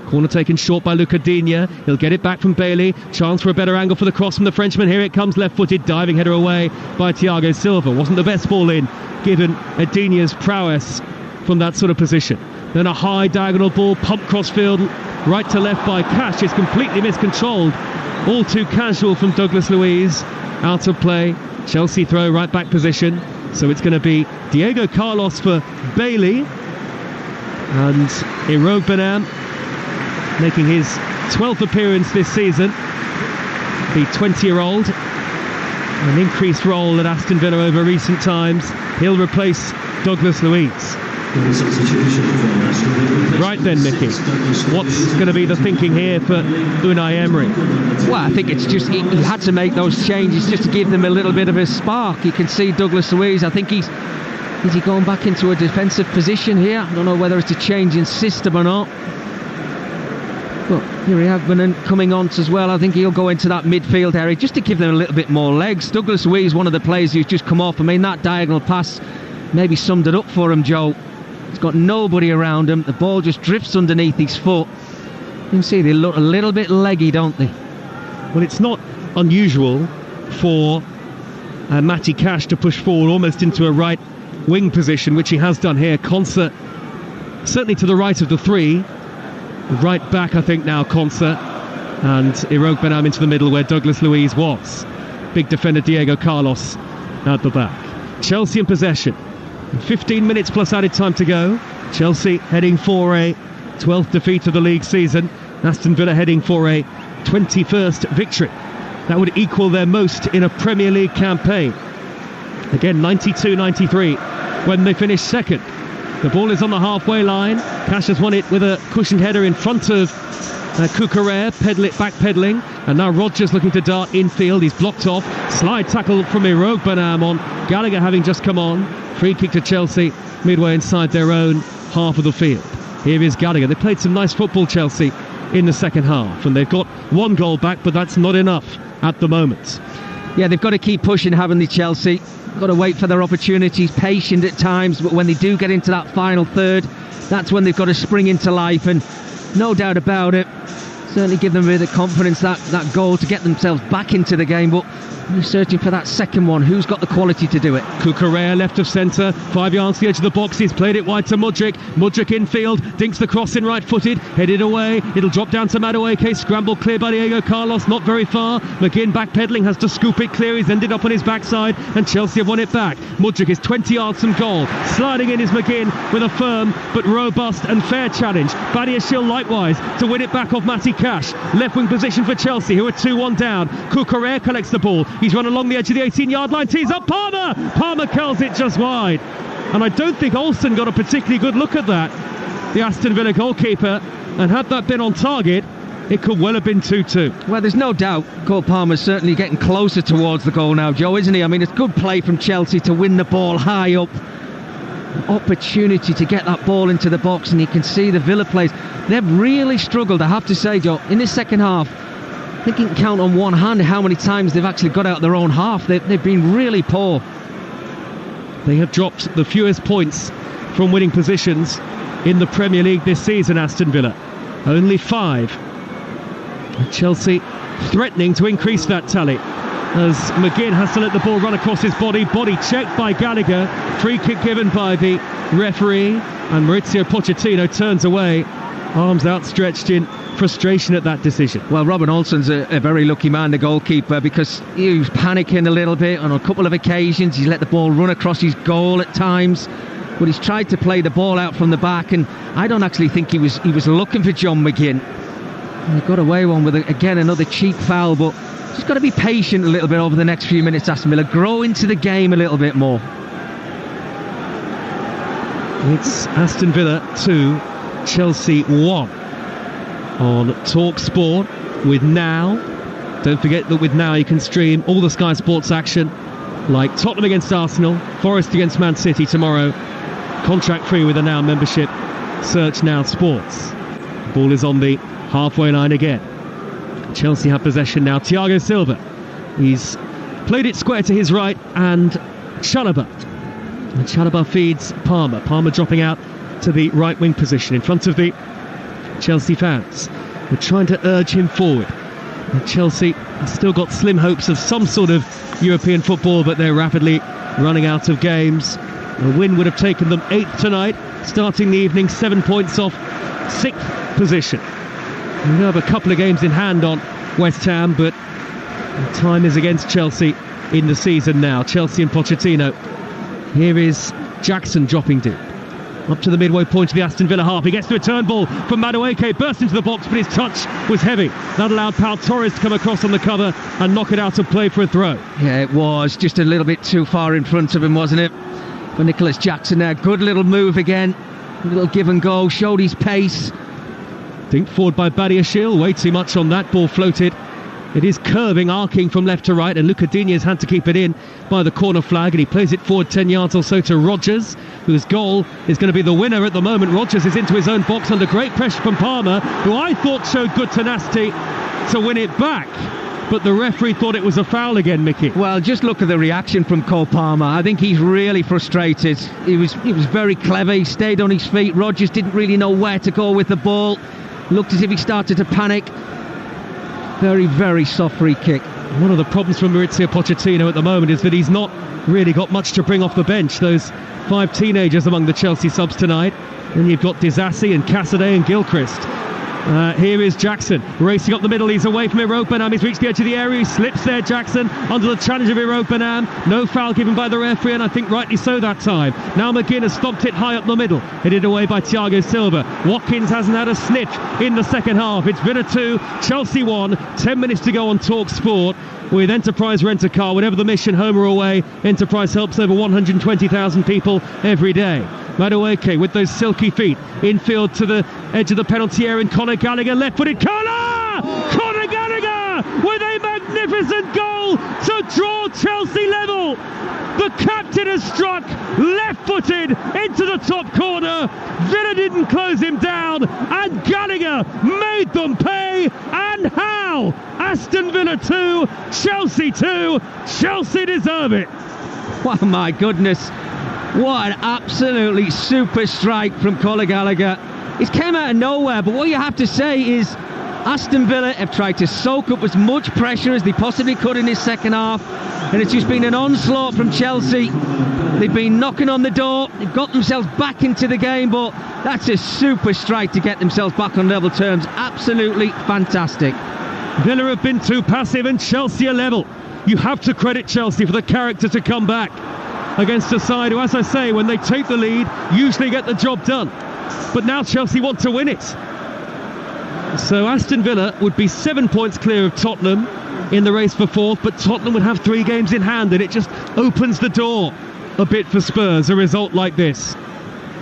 Corner taken short by Luca Digne. He'll get it back from Bailey. Chance for a better angle for the cross from the Frenchman. Here it comes, left-footed, diving header away by Thiago Silva. Wasn't the best ball in, given Digne's prowess from that sort of position. Then a high diagonal ball, pumped crossfield, right to left by Cash. Is completely miscontrolled. All too casual from Douglas Luiz. Out of play. Chelsea throw, right back position. So it's going to be Diego Carlos for Bailey. And Irobanan making his 12th appearance this season. The 20-year-old. An increased role at Aston Villa over recent times. He'll replace Douglas Luiz. Right then, Mickey, what's going to be the thinking here for Unai Emery? Well, I think it's just he had to make those changes just to give them a little bit of a spark. You can see Douglas Luiz, I think is he going back into a defensive position here? I don't know whether it's a change in system or not. But here we have Benin coming on as well. I think he'll go into that midfield area just to give them a little bit more legs. Douglas Luiz, one of the players who's just come off. I mean, that diagonal pass maybe summed it up for him, Joe. He's got nobody around him. The ball just drifts underneath his foot. You can see they look a little bit leggy, don't they? Well, it's not unusual for Matty Cash to push forward almost into a right wing position, which he has done here. Konsa certainly to the right of the three. Right back, I think, now, Konsa. And Irobanan into the middle where Douglas Luiz was. Big defender Diego Carlos at the back. Chelsea in possession. 15 minutes plus added time to go. Chelsea heading for a 12th defeat of the league season. Aston Villa heading for a 21st victory. That would equal their most in a Premier League campaign. Again, 92-93 when they finished second The ball is on the halfway line. Cash has won it with a cushioned header in front of Cucurella, backpedaling, and now Rodgers looking to dart infield. He's blocked off. Slide tackle from Irogbenam on Gallagher having just come on. Free kick to Chelsea midway inside their own half of the field. Here is Gallagher. They played some nice football, Chelsea, in the second half, and they've got one goal back, but that's not enough at the moment. Yeah, they've got to keep pushing, haven't they, Chelsea? Got to wait for their opportunities, patient at times, but when they do get into that final third, that's when they've got to spring into life, and no doubt about it, certainly give them a bit of confidence, that goal to get themselves back into the game. But you're searching for that second one. Who's got the quality to do it? Cucurella left of centre, 5 yards to the edge of the box. He's played it wide to Mudryk. Mudryk infield, dinks the cross in right-footed, headed away. It'll drop down to Madueke, scramble clear by Diego Carlos, not very far. McGinn backpedaling, has to scoop it clear. He's ended up on his backside, and Chelsea have won it back. Mudryk is 20 yards from goal. Sliding in is McGinn with a firm but robust and fair challenge. Badiashile likewise to win it back off Matty Cash. Left wing position for Chelsea, who are 2-1 down. Cucurella collects the ball. He's run along the edge of the 18-yard line, tees up Palmer! Palmer curls it just wide. And I don't think Olsen got a particularly good look at that, the Aston Villa goalkeeper, and had that been on target, it could well have been 2-2. Well, there's no doubt Cole Palmer's certainly getting closer towards the goal now, Joe, isn't he? I mean, it's good play from Chelsea to win the ball high up. Opportunity to get that ball into the box, and you can see the Villa players, they've really struggled, I have to say, Joe, in this second half. I think you can count on one hand how many times they've actually got out their own half. They've been really poor. They have dropped the fewest points from winning positions in the Premier League this season, Aston Villa. Only 5. Chelsea threatening to increase that tally, as McGinn has to let the ball run across his body. Body checked by Gallagher. Free kick given by the referee, and Maurizio Pochettino turns away, arms outstretched in frustration at that decision. Well, Robin Olsen's a very lucky man, the goalkeeper, because he was panicking a little bit on a couple of occasions. He's let the ball run across his goal at times, but he's tried to play the ball out from the back, and I don't actually think he was looking for John McGinn. And he got away one with again another cheap foul, but just got to be patient a little bit over the next few minutes, Aston Villa. Grow into the game a little bit more. It's Aston Villa 2, Chelsea 1 on Talksport with Now. Don't forget that with Now you can stream all the Sky Sports action, like Tottenham against Arsenal, Forest against Man City tomorrow. Contract free with a Now membership. Search Now Sports. The ball is on the halfway line again. Chelsea have possession now. Thiago Silva, he's played it square to his right, and Chalobah. And Chalobah feeds Palmer. Palmer dropping out to the right wing position in front of the Chelsea fans. We're trying to urge him forward. And Chelsea have still got slim hopes of some sort of European football, but they're rapidly running out of games. A win would have taken them 8th tonight, starting the evening 7 points off 6th position. We have a couple of games in hand on West Ham, but time is against Chelsea in the season now. Chelsea and Pochettino. Here is Jackson dropping deep. Up to the midway point of the Aston Villa half. He gets to a turn ball from Madueke, burst into the box, but his touch was heavy. That allowed Pau Torres to come across on the cover and knock it out of play for a throw. Yeah, it was just a little bit too far in front of him, wasn't it? For Nicholas Jackson there. Good little move again. A little give and go, showed his pace. Dinked forward by Badiashile, way too much on that. Ball floated. It is curving, arcing from left to right, and Luca Digne's had to keep it in by the corner flag, and he plays it forward 10 yards or so to Rodgers, whose goal is going to be the winner at the moment. Rodgers is into his own box under great pressure from Palmer, who I thought showed good tenacity to win it back. But the referee thought it was a foul again, Mickey. Well, just look at the reaction from Cole Palmer. I think he's really frustrated. He was very clever. He stayed on his feet. Rodgers didn't really know where to go with the ball. Looked as if he started to panic. Very, very soft free kick. One of the problems for Maurizio Pochettino at the moment is that he's not really got much to bring off the bench. Those 5 teenagers among the Chelsea subs tonight. Then you've got Disasi and Cassidy and Gilchrist. Here is Jackson racing up the middle. He's away from Irogbenam. He's reached the edge of the area. He slips there, Jackson, under the challenge of Irogbenam. No foul given by the referee, and I think rightly so that time. Now McGinn has stopped it high up the middle. Headed away by Thiago Silva. Watkins hasn't had a sniff in the second half. It's Villa 2, Chelsea 1. 10 minutes to go on Talksport. with Enterprise Rent-A-Car. Whatever the mission, home or away, Enterprise helps over 120,000 people every day. Madueke with those silky feet, infield to the edge of the penalty area, and Conor Gallagher, left-footed corner! Conor Gallagher with a magnificent goal to draw Chelsea level. The captain has struck left-footed into the top corner. Villa didn't close him down, and Gallagher made them pay. And how? Aston Villa 2, Chelsea 2. Chelsea deserve it. Oh my goodness. What an absolutely super strike from Conor Gallagher. It came out of nowhere, but what you have to say is Aston Villa have tried to soak up as much pressure as they possibly could in this second half, and it's just been an onslaught from Chelsea. They've been knocking on the door, they've got themselves back into the game, but that's a super strike to get themselves back on level terms. Absolutely fantastic. Villa have been too passive and Chelsea are level. You have to credit Chelsea for the character to come back against a side who, as I say, when they take the lead, usually get the job done. But now Chelsea want to win it. So Aston Villa would be 7 points clear of Tottenham in the race for fourth, but Tottenham would have 3 games in hand, and it just opens the door a bit for Spurs, a result like this.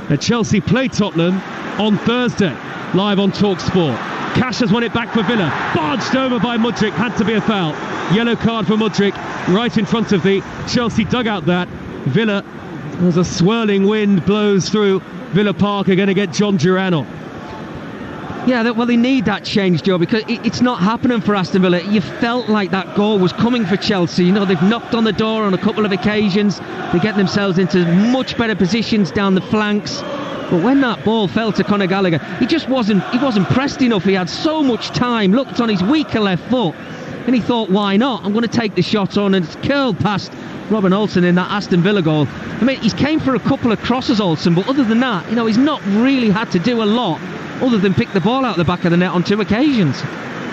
Now Chelsea play Tottenham on Thursday, live on Talksport. Cash has won it back for Villa, barged over by Mudryk, had to be a foul. Yellow card for Mudryk, right in front of the Chelsea dugout. That Villa, as a swirling wind blows through Villa Park, are going to get John Duran on. Yeah, well, they need that change, Joe, because it's not happening for Aston Villa. You felt like that goal was coming for Chelsea. You know, they've knocked on the door on a couple of occasions. They get themselves into much better positions down the flanks. But when that ball fell to Conor Gallagher, he wasn't pressed enough. He had so much time, looked on his weaker left foot, and he thought, why not? I'm going to take the shot on, and it's curled past Robin Olsen in that Aston Villa goal. I mean, he's came for a couple of crosses, Olsen, but other than that, you know, he's not really had to do a lot other than pick the ball out the back of the net on 2 occasions.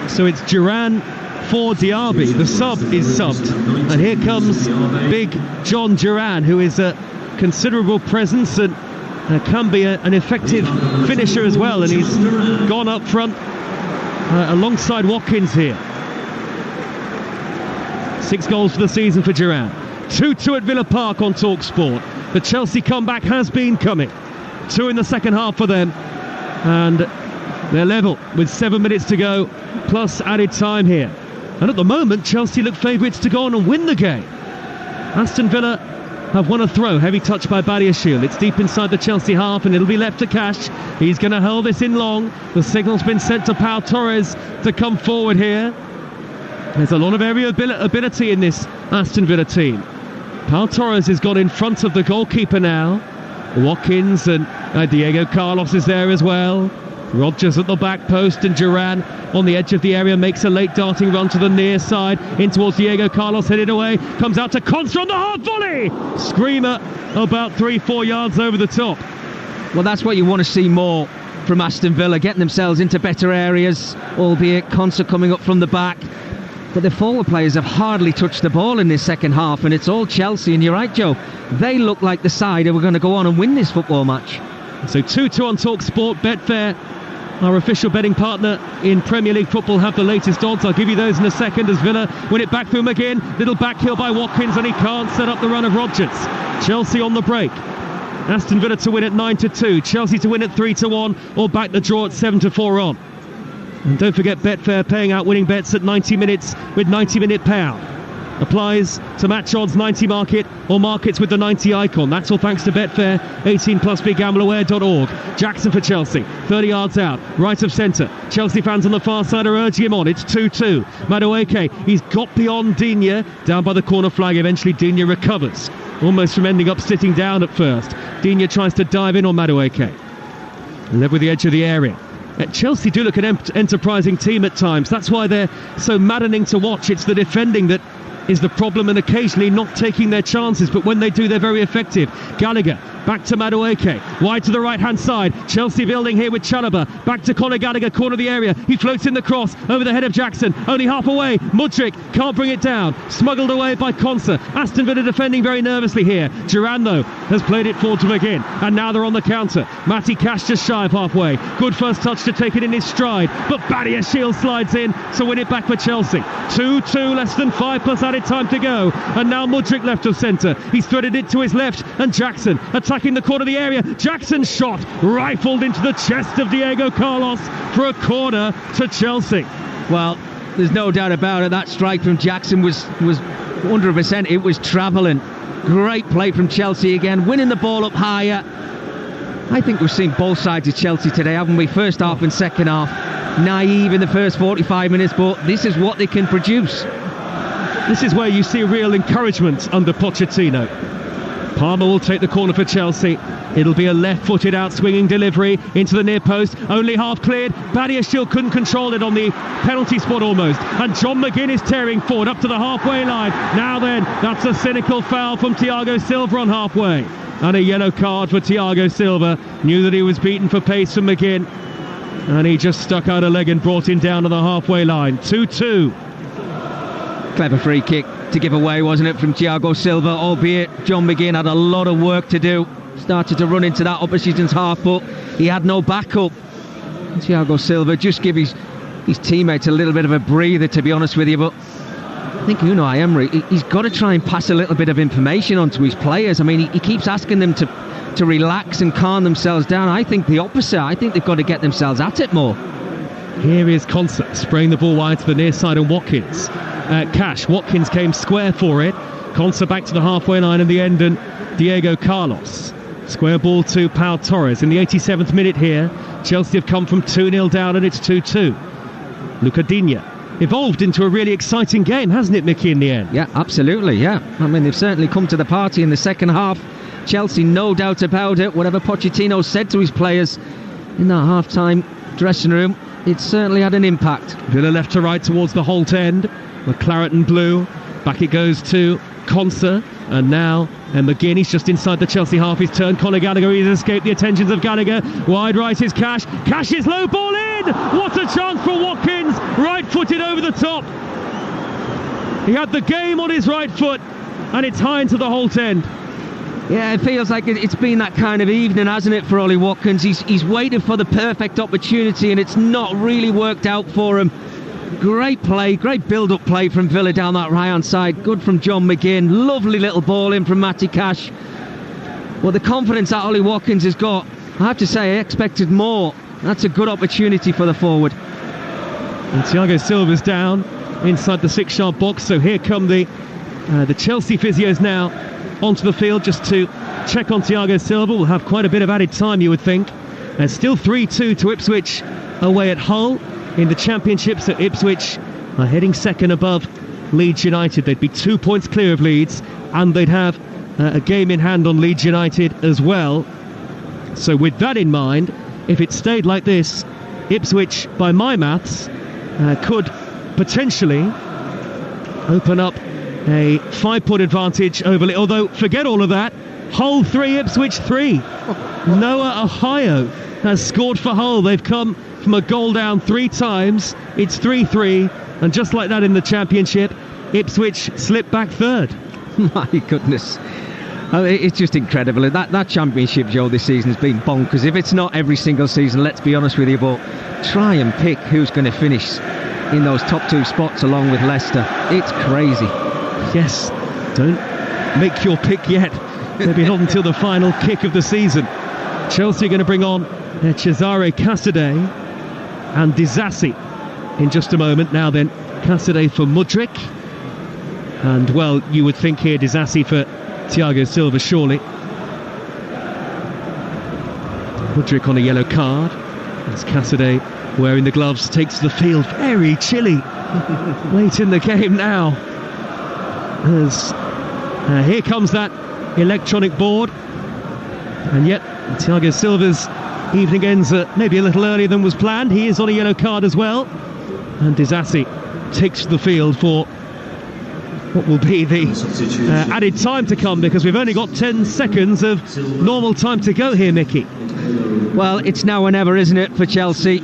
So it's Duran for Diaby. The sub is subbed, and here comes big John Duran, who is a considerable presence and can be an effective finisher as well, and he's gone up front alongside Watkins here. 6 goals for the season for Duran. 2-2 at Villa Park on Talksport. The Chelsea comeback has been coming. 2 in the second half for them, and they're level with 7 minutes to go plus added time here. And at the moment Chelsea look favourites to go on and win the game. Aston Villa have won a throw, heavy touch by Badiashile. It's deep inside the Chelsea half, and it'll be left to Cash. He's going to hurl this in long. The signal's been sent to Pau Torres to come forward here. There's a lot of area ability in this Aston Villa team. Pau Torres has got in front of the goalkeeper now. Watkins and Diego Carlos is there as well. Rodgers at the back post, and Duran on the edge of the area makes a late darting run to the near side in towards Diego Carlos, headed away, comes out to Contra on the hard volley. Screamer about 3-4 yards over the top. Well, that's what you want to see more from Aston Villa, getting themselves into better areas, albeit Contra coming up from the back. But the forward players have hardly touched the ball in this second half, and it's all Chelsea. And you're right, Joe, they look like the side who are going to go on and win this football match. So 2-2 on Talksport. Betfair, our official betting partner in Premier League football, have the latest odds. I'll give you those in a second as Villa win it back through McGinn. Little backheel by Watkins, and he can't set up the run of Rodgers. Chelsea on the break. Aston Villa to win at 9-2. Chelsea to win at 3-1, or back the draw at 7-4 on. And don't forget Betfair paying out winning bets at 90 minutes with 90-minute payout. Applies to match odds 90 market or markets with the 90 icon. That's all thanks to Betfair. 18 plus BigGambleAware.org. Jackson for Chelsea, 30 yards out, right of centre. Chelsea fans on the far side are urging him on. It's 2-2. Madueke, he's got beyond Digne, down by the corner flag. Eventually Digne recovers, almost from ending up sitting down at first. Digne tries to dive in on Madueke. Led with the edge of the area. Chelsea do look an enterprising team at times. That's why they're so maddening to watch. It's the defending that is the problem, and occasionally not taking their chances, but when they do, they're very effective. Gallagher back to Madueke, wide to the right hand side. Chelsea building here with Chalobah, back to Conor Gallagher, corner of the area. He floats in the cross over the head of Jackson, only half away. Mudryk can't bring it down, smuggled away by Konsa. Aston Villa defending very nervously here. Duran though has played it forward to McGinn, and now they're on the counter. Matty Cash just shy of halfway. Good first touch to take it in his stride, but Badiashile slides in to win it back for Chelsea. 2-2, less than 5 plus added time to go, and now Mudryk left of centre. He's threaded it to his left, and Jackson attacking the corner of the area. Jackson's shot rifled into the chest of Diego Carlos for a corner to Chelsea. Well, there's no doubt about it. That strike from Jackson was 100%. It was travelling. Great play from Chelsea again, winning the ball up higher. I think we've seen both sides of Chelsea today, haven't we? First half and second half. Naive in the first 45 minutes, but this is what they can produce. This is where you see real encouragement under Pochettino. Palmer will take the corner for Chelsea. It'll be a left-footed out-swinging delivery into the near post. Only half cleared. Badiashile couldn't control it on the penalty spot almost. And John McGinn is tearing forward up to the halfway line. Now then, that's a cynical foul from Thiago Silva on halfway. And a yellow card for Thiago Silva. Knew that he was beaten for pace from McGinn. And he just stuck out a leg and brought him down to the halfway line. 2-2. Clever free kick to give away, wasn't it, from Thiago Silva, albeit John McGinn had a lot of work to do. Started to run into that opposition's half, but he had no backup. Thiago Silva just give his teammates a little bit of a breather, to be honest with you, but I think Unai Emery, he's got to try and pass a little bit of information on to his players. I mean, he keeps asking them to relax and calm themselves down. I think the opposite. I think they've got to get themselves at it more. Here is Konsa spraying the ball wide to the near side, and Watkins. Watkins came square for it. Konsa back to the halfway line in the end, and Diego Carlos. Square ball to Pau Torres in the 87th minute here. Chelsea have come from 2-0 down, and it's 2-2. Luca Digne evolved into a really exciting game, hasn't it, Mickey, in the end? Yeah, absolutely, yeah. I mean, they've certainly come to the party in the second half. Chelsea, no doubt about it. Whatever Pochettino said to his players in that half-time dressing room, it certainly had an impact. Villa left to right towards the Holt end. The claret and blue. Back it goes to Konsa, and now McGinn, he's just inside the Chelsea half. He's turned. Conor Gallagher, he's escaped the attentions of Gallagher. Wide right is Cash. Cash is low ball in. What a chance for Watkins. Right footed over the top. He had the game on his right foot, and it's high into the Holt end. Yeah, it feels like it's been that kind of evening, hasn't it, for Ollie Watkins? He's waited for the perfect opportunity, and it's not really worked out for him. Great play, great build-up play from Villa down that right-hand side. Good from John McGinn. Lovely little ball in from Matty Cash. Well, the confidence that Ollie Watkins has got, I have to say, I expected more. That's a good opportunity for the forward. And Thiago Silva's down inside the 6-yard box, so here come the Chelsea physios now onto the field just to check on Thiago Silva. We'll have quite a bit of added time, you would think. Still 3-2 to Ipswich away at Hull in the Championship, so Ipswich are heading second above Leeds United. They'd be 2 points clear of Leeds, and they'd have a game in hand on Leeds United as well. So with that in mind, if it stayed like this, Ipswich, by my maths, could potentially open up a 5-point advantage over Leeds. Although, forget all of that. Hull 3, Ipswich 3. Noah Ohio has scored for Hull. They've come from a goal down 3 times. It's 3-3, and just like that in the Championship, Ipswich slipped back third. My goodness. It's just incredible. That Championship, Joe, this season has been bonkers. If it's not every single season, let's be honest with you, but try and pick who's going to finish in those top 2 spots along with Leicester. It's crazy. Yes, don't make your pick yet. Maybe not until the final kick of the season. Chelsea are going to bring on Cesare Casadei and Disasi in just a moment. Now then, Casadei for Mudryk, and well, you would think here Disasi for Thiago Silva, surely. Mudryk on a yellow card as Casadei, wearing the gloves, takes the field. Very chilly late in the game now, as here comes that electronic board, and yet Thiago Silva's evening ends maybe a little earlier than was planned. He is on a yellow card as well, and Disasi takes the field for what will be the added time to come, because we've only got 10 seconds of normal time to go here, Mickey. Well, it's now or never, isn't it, for Chelsea?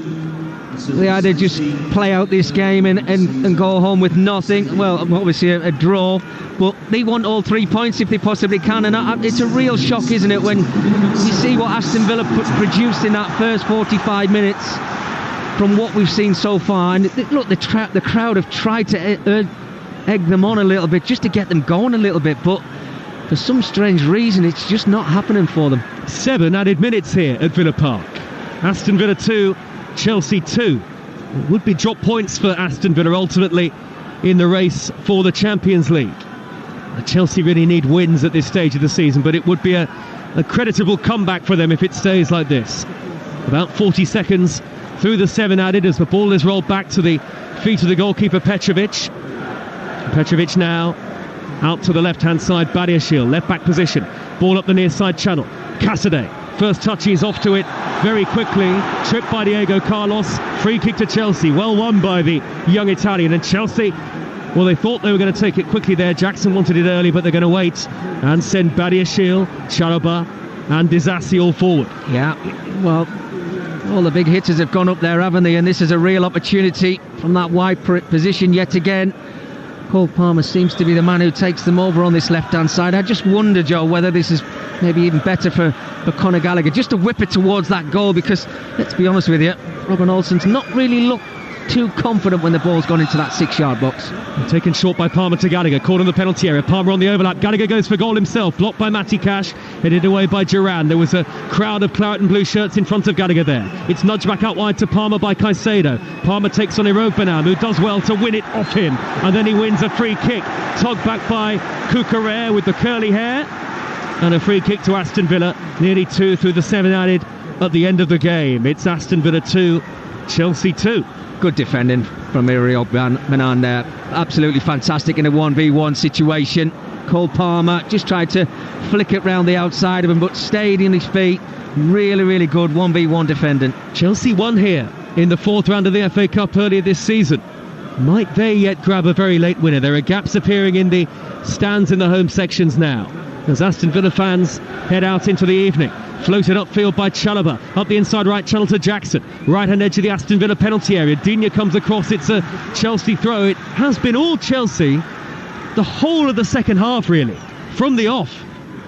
They either just play out this game and go home with nothing. Well, obviously a draw, but they want all 3 points if they possibly can. And it's a real shock, isn't it, when you see what Aston Villa produced in that first 45 minutes from what we've seen so far. And look, the crowd have tried to egg them on a little bit just to get them going a little bit, but for some strange reason it's just not happening for them. 7 added minutes here at Villa Park. Aston Villa 2, Chelsea 2. It would be drop points for Aston Villa ultimately in the race for the Champions League. Chelsea really need wins at this stage of the season, but it would be a creditable comeback for them if it stays like this. About 40 seconds through the 7 added as the ball is rolled back to the feet of the goalkeeper Petrovic. Petrovic now out to the left-hand side, Badiashile, left-back position. Ball up the near side channel. Cassidy, first touch, he's off to it very quickly. Tripped by Diego Carlos. Free kick to Chelsea. Well won by the young Italian. And Chelsea, well, they thought they were going to take it quickly there. Jackson wanted it early, but they're going to wait and send Badiashile, Chalobah and Disasi all forward. Yeah, well, all the big hitters have gone up there, haven't they? And this is a real opportunity from that wide position yet again. Cole Palmer seems to be the man who takes them over on this left-hand side. I just wonder, Joe, whether this is maybe even better for Conor Gallagher, just to whip it towards that goal, because, let's be honest with you, Robin Olsen's not really looked too confident when the ball's gone into that 6-yard box. Taken short by Palmer to Gallagher, caught in the penalty area. Palmer on the overlap. Gallagher goes for goal himself, blocked by Matty Cash, headed away by Duran. There was a crowd of claret and blue shirts in front of Gallagher there. It's nudged back out wide to Palmer by Caicedo. Palmer takes on Irobanam, who does well to win it off him, and then he wins a free kick, tugged back by Cucurella with the curly hair, and a free kick to Aston Villa, nearly 2 through the 7 added at the end of the game. It's Aston Villa 2, Chelsea 2. Good defending from Irobanam there. Absolutely fantastic in a 1v1 situation. Cole Palmer just tried to flick it round the outside of him, but stayed in his feet. Really, really good 1v1 defending. Chelsea won here in the 4th round of the FA Cup earlier this season. Might they yet grab a very late winner? There are gaps appearing in the stands in the home sections now, as Aston Villa fans head out into the evening. Floated upfield by Chalobah, up the inside right channel to Jackson. Right-hand edge of the Aston Villa penalty area. Digne comes across, it's a Chelsea throw. It has been all Chelsea the whole of the second half, really, from the off.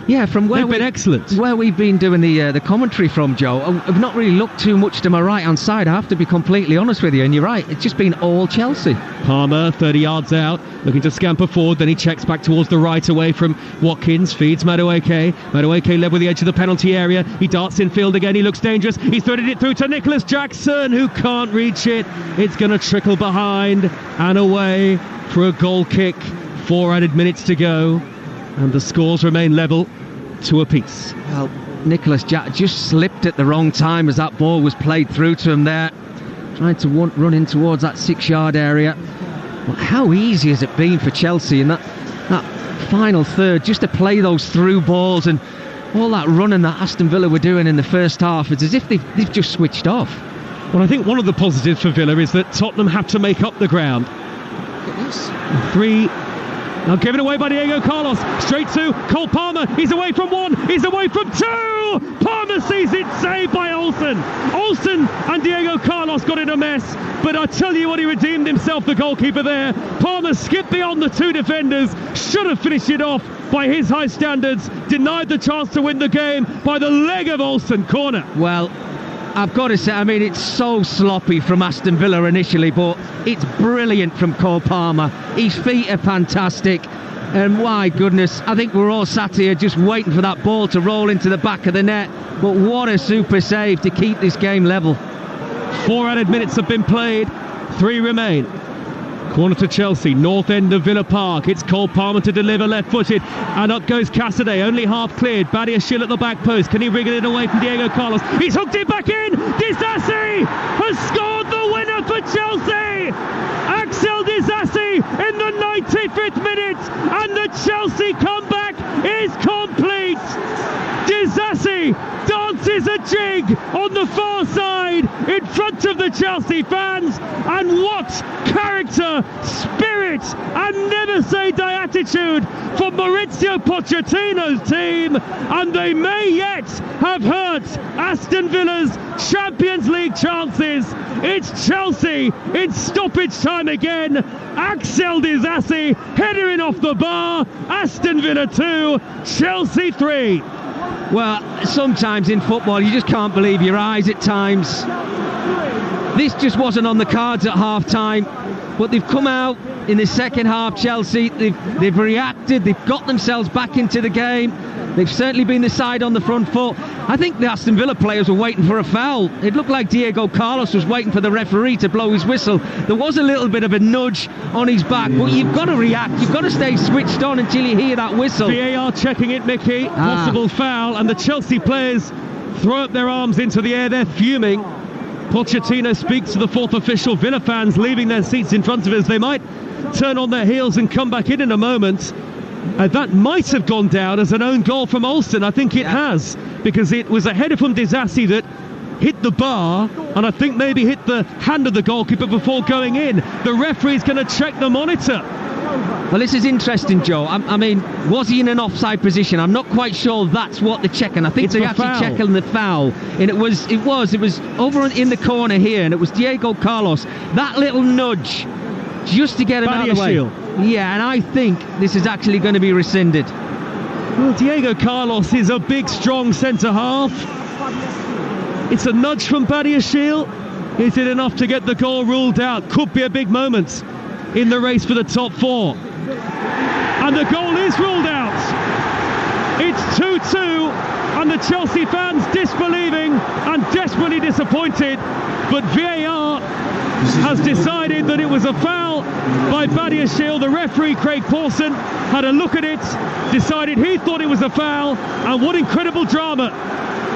Yeah, from where they've been excellent. Where we've been doing the commentary from, Joe, I've not really looked too much to my right-hand side, I have to be completely honest with you, and you're right, it's just been all Chelsea. Palmer, 30 yards out, looking to scamper forward, then he checks back towards the right away from Watkins, feeds Madueke. Madueke led with the edge of the penalty area, he darts in field again, he looks dangerous, he's threaded it through to Nicholas Jackson, who can't reach it. It's going to trickle behind and away for a goal kick. 4 added minutes to go, and the scores remain level, 2 apiece. Well, Nicholas Jack just slipped at the wrong time as that ball was played through to him there, trying to run in towards that 6-yard area. Well, how easy has it been for Chelsea in that final third, just to play those through balls, and all that running that Aston Villa were doing in the first half. It's as if they've just switched off. Well, I think one of the positives for Villa is that Tottenham have to make up the ground. 3. Now given away by Diego Carlos, straight to Cole Palmer, he's away from 1, he's away from 2, Palmer sees it, saved by Olsen and Diego Carlos got in a mess, but I tell you what, he redeemed himself, the goalkeeper there. Palmer skipped beyond the 2 defenders, should have finished it off by his high standards, denied the chance to win the game by the leg of Olsen. Corner. Well, I've got to say, I mean, it's so sloppy from Aston Villa initially, but it's brilliant from Cole Palmer. His feet are fantastic, and my goodness, I think we're all sat here just waiting for that ball to roll into the back of the net, but what a super save to keep this game level. 4 added minutes have been played, 3 remain. Corner to Chelsea, north end of Villa Park. It's Cole Palmer to deliver, left-footed, and up goes Cassidy, only half cleared. Badiashile at the back post. Can he wriggle it away from Diego Carlos? He's hooked it back in. Disasi has scored the winner for Chelsea. Axel Disasi in the 95th minute, and the Chelsea comeback is complete. Disasi dances a jig on the far side in front of the Chelsea fans, and what character, spirit and never say die attitude from Maurizio Pochettino's team, and they may yet have hurt Aston Villa's Champions League chances. It's Chelsea in stoppage time again. Axel Disasi headering off the bar. Aston Villa 2, Chelsea 3. Well, sometimes in football you just can't believe your eyes at times. This just wasn't on the cards at half-time, but they've come out in the second half, Chelsea. They've reacted, they've got themselves back into the game. They've certainly been the side on the front foot. I think the Aston Villa players were waiting for a foul. It looked like Diego Carlos was waiting for the referee to blow his whistle. There was a little bit of a nudge on his back, but you've got to react. You've got to stay switched on until you hear that whistle. VAR checking it, Mickey. Possible foul, and the Chelsea players throw up their arms into the air. They're fuming. Pochettino speaks to the fourth official. Villa fans leaving their seats in front of us. They might turn on their heels and come back in a moment. That might have gone down as an own goal from Aston. I think it has, because it was a header from Disasi that hit the bar, and I think maybe hit the hand of the goalkeeper before going in. The referee's going to check the monitor. Well, this is interesting, Joe. I mean, was he in an offside position? I'm not quite sure that's what they're checking. I think they're actually checking the foul, and it was over in the corner here, and it was Diego Carlos. That little nudge, just to get him out of the way. Yeah, and I think this is actually going to be rescinded. Well, Diego Carlos is a big, strong centre-half. It's a nudge from Badiashile. Is it enough to get the goal ruled out? Could be a big moment in the race for the top four. And the goal is ruled out. It's 2-2, and the Chelsea fans disbelieving and desperately disappointed. But VAR has decided that it was a foul by Badiashile. The referee, Craig Pawson, had a look at it, decided he thought it was a foul, and what incredible drama.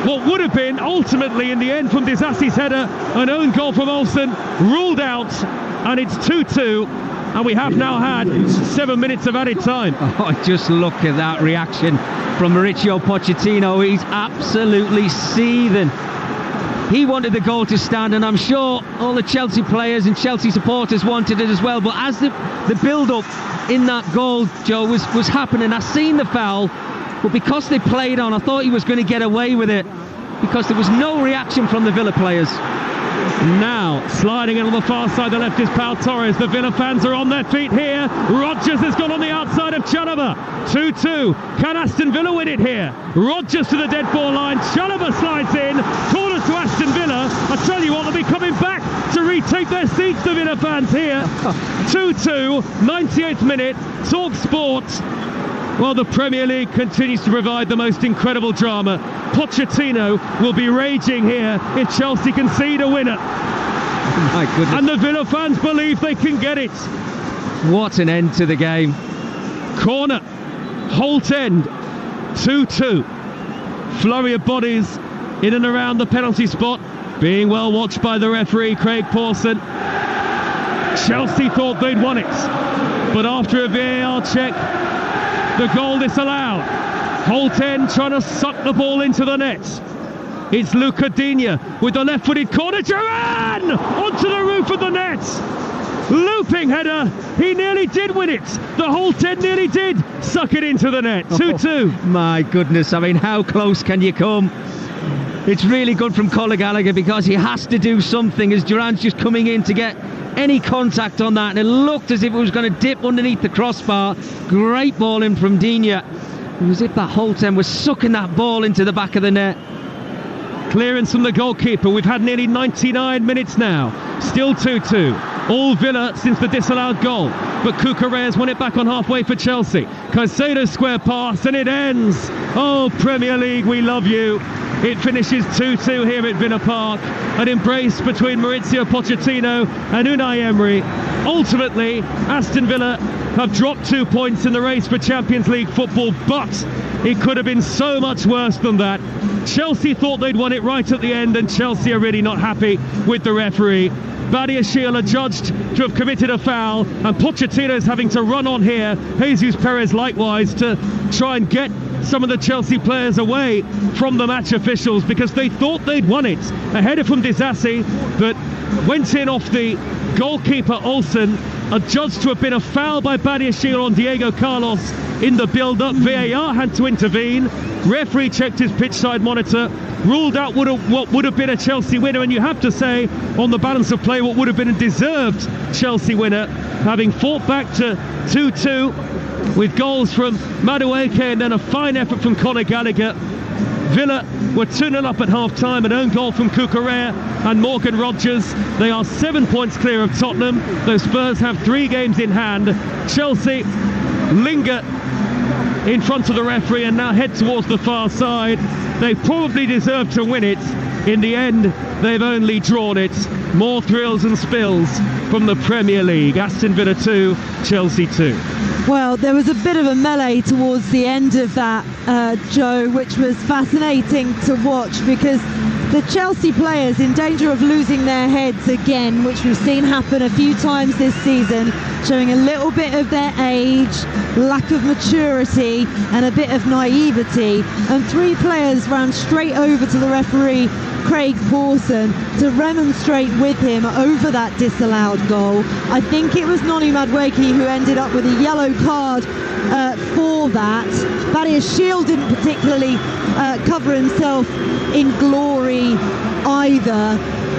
What would have been, ultimately, in the end, from Disasi's header, an own goal from Olsen, ruled out, and it's 2-2, and we have now had 7 minutes of added time. Oh, just look at that reaction from Mauricio Pochettino. He's absolutely seething. He wanted the goal to stand, and I'm sure all the Chelsea players and Chelsea supporters wanted it as well. But as the build-up in that goal, Joe, was happening, I seen the foul, but because they played on, I thought he was going to get away with it, because there was no reaction from the Villa players. Now, sliding in on the far side, the left is Pau Torres. The Villa fans are on their feet here. Rodgers has gone on the outside of Chalobah. 2-2. Can Aston Villa win it here? Rodgers to the dead ball line. Chalobah slides in. Corner to Aston Villa. I tell you what, they'll be coming back to retake their seats, the Villa fans here. 2-2, 98th minute. Talksport. Well, the Premier League continues to provide the most incredible drama. Pochettino will be raging here if Chelsea concede a winner. My goodness. And the Villa fans believe they can get it. What an end to the game. Corner, Holt End, 2-2. Flurry of bodies in and around the penalty spot, being well watched by the referee, Craig Pawson. Chelsea thought they'd won it, but after a VAR check, the goal disallowed. Holt End trying to suck the ball into the net. It's Luca Digne with the left-footed corner. Duran onto the roof of the net. Looping header. He nearly did win it. The Holt End nearly did suck it into the net. 2-2. Oh, my goodness. I mean, how close can you come? It's really good from Conor Gallagher, because he has to do something as Duran's just coming in to get any contact on that, and it looked as if it was going to dip underneath the crossbar. Great ball in from Digne. It was as if that Holt End was sucking that ball into the back of the net. Clearance from the goalkeeper. We've had nearly 99 minutes now. Still 2-2. All Villa since the disallowed goal. But Cucurella won it back on halfway for Chelsea. Caicedo's square pass, and it ends. Oh, Premier League, we love you. It finishes 2-2 here at Villa Park. An embrace between Maurizio Pochettino and Unai Emery. Ultimately, Aston Villa have dropped 2 points in the race for Champions League football, but it could have been so much worse than that. Chelsea thought they'd won it right at the end, and Chelsea are really not happy with the referee. Badiashile adjudged to have committed a foul, and Pochettino is having to run on here. Jesus Perez likewise, to try and get some of the Chelsea players away from the match officials because they thought they'd won it. A header from Disasi that went in off the goalkeeper Olsen, adjudged to have been a foul by Badiashile on Diego Carlos in the build-up. VAR had to intervene. Referee checked his pitch-side monitor, ruled out what would have been a Chelsea winner, and you have to say, on the balance of play, what would have been a deserved Chelsea winner, having fought back to 2-2 with goals from Madueke and then a fine effort from Conor Gallagher. Villa were 2-0 up at half-time, an own goal from Cucurella and Morgan Rogers. They are 7 points clear of Tottenham, though Spurs have 3 games in hand. Chelsea linger in front of the referee and now head towards the far side. They probably deserve to win it. In the end, they've only drawn it. More thrills and spills from the Premier League. Aston Villa 2, Chelsea 2. Well, there was a bit of a melee towards the end of that, Joe, which was fascinating to watch because the Chelsea players in danger of losing their heads again, which we've seen happen a few times this season, showing a little bit of their age, lack of maturity and a bit of naivety, and 3 players ran straight over to the referee Craig Pawson to remonstrate with him over that disallowed goal. I think it was Noni Madueke who ended up with a yellow card for that. Badiashile didn't particularly cover himself in glory either,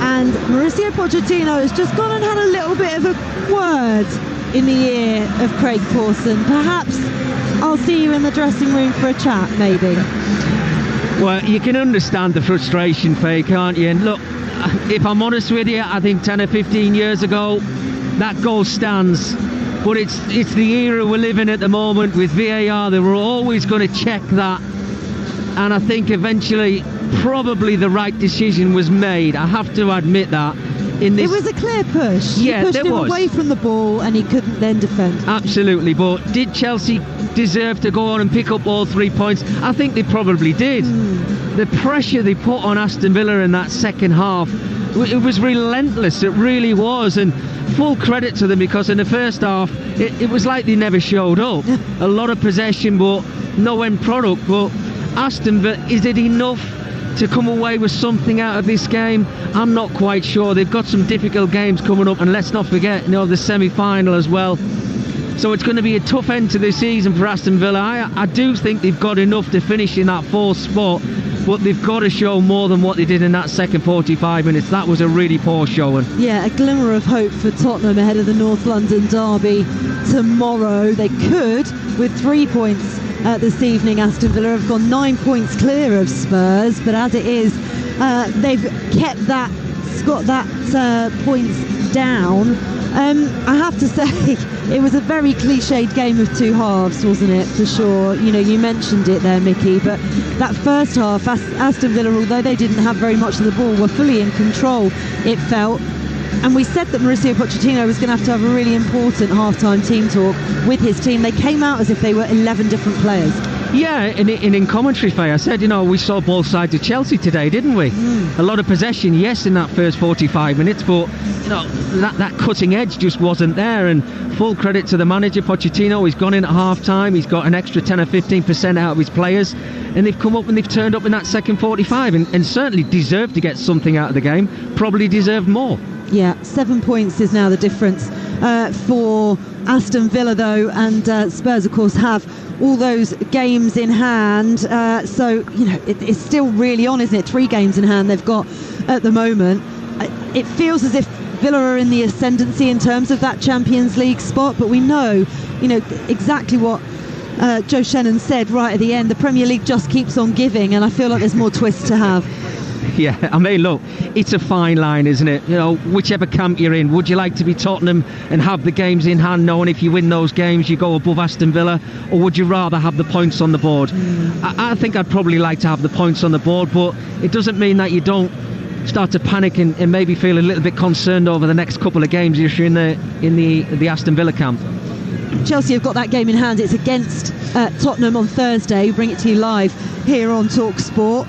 and Mauricio Pochettino has just gone and had a little bit of a word in the ear of Craig Pawson. Perhaps I'll see you in the dressing room for a chat, maybe. Well, you can understand the frustration, Faye, can't you? And look, if I'm honest with you, I think 10 or 15 years ago, that goal stands. But it's the era we're living at the moment with VAR. They were always going to check that. And I think eventually, probably the right decision was made. I have to admit that. It was a clear push. Yeah, he pushed him was. Away from the ball and he couldn't then defend. Absolutely, but did Chelsea deserve to go on and pick up all 3 points? I think they probably did. The pressure they put on Aston Villa in that second half, it was relentless, it really was, and full credit to them because in the first half it was like they never showed up. A lot of possession but no end product. But Aston Villa, is it enough to come away with something out of this game? I'm not quite sure. They've got some difficult games coming up, and let's not forget, the semi-final as well. So it's going to be a tough end to the season for Aston Villa. I do think they've got enough to finish in that 4th spot, but they've got to show more than what they did in that second 45 minutes. That was a really poor showing. Yeah, a glimmer of hope for Tottenham ahead of the North London derby tomorrow. They could, with 3 points this evening. Aston Villa have gone 9 points clear of Spurs, but as it is, they've kept that, got that points down. I have to say, it was a very cliched game of 2 halves, wasn't it, for sure? You mentioned it there, Mickey, but that first half, Aston Villa, although they didn't have very much of the ball, were fully in control, it felt. And we said that Mauricio Pochettino was going to have a really important half-time team talk with his team. They came out as if they were 11 different players. Yeah, and in commentary, Faye, I said, we saw both sides of Chelsea today, didn't we? A lot of possession, yes, in that first 45 minutes, but that cutting edge just wasn't there. And full credit to the manager, Pochettino. He's gone in at half-time, he's got an extra 10 or 15% out of his players, and they've come up and they've turned up in that second 45 and certainly deserved to get something out of the game, probably deserved more. Yeah, 7 points is now the difference for Aston Villa, though, and Spurs, of course, have all those games in hand. So, it's still really on, isn't it? 3 games in hand they've got at the moment. It feels as if Villa are in the ascendancy in terms of that Champions League spot, but we know, exactly what Joe Shennan said right at the end. The Premier League just keeps on giving, and I feel like there's more twists to have. Yeah, I mean, look, it's a fine line, isn't it? Whichever camp you're in, would you like to be Tottenham and have the games in hand, knowing if you win those games you go above Aston Villa, or would you rather have the points on the board? I think I'd probably like to have the points on the board, but it doesn't mean that you don't start to panic and maybe feel a little bit concerned over the next couple of games if you're in the Aston Villa camp. Chelsea have got that game in hand. It's against Tottenham on Thursday. Bring it to you live here on Talksport.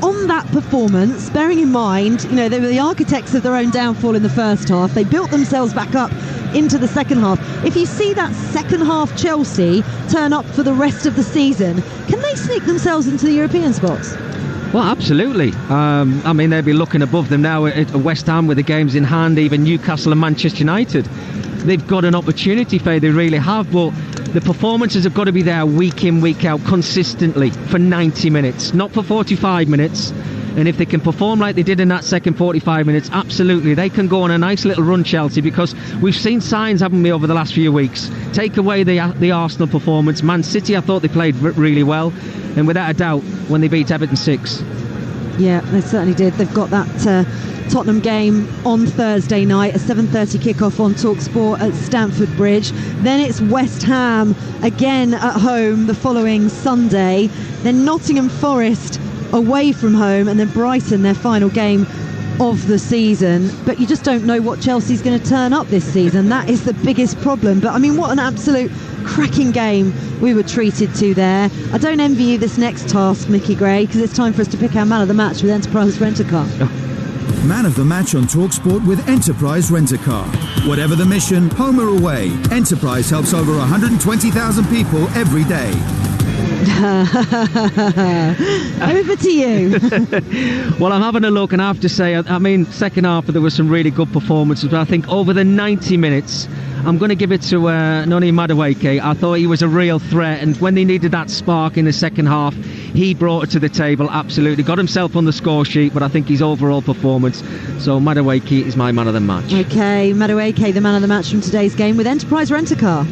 On that performance, bearing in mind, they were the architects of their own downfall in the first half. They built themselves back up into the second half. If you see that second half Chelsea turn up for the rest of the season, can they sneak themselves into the European spots? Well, absolutely. I mean, they'll be looking above them now at West Ham with the games in hand, even Newcastle and Manchester United. They've got an opportunity, Faye, they really have, but the performances have got to be there week in, week out, consistently for 90 minutes, not for 45 minutes. And if they can perform like they did in that second 45 minutes, absolutely, they can go on a nice little run, Chelsea, because we've seen signs, haven't we, over the last few weeks. Take away the Arsenal performance. Man City, I thought they played really well. And without a doubt, when they beat Everton 6. Yeah, they certainly did. They've got that Tottenham game on Thursday night, a 7:30 kickoff on Talksport at Stamford Bridge. Then it's West Ham again at home the following Sunday. Then Nottingham Forest away from home, and then Brighton, their final game of the season. But you just don't know what Chelsea's going to turn up this season. That is the biggest problem. But I mean, what an absolute cracking game we were treated to there. I don't envy you this next task, Mickey Gray, because it's time for us to pick our man of the match with Enterprise Rent-A-Car. Man of the match on Talksport with Enterprise Rent-A-Car. Whatever the mission, home or away, Enterprise helps over 120,000 people every day. Over to you. Well, I'm having a look, and I have to say, I mean, second half there were some really good performances, but I think over the 90 minutes, I'm going to give it to Noni Madueke. I thought he was a real threat, and when they needed that spark in the second half, he brought it to the table, absolutely. Got himself on the score sheet, but I think his overall performance, so Madueke is my man of the match. OK, Madueke, the man of the match from today's game with Enterprise Rent-A-Car.